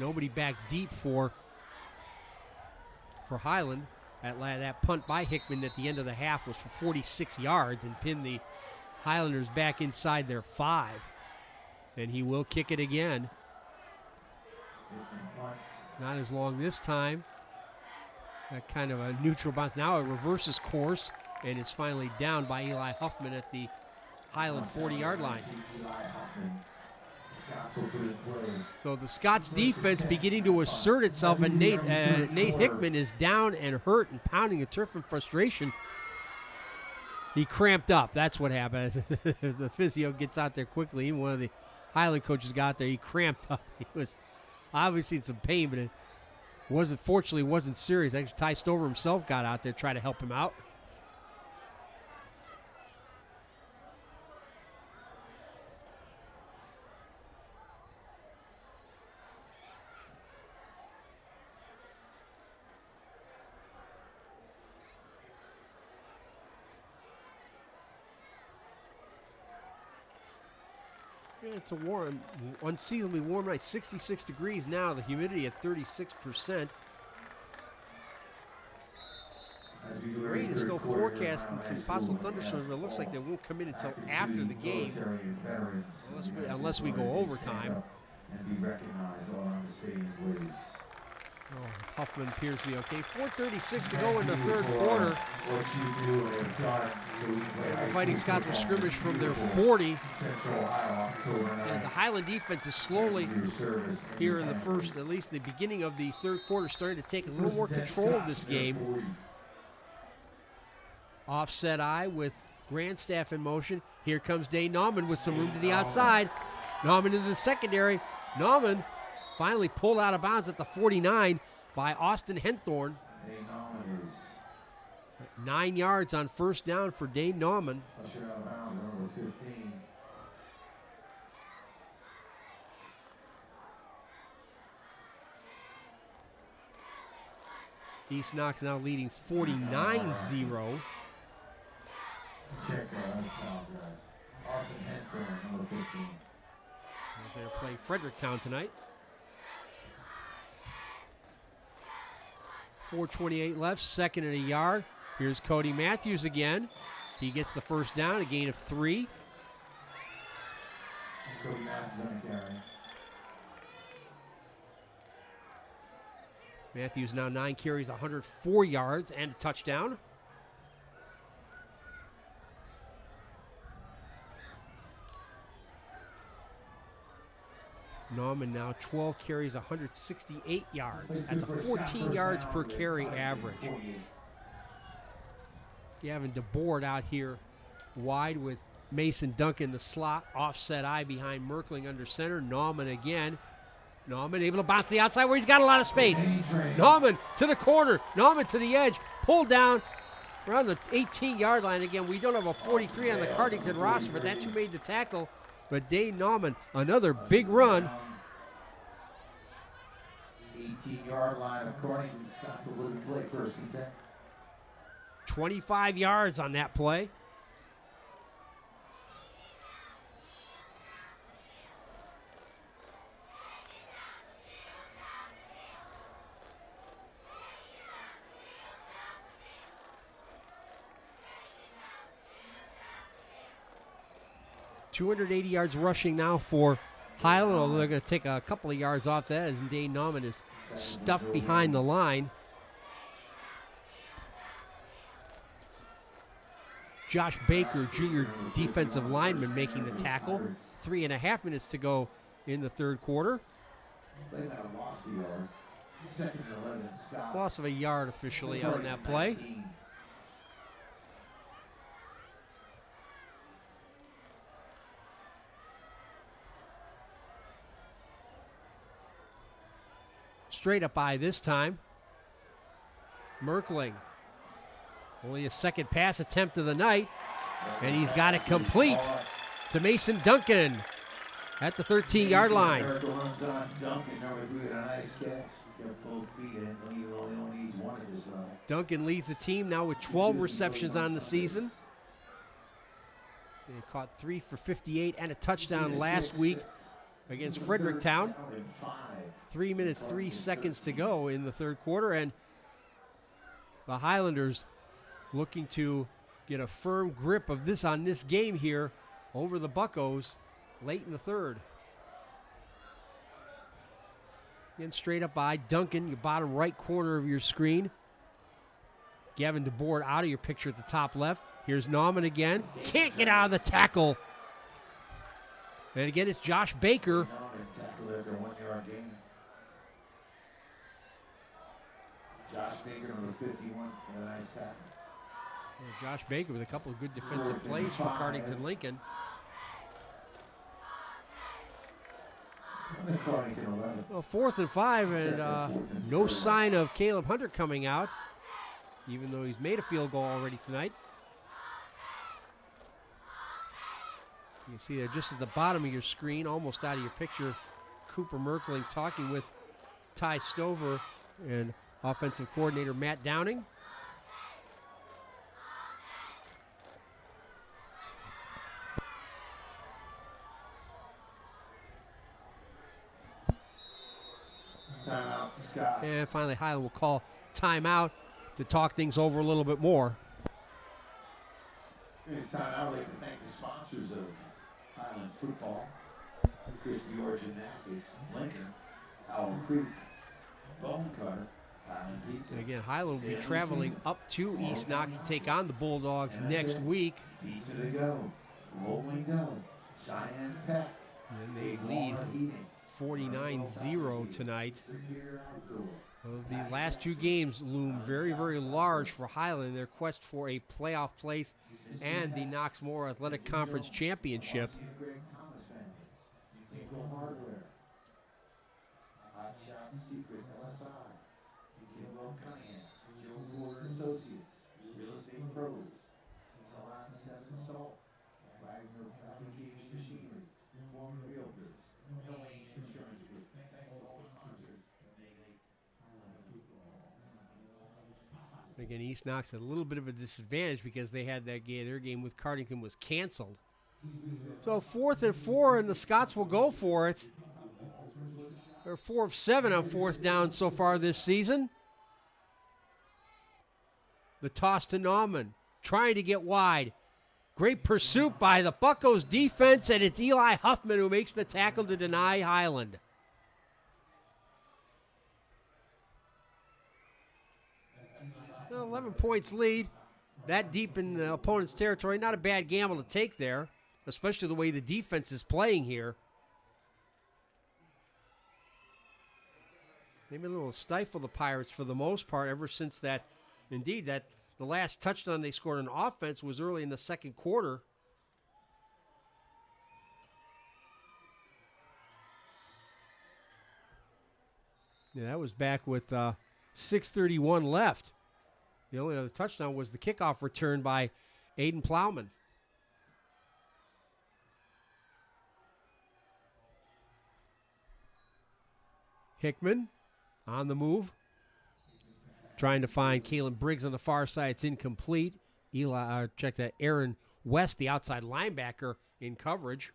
Nobody back deep for Highland. That punt by Hickman at the end of the half was for 46 yards and pinned the Highlanders back inside their 5. And he will kick it again. Not as long this time. That kind of a neutral bounce. Now it reverses course and is finally down by Eli Huffman at the Highland 40-yard line. So the Scots defense beginning to assert itself, and Nate Hickman is down and hurt and pounding the turf in frustration. He cramped up. That's what happened. As the physio gets out there quickly, even one of the Highland coaches got there, he cramped up. He was obviously in some pain, but it fortunately wasn't serious. Actually, Ty Stover himself got out there to try to help him out. It's a warm, unseasonably warm night. 66 degrees now. The humidity at 36%. Rain is still forecasting some possible thunderstorms, but it looks like they won't come in until after the game, unless we go overtime. Oh, Huffman appears to be okay. 4:36 to go in the third quarter. The Fighting Scots will scrimmage from their 40. And the Highland defense is slowly, here in the first, at least the beginning of the third quarter, starting to take a little more control of this game. Offset eye with Grandstaff in motion. Here comes Dane Nauman with some room to the outside. Nauman into the secondary. Nauman finally pulled out of bounds at the 49 by Austin Henthorn. 9 yards on first down for Dane Nauman. East Knox now leading 49-0. As they play Fredericktown tonight. 4:28 left, 2nd and a yard. Here's Cody Matthews again. He gets the first down, a gain of 3. Matthews now 9 carries, 104 yards, and a touchdown. Nauman now 12 carries, 168 yards. That's a 14 yards per carry average. Gavin DeBoard out here wide with Mason Duncan the slot. Offset eye behind Merkling under center. Nauman again. Nauman able to bounce to the outside where he's got a lot of space. Nauman to the corner. Nauman to the edge. Pulled down around the 18-yard line. Again, we don't have a 43 on the Cardington roster, but that's who made the tackle. But Dane Nauman, another big run. 18-yard line according to Scott's a little play first and 10. 25 yards on that play. .280 yards rushing now for Highland, although they're going to take a couple of yards off that as Dane Nauman is stuffed behind the line. Josh Baker, junior defensive lineman, making the tackle. 3.5 minutes to go in the third quarter. They might have lost the yard. Second and 11, Scott. Loss of a yard officially on that play. 19. Straight up eye this time. Merkling. Only a second pass attempt of the night. And he's got it complete to Mason Duncan at the 13-yard line. Duncan leads the team now with 12 receptions on the season. He caught 3 for 58 and a touchdown last week against Fredericktown. 3 minutes, 3 seconds to go in the third quarter, and the Highlanders looking to get a firm grip of this on this game here over the Buccos late in the third. Again, straight up by Duncan, your bottom right corner of your screen. Gavin DeBoard out of your picture at the top left. Here's Nauman again. Can't get out of the tackle. And again, it's Josh Baker. Josh Baker, number 51, a nice tackle. Josh Baker with a couple of good defensive plays for Cardington Lincoln. Well, 4th and 5, and no sign of Caleb Hunter coming out, even though he's made a field goal already tonight. You can see there just at the bottom of your screen, almost out of your picture, Cooper Merkling talking with Ty Stover and offensive coordinator Matt Downing. Timeout, Scott. And finally, Highland will call timeout to talk things over a little bit more. It's time I would like to thank the sponsors of Highland football, Chris Muir Gymnastics, Lincoln, Owl Creek, Bone Cutter, Highland Pizza. And again, Highland will be traveling up to East Knox to take on the Bulldogs next week. Pizza to go, Rolling Dome, Cheyenne Pet. And they lead 49-0 tonight. Well, these last two games loom very, very large for Highland in their quest for a playoff place and the Knox-More Athletic Conference Championship. Again, East Knox had a little bit of a disadvantage because they had that game. Their game with Cardington was canceled. So 4th and 4, and the Scots will go for it. They're 4 of 7 on 4th down so far this season. The toss to Nauman, trying to get wide. Great pursuit by the Buccos defense, and it's Eli Huffman who makes the tackle to deny Highland. 11 points lead, that deep in the opponent's territory. Not a bad gamble to take there, especially the way the defense is playing here. They've been able to stifle the Pirates for the most part ever since that, indeed, that the last touchdown they scored on offense was early in the second quarter. Yeah, that was back with 6:31 left. The only other touchdown was the kickoff return by Aiden Plowman. Hickman on the move, trying to find Kalen Briggs on the far side. It's incomplete. Aaron West, the outside linebacker, in coverage.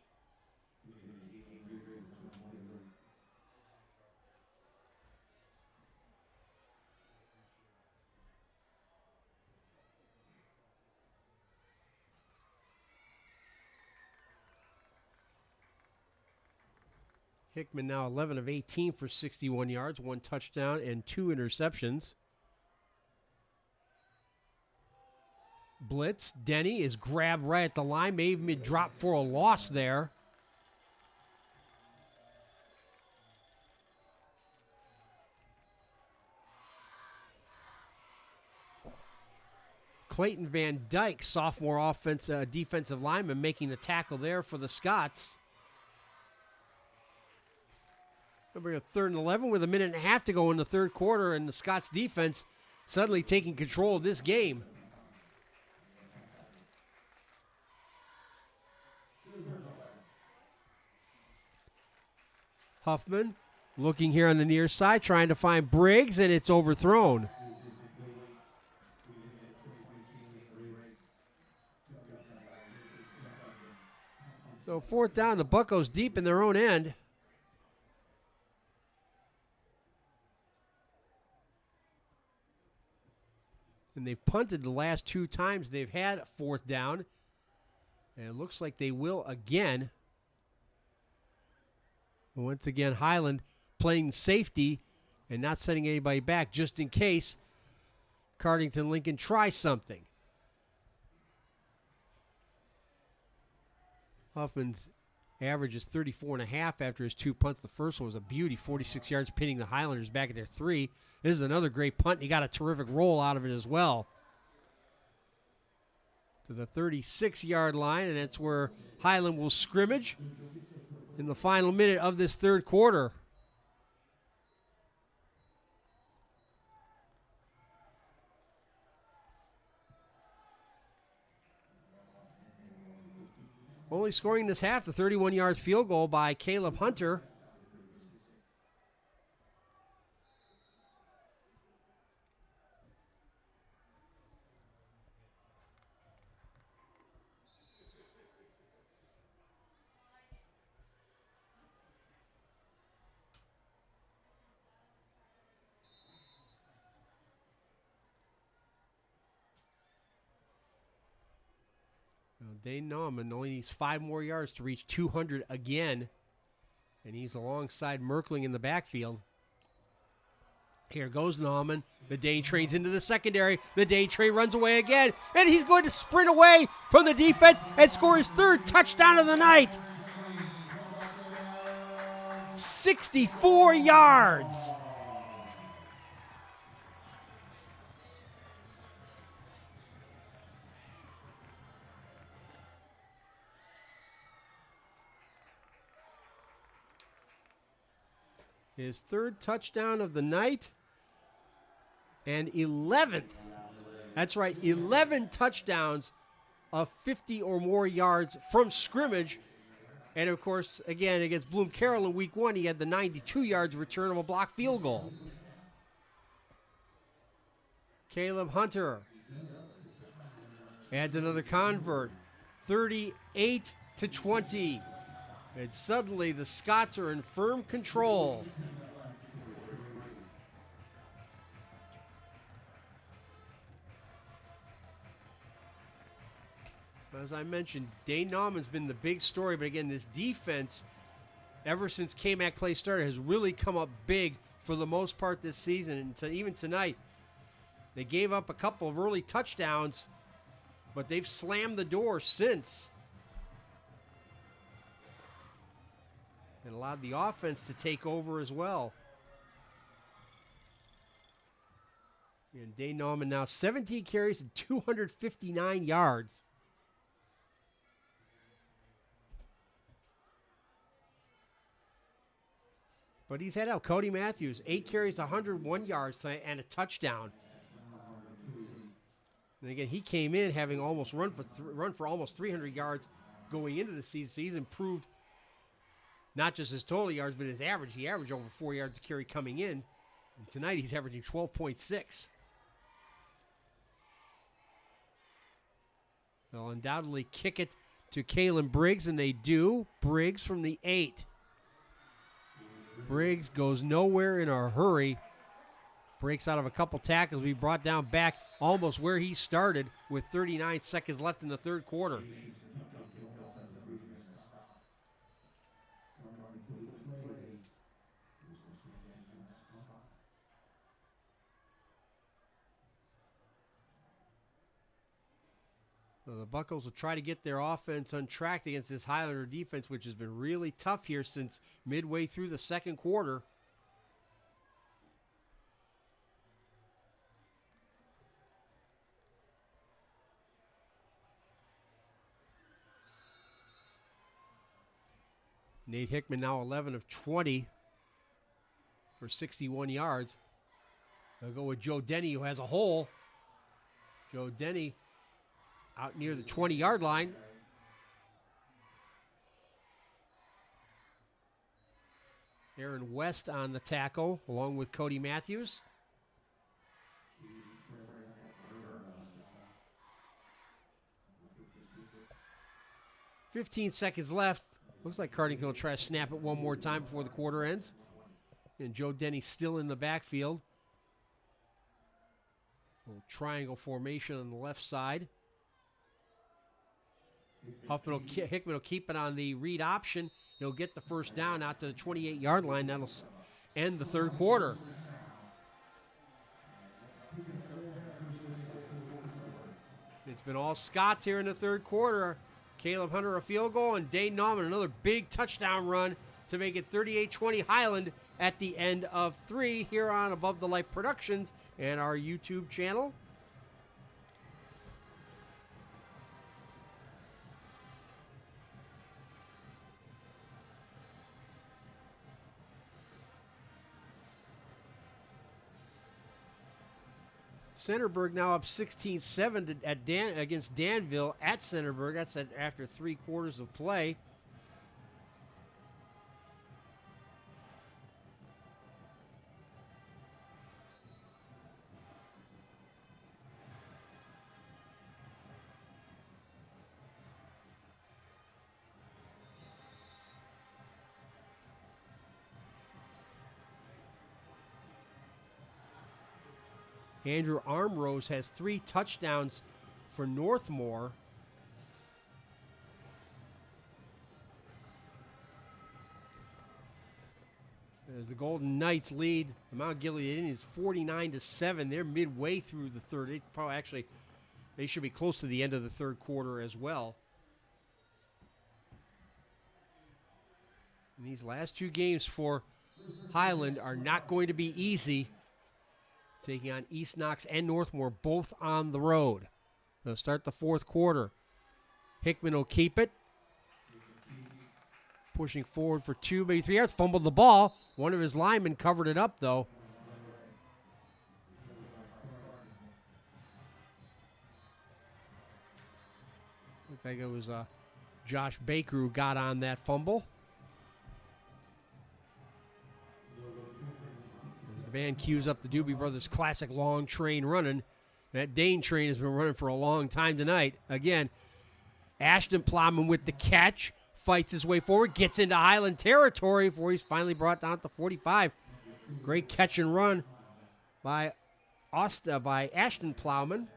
Hickman now 11 of 18 for 61 yards, 1 touchdown and 2 interceptions. Blitz, Denny is grabbed right at the line, maybe drop for a loss there. Clayton Van Dyke, sophomore defensive lineman, making the tackle there for the Scots. Number 3rd and 11 with a minute and a half to go in the third quarter, and the Scots defense suddenly taking control of this game. Huffman looking here on the near side, trying to find Briggs, and it's overthrown. So 4th down, the Buccos deep in their own end. And they've punted the last 2 times they've had 4th down. And it looks like they will again. Once again, Highland playing safety and not sending anybody back just in case Cardington Lincoln tries something. Huffman's average is 34.5 after his 2 punts. The first one was a beauty, 46 yards, pinning the Highlanders back at their 3. This is another great punt. He got a terrific roll out of it as well. To the 36-yard line, and that's where Highland will scrimmage in the final minute of this third quarter. Only scoring this half, the 31-yard field goal by Caleb Hunter. Dane Nauman only needs 5 more yards to reach 200 again. And he's alongside Merkling in the backfield. Here goes Nauman. The Dane train's into the secondary. The Dane train runs away again. And he's going to sprint away from the defense and score his 3rd touchdown of the night. 64 yards. His 3rd touchdown of the night and 11th. That's right, 11 touchdowns of 50 or more yards from scrimmage. And, of course, again, against Bloom Carroll in week 1, he had the 92 yards return of a blocked field goal. Caleb Hunter adds another convert, 38-20. And suddenly the Scots are in firm control. As I mentioned, Dane Nauman's been the big story, but again, this defense, ever since K-Mac play started, has really come up big for the most part this season. And even tonight, they gave up a couple of early touchdowns, but they've slammed the door since. And allowed the offense to take over as well. And Dane Nauman now 17 carries and 259 yards. But he's had out Cody Matthews, 8 carries, 101 yards, and a touchdown. And again, he came in having almost run for almost 300 yards going into the season. So he's improved not just his total yards, but his average. He averaged over 4 yards a carry coming in. And tonight he's averaging 12.6. They'll undoubtedly kick it to Kalen Briggs, and they do. Briggs from the 8. Briggs goes nowhere in a hurry. Breaks out of a couple tackles. We brought down back almost where he started with 39 seconds left in the third quarter. So the Buccos will try to get their offense untracked against this Highlander defense, which has been really tough here since midway through the second quarter. Nate Hickman now 11 of 20 for 61 yards. They'll go with Joe Denny, who has a hole. Joe Denny out near the 20-yard line. Aaron West on the tackle, along with Cody Matthews. "15 seconds left. Looks like Cardington will try to snap it one more time before the quarter ends. And Joe Denny still in the backfield. Little triangle formation on the left side. Hickman will keep it on the read option. He'll get the first down out to the 28-yard line. That'll end the third quarter. It's been all Scots here in the third quarter. Caleb Hunter a field goal, and Dane Nauman another big touchdown run to make it 38-20 Highland at the end of 3 here on Above the Light Productions and our YouTube channel. Centerburg now up 16-7 against Danville at Centerburg. That's after 3 quarters of play. Andrew Armrose has 3 touchdowns for Northmore. As the Golden Knights lead the Mount Gilead Indians 49-7. They're midway through the third. They should be close to the end of the third quarter as well. And these last 2 games for Highland are not going to be easy. Taking on East Knox and Northmore, both on the road. They'll start the fourth quarter. Hickman will keep it. Pushing forward for 2, maybe 3 yards. Fumbled the ball. One of his linemen covered it up, though. Looks like it was Josh Baker who got on that fumble. The band cues up the Doobie Brothers classic long train running. That Dane train has been running for a long time tonight. Again, Ashton Plowman with the catch, fights his way forward, gets into Highland territory before he's finally brought down at the 45. Great catch and run by Ashton Plowman.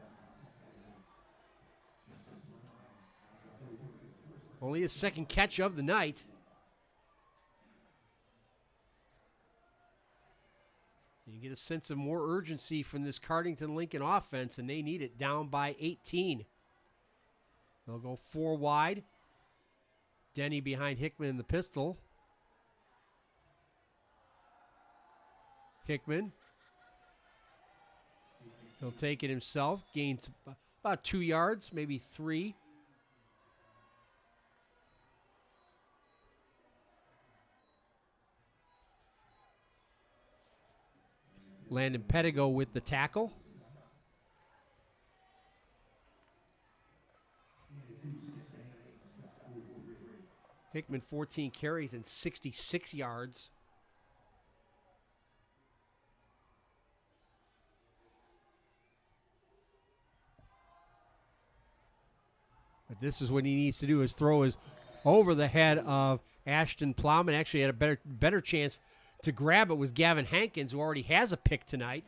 Only his second catch of the night. You get a sense of more urgency from this Cardington-Lincoln offense, and they need it down by 18. They'll go 4 wide. Denny behind Hickman in the pistol. Hickman. He'll take it himself. Gains about 2 yards, maybe 3. Landon Pedigo with the tackle. Hickman 14 carries and 66 yards. But this is what he needs to do, is throw his over the head of Ashton Plowman. Actually had a better chance to grab it with Gavin Hankins, who already has a pick tonight.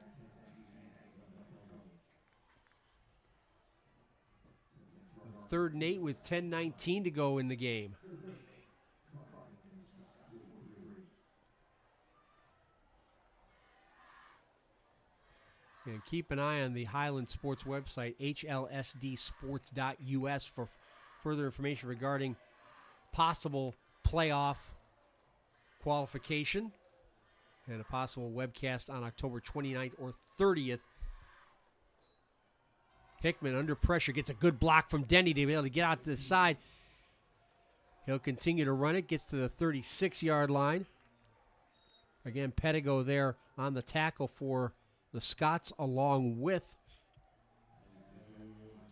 Third and 8 with 10:19 to go in the game. And keep an eye on the Highland Sports website, hlsdsports.us, for further information regarding possible playoff qualification and a possible webcast on October 29th or 30th. Hickman under pressure, gets a good block from Denny to be able to get out to the side. He'll continue to run it, gets to the 36-yard line. Again, Pettigo there on the tackle for the Scots, along with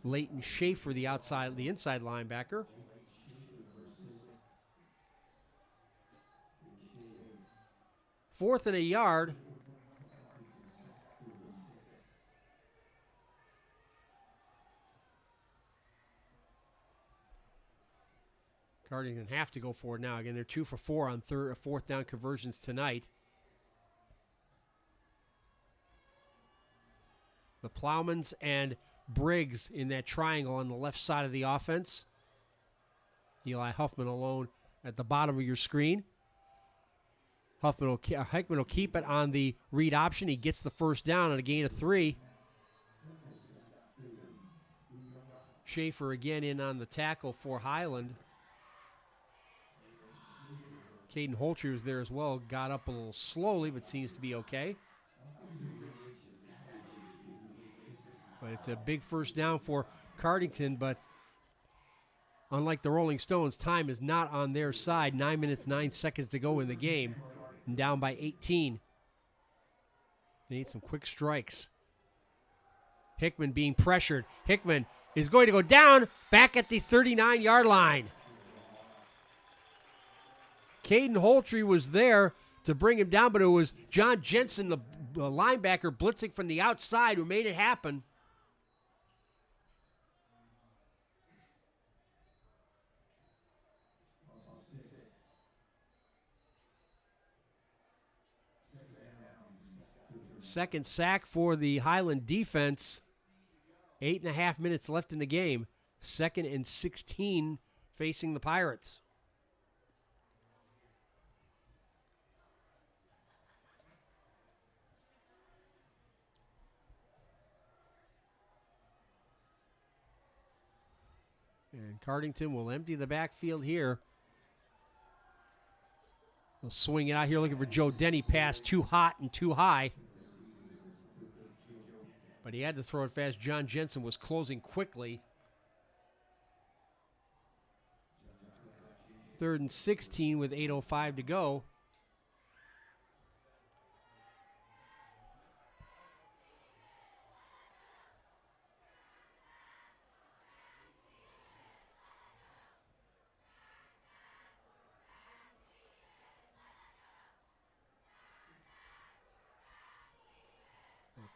Leighton Schaefer, the inside linebacker. Fourth and a yard. Cardington have to go for it now. Again, they're 2 for 4 on fourth down conversions tonight. The Plowmans and Briggs in that triangle on the left side of the offense. Eli Huffman alone at the bottom of your screen. Heckman will keep it on the read option. He gets the first down on a gain of 3. Schaefer again in on the tackle for Highland. Caden Holtry was there as well. Got up a little slowly, but seems to be okay. But it's a big first down for Cardington, but unlike the Rolling Stones, time is not on their side. 9 minutes, 9 seconds to go in the game, and down by 18. They need some quick strikes. Hickman being pressured. Hickman is going to go down back at the 39-yard line. Caden Holtry was there to bring him down, but it was John Jensen, the linebacker, blitzing from the outside who made it happen. Second sack for the Highland defense. 8.5 minutes left in the game. 2nd and 16 facing the Pirates. And Cardington will empty the backfield here. They'll swing it out here looking for Joe Denny. Pass too hot and too high. But he had to throw it fast. John Jensen was closing quickly. 3rd and 16 with 8:05 to go.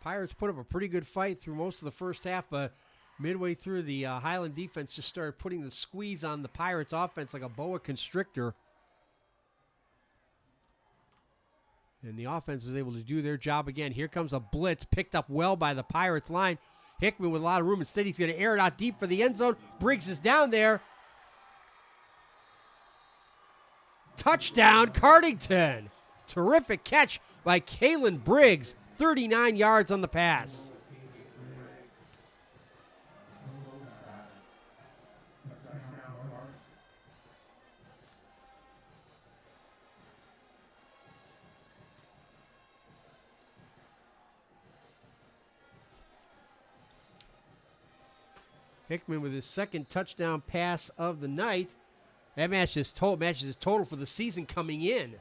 Pirates put up a pretty good fight through most of the first half, but midway through, the Highland defense just started putting the squeeze on the Pirates offense like a boa constrictor. And the offense was able to do their job again. Here comes a blitz, picked up well by the Pirates line. Hickman with a lot of room. Instead, he's going to air it out deep for the end zone. Briggs is down there. Touchdown, Cardington. Terrific catch by Kalen Briggs. 39 yards on the pass. Hickman with his 2nd touchdown pass of the night. That matches his total for the season coming in.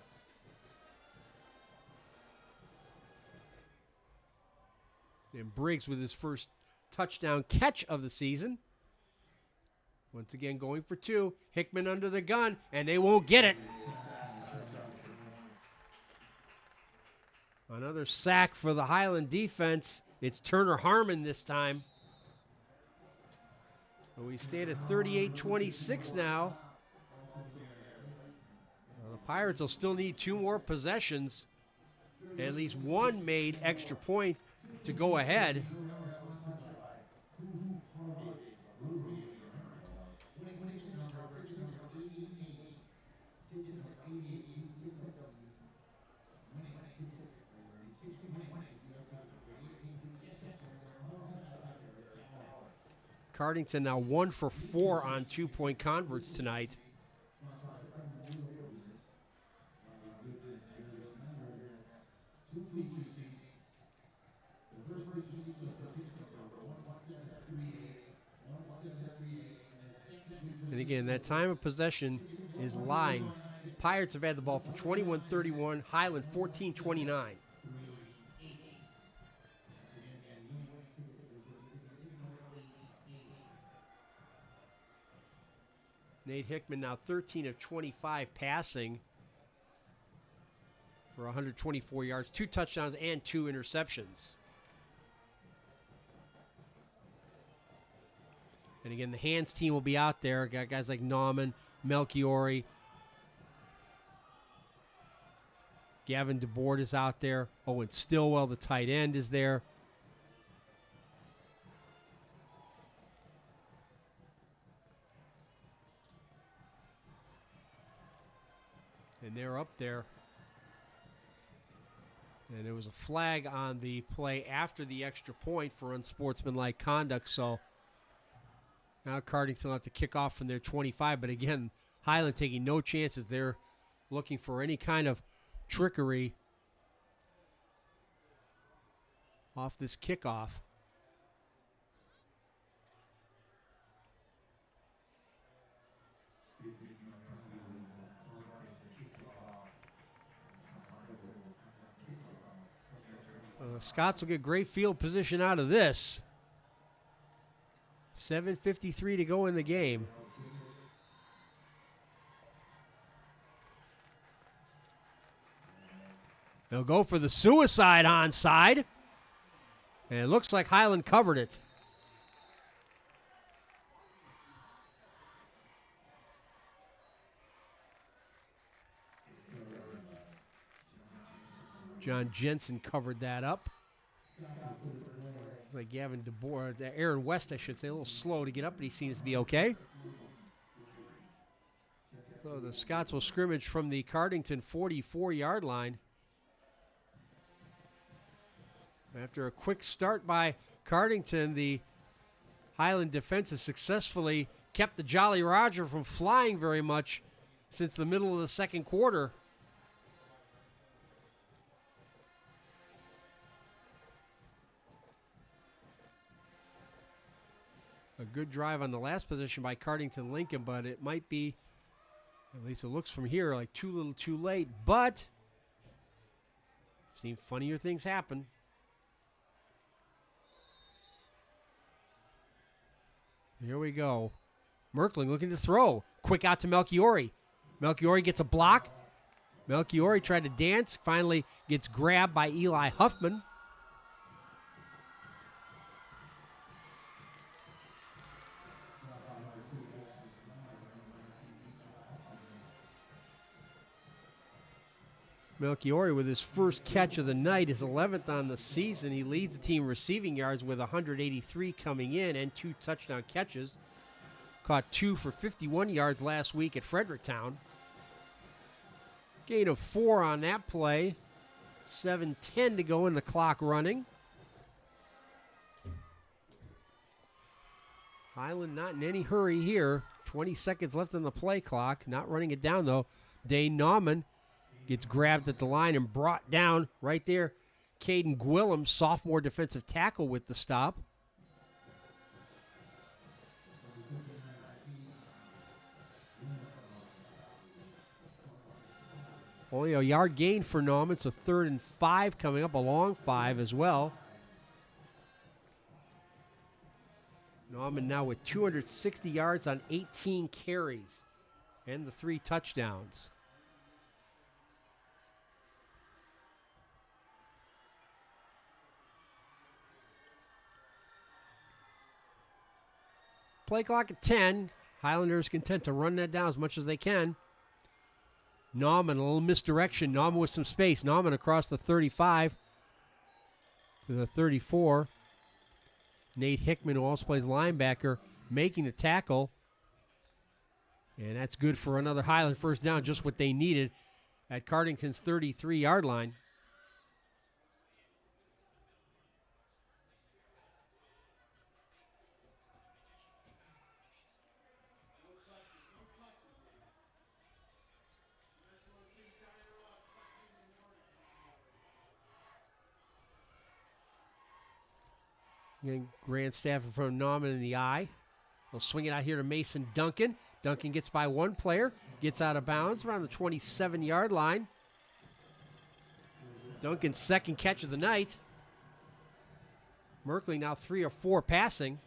And Briggs with his first touchdown catch of the season. Once again going for 2. Hickman under the gun, and they won't get it. Another sack for the Highland defense. It's Turner Harmon this time. So we stand at 38-26 now. The Pirates will still need 2 more possessions. At least 1 made extra point to go ahead. Cardington now 1 for 4 on 2-point converts tonight. And again, that time of possession is lying. Pirates have had the ball for 21-31, Highland 14-29. Nate Hickman now 13 of 25 passing for 124 yards, 2 touchdowns, and 2 interceptions. And again, the hands team will be out there. Got guys like Nauman, Melchiori. Gavin DeBoard is out there. Owen Stillwell, the tight end, is there. And they're up there. And there was a flag on the play after the extra point for unsportsmanlike conduct. So now Cardington will have to kick off from their 25. But again, Highland taking no chances. They're looking for any kind of trickery off this kickoff. The Scots will get great field position out of this. 7:53 to go in the game. They'll go for the suicide onside. And it looks like Highland covered it. John Jensen covered that up. Looks like Gavin DeBoer, Aaron West, I should say, a little slow to get up, but he seems to be okay. So the Scots will scrimmage from the Cardington 44-yard line. After a quick start by Cardington, the Highland defense has successfully kept the Jolly Roger from flying very much since the middle of the second quarter. A good drive on the last position by Cardington Lincoln, but it might be, at least it looks from here, like too little too late. But I've seen funnier things happen. Here we go. Merkling looking to throw. Quick out to Melchiori. Melchiori gets a block. Melchiori tried to dance. Finally gets grabbed by Eli Huffman. Melchiori with his first catch of the night, his 11th on the season. He leads the team receiving yards with 183 coming in and 2 touchdown catches. Caught 2 for 51 yards last week at Fredericktown. Gain of 4 on that play. 7:10 to go in the clock running. Highland not in any hurry here. 20 seconds left on the play clock. Not running it down though. Dane Nauman gets grabbed at the line and brought down right there. Caden Gwillem, sophomore defensive tackle, with the stop. Only a yard gain for Nauman, so 3rd and 5 coming up, a long 5 as well. Nauman now with 260 yards on 18 carries and the 3 touchdowns. Play clock at 10. Highlanders content to run that down as much as they can. Nauman, a little misdirection. Nauman with some space. Nauman across the 35 to the 34. Nate Hickman, who also plays linebacker, making the tackle. And that's good for another Highland first down, just what they needed at Cardington's 33-yard line. Getting Grant Stafford from Nauman in the eye. They'll swing it out here to Mason Duncan. Duncan gets by one player, gets out of bounds around the 27-yard line. Duncan's second catch of the night. Merkling now 3 of 4 passing.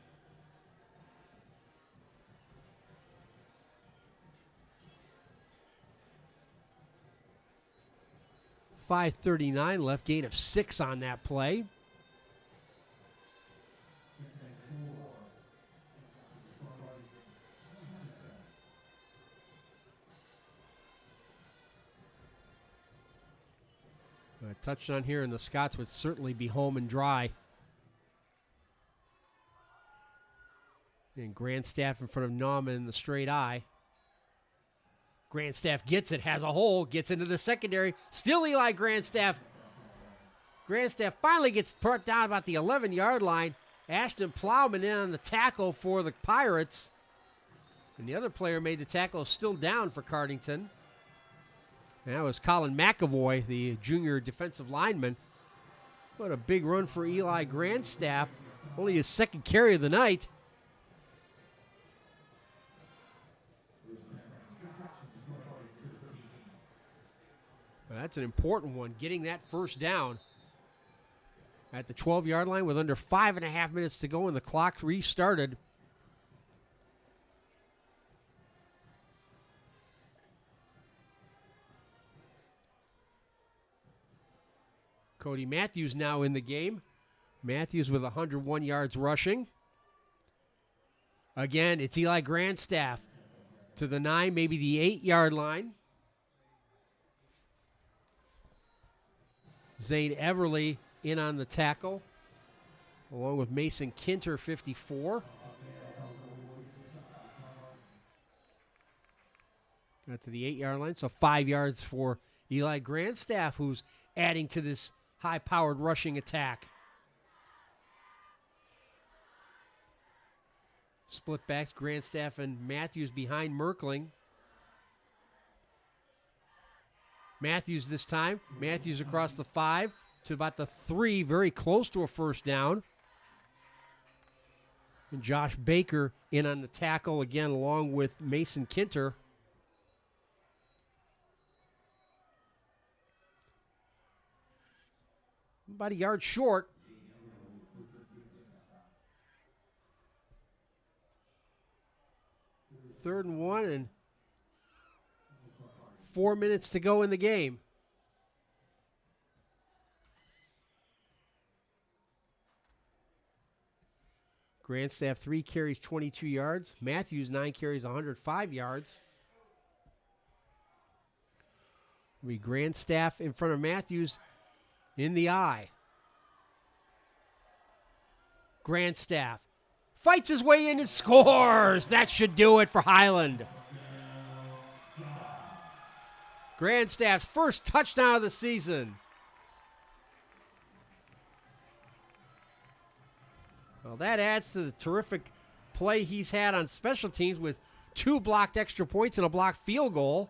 .539 left, gain of 6 on that play. A touchdown here, and the Scots would certainly be home and dry. And Grandstaff in front of Nauman in the straight eye. Grandstaff gets it, has a hole, gets into the secondary. Still Eli Grandstaff. Grandstaff finally gets brought down about the 11-yard line. Ashton Plowman in on the tackle for the Pirates. And the other player made the tackle, still down for Cardington. And that was Colin McAvoy, the junior defensive lineman. What a big run for Eli Grandstaff. Only his second carry of the night. Well, that's an important one, getting that first down at the 12-yard line with under 5.5 minutes to go and the clock restarted. Cody Matthews now in the game. Matthews with 101 yards rushing. Again, it's Eli Grandstaff to the 9, maybe the 8-yard line. Zane Everly in on the tackle, along with Mason Kinter, 54. Got to the 8-yard line, so 5 yards for Eli Grandstaff, who's adding to this high-powered rushing attack. Split backs, Grandstaff and Matthews behind Merkling. Matthews this time. Matthews across the 5 to about the 3, very close to a first down. And Josh Baker in on the tackle again, along with Mason Kinter. About a yard short. Third and 1 and 4 minutes to go in the game. Grandstaff 3 carries, 22 yards. Matthews 9 carries, 105 yards. We Grandstaff in front of Matthews in the eye. Grandstaff fights his way in and scores. That should do it for Highland. Grandstaff's first touchdown of the season. Well, that adds to the terrific play he's had on special teams with 2 blocked extra points and a blocked field goal.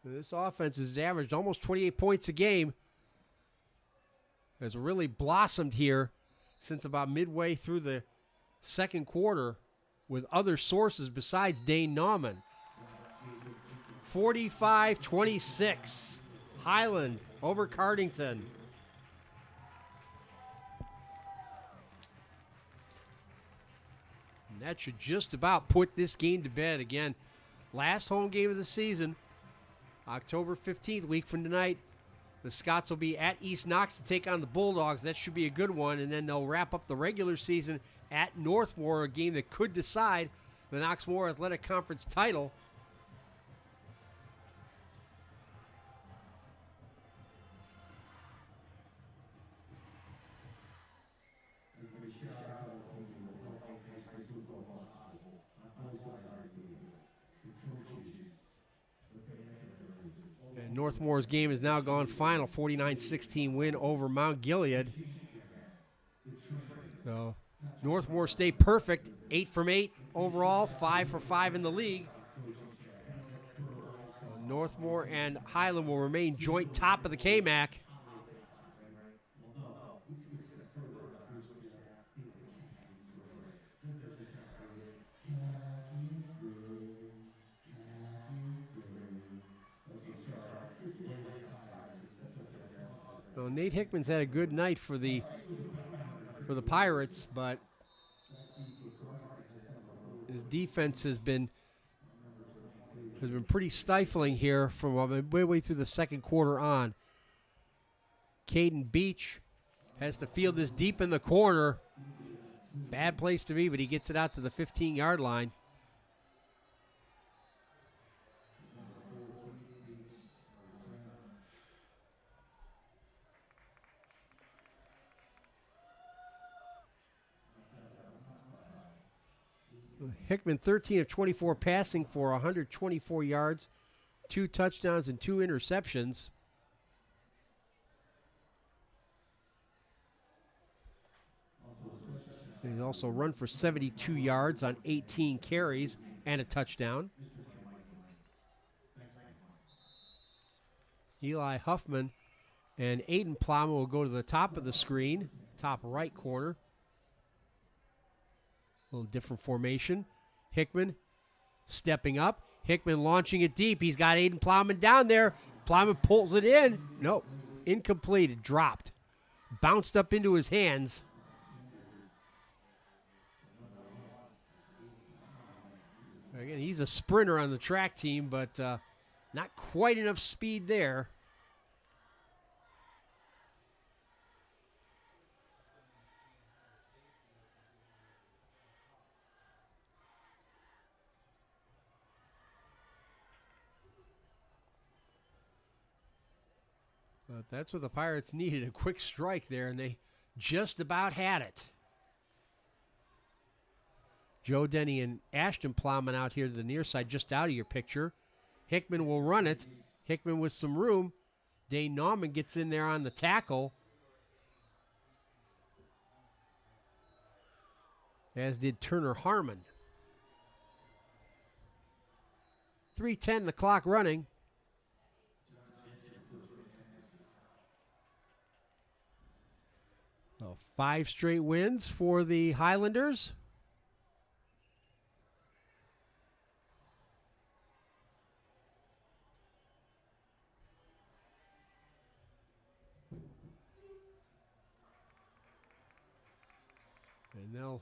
This offense has averaged almost 28 points a game. Has really blossomed here since about midway through the second quarter with other sources besides Dane Nauman. 45-26. Highland over Cardington. And that should just about put this game to bed. Again, last home game of the season. October 15th, week from tonight, the Scots will be at East Knox to take on the Bulldogs. That should be a good one. And then they'll wrap up the regular season at Northmore, a game that could decide the Knoxmore Athletic Conference title. Northmore's game is now gone final, 49-16 win over Mount Gilead. So Northmore stayed perfect, 8 from 8 overall, 5 for 5 in the league. Northmore and Highland will remain joint top of the KMAC. Well, Nate Hickman's had a good night for the Pirates, but his defense has been pretty stifling here from way through the second quarter on. Caden Beach has to field this deep in the corner. Bad place to be, but he gets it out to the 15-yard line. Hickman 13 of 24 passing for 124 yards, 2 touchdowns and 2 interceptions. And he also run for 72 yards on 18 carries and a touchdown. Eli Huffman and Aiden Plowman will go to the top of the screen, top right corner. A little different formation. Hickman stepping up. Hickman launching it deep. He's got Aiden Plowman down there. Plowman pulls it in. Nope. Incomplete. It dropped. Bounced up into his hands. Again, he's a sprinter on the track team, but not quite enough speed there. But that's what the Pirates needed, a quick strike there, and they just about had it. Joe Denny and Ashton Plowman out here to the near side, just out of your picture. Hickman will run it. Hickman with some room. Dane Nauman gets in there on the tackle. As did Turner Harmon. 3:10 the clock running. So 5 straight wins for the Highlanders. And they'll,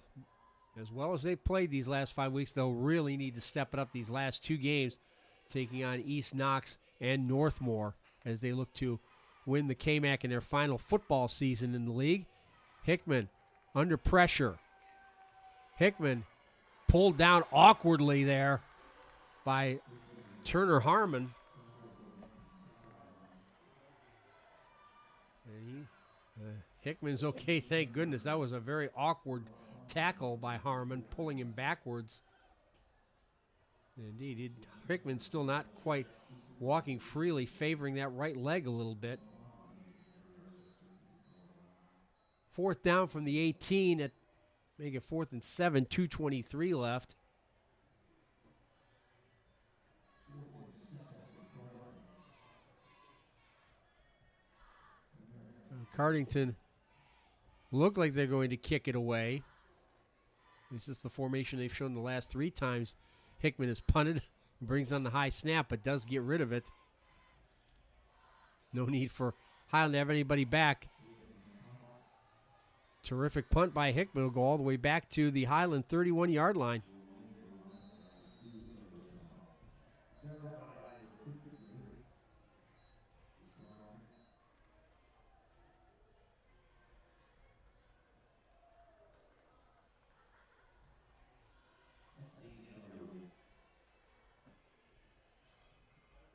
as well as they played these last 5 weeks, they'll really need to step it up these last 2 games, taking on East Knox and Northmore as they look to win the KMAC in their final football season in the league. Hickman under pressure. Hickman pulled down awkwardly there by Turner Harmon. And Hickman's okay, thank goodness. That was a very awkward tackle by Harmon, pulling him backwards. Indeed, Hickman's still not quite walking freely, favoring that right leg a little bit. 4th down from the 18 at, make it 4th and 7, 2:23 left. Cardington look like they're going to kick it away. This is the formation they've shown the last 3 times. Hickman is punted, brings on the high snap, but does get rid of it. No need for Highland to have anybody back. Terrific punt by Hickman will go all the way back to the Highland 31-yard line.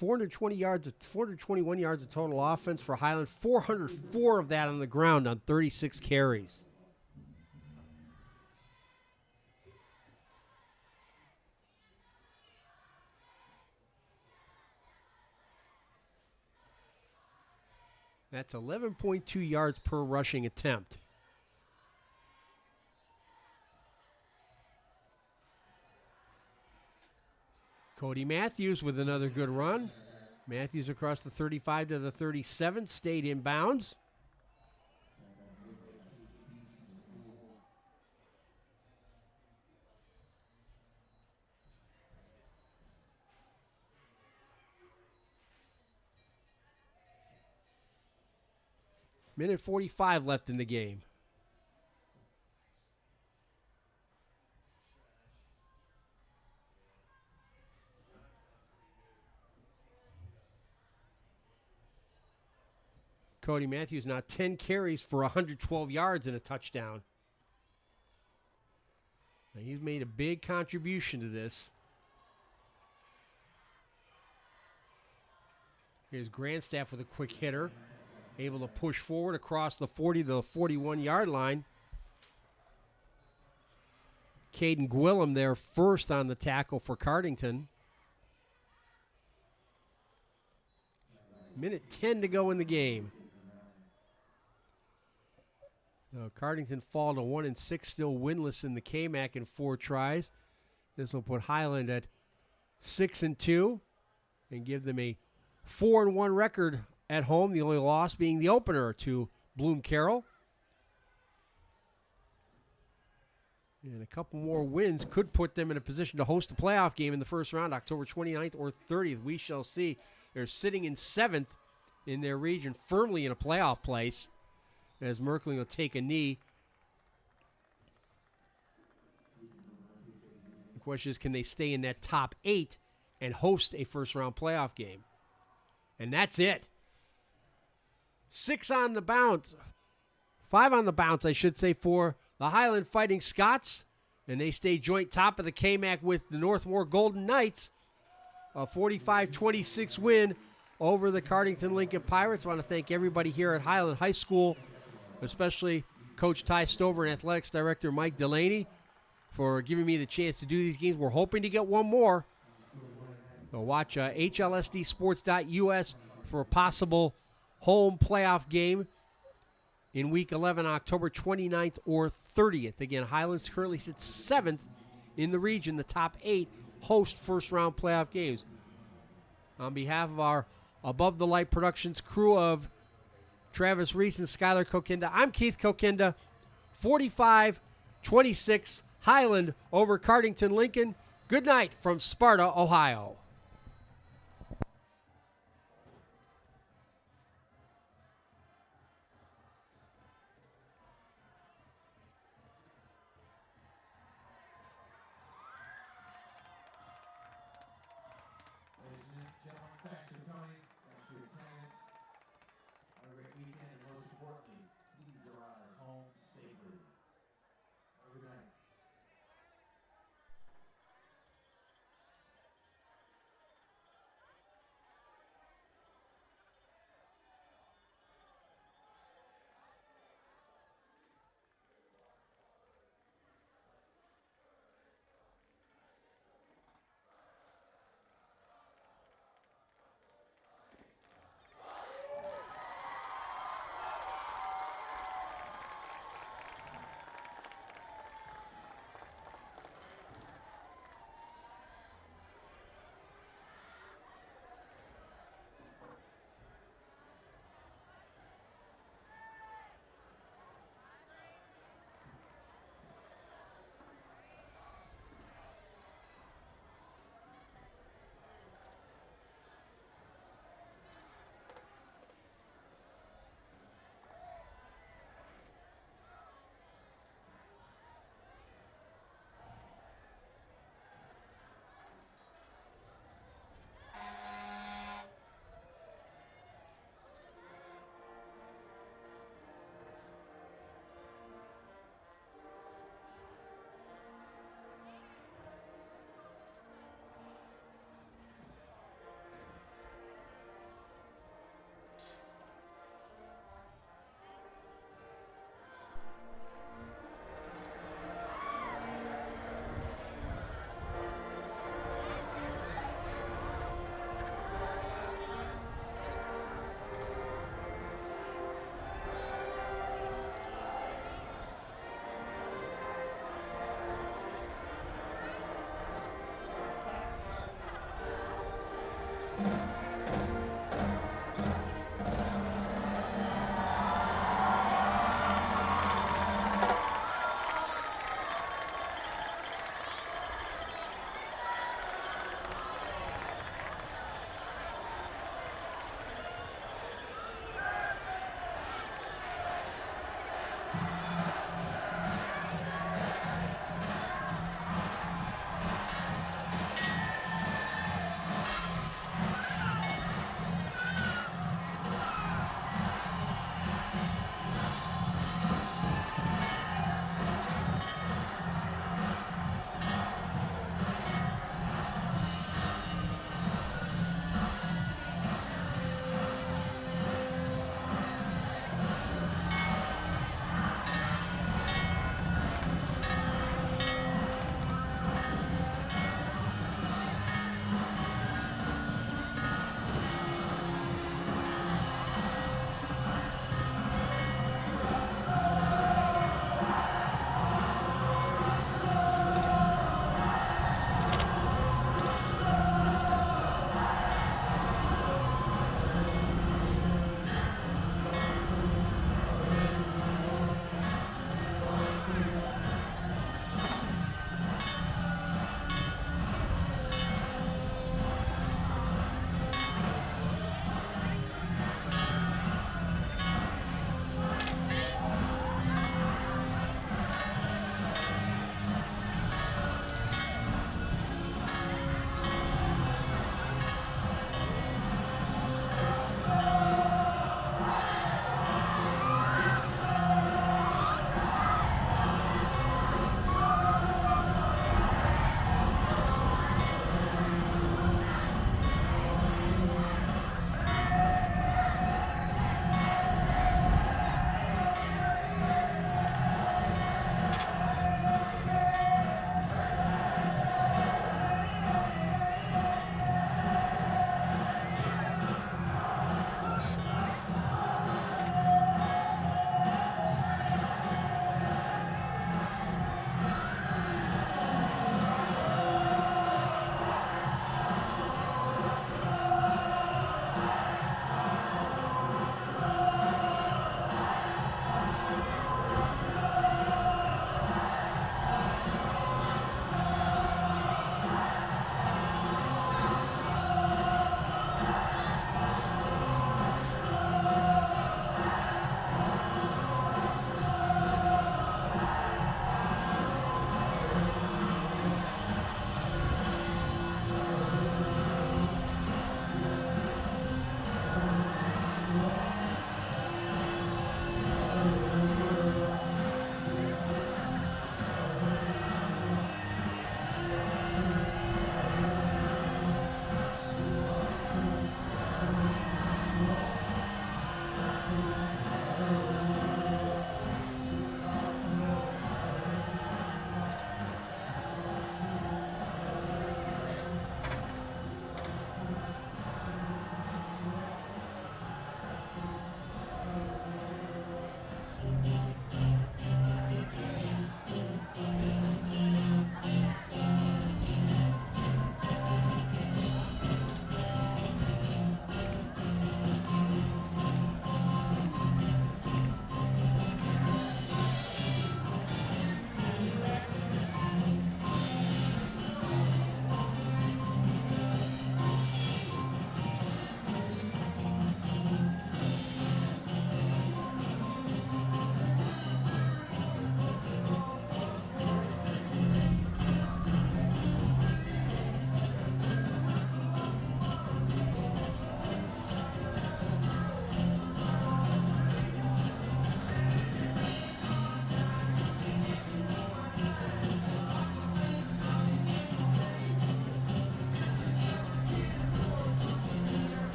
.420 yards, 421 yards of total offense for Highland. 404 of that on the ground on 36 carries. That's 11.2 yards per rushing attempt. Cody Matthews with another good run. Matthews across the 35 to the 37, stayed in bounds. Minute 45 left in the game. Cody Matthews now 10 carries for 112 yards and a touchdown. Now he's made a big contribution to this. Here's Grandstaff with a quick hitter. Able to push forward across the 40 to the 41-yard line. Caden Gwillem there first on the tackle for Cardington. Minute 10 to go in the game. Cardington fall to 1-6, still winless in the KMAC in 4 tries. This will put Highland at 6-2 and give them a 4-1 record at home, the only loss being the opener to Bloom Carroll. And a couple more wins could put them in a position to host a playoff game in the first round, October 29th or 30th. We shall see. They're sitting in 7th in their region, firmly in a playoff place, as Merkling will take a knee. The question is, can they stay in that top 8 and host a first-round playoff game? And that's it. 6 on the bounce. 5 on the bounce, I should say, for the Highland Fighting Scots. And they stay joint top of the KMAC with the Northmore Golden Knights. A 45-26 win over the Cardington Lincoln Pirates. I want to thank everybody here at Highland High School, especially Coach Ty Stover and Athletics Director Mike Delaney, for giving me the chance to do these games. We're hoping to get one more. So watch HLSDsports.us for a possible home playoff game in Week 11, October 29th or 30th. Again, Highlands currently sits 7th in the region. The top 8 host first-round playoff games. On behalf of our Above the Light Productions crew of Travis Reese and Skylar Kokinda, I'm Keith Kokinda. 45-26 Highland over Cardington Lincoln. Good night from Sparta, Ohio.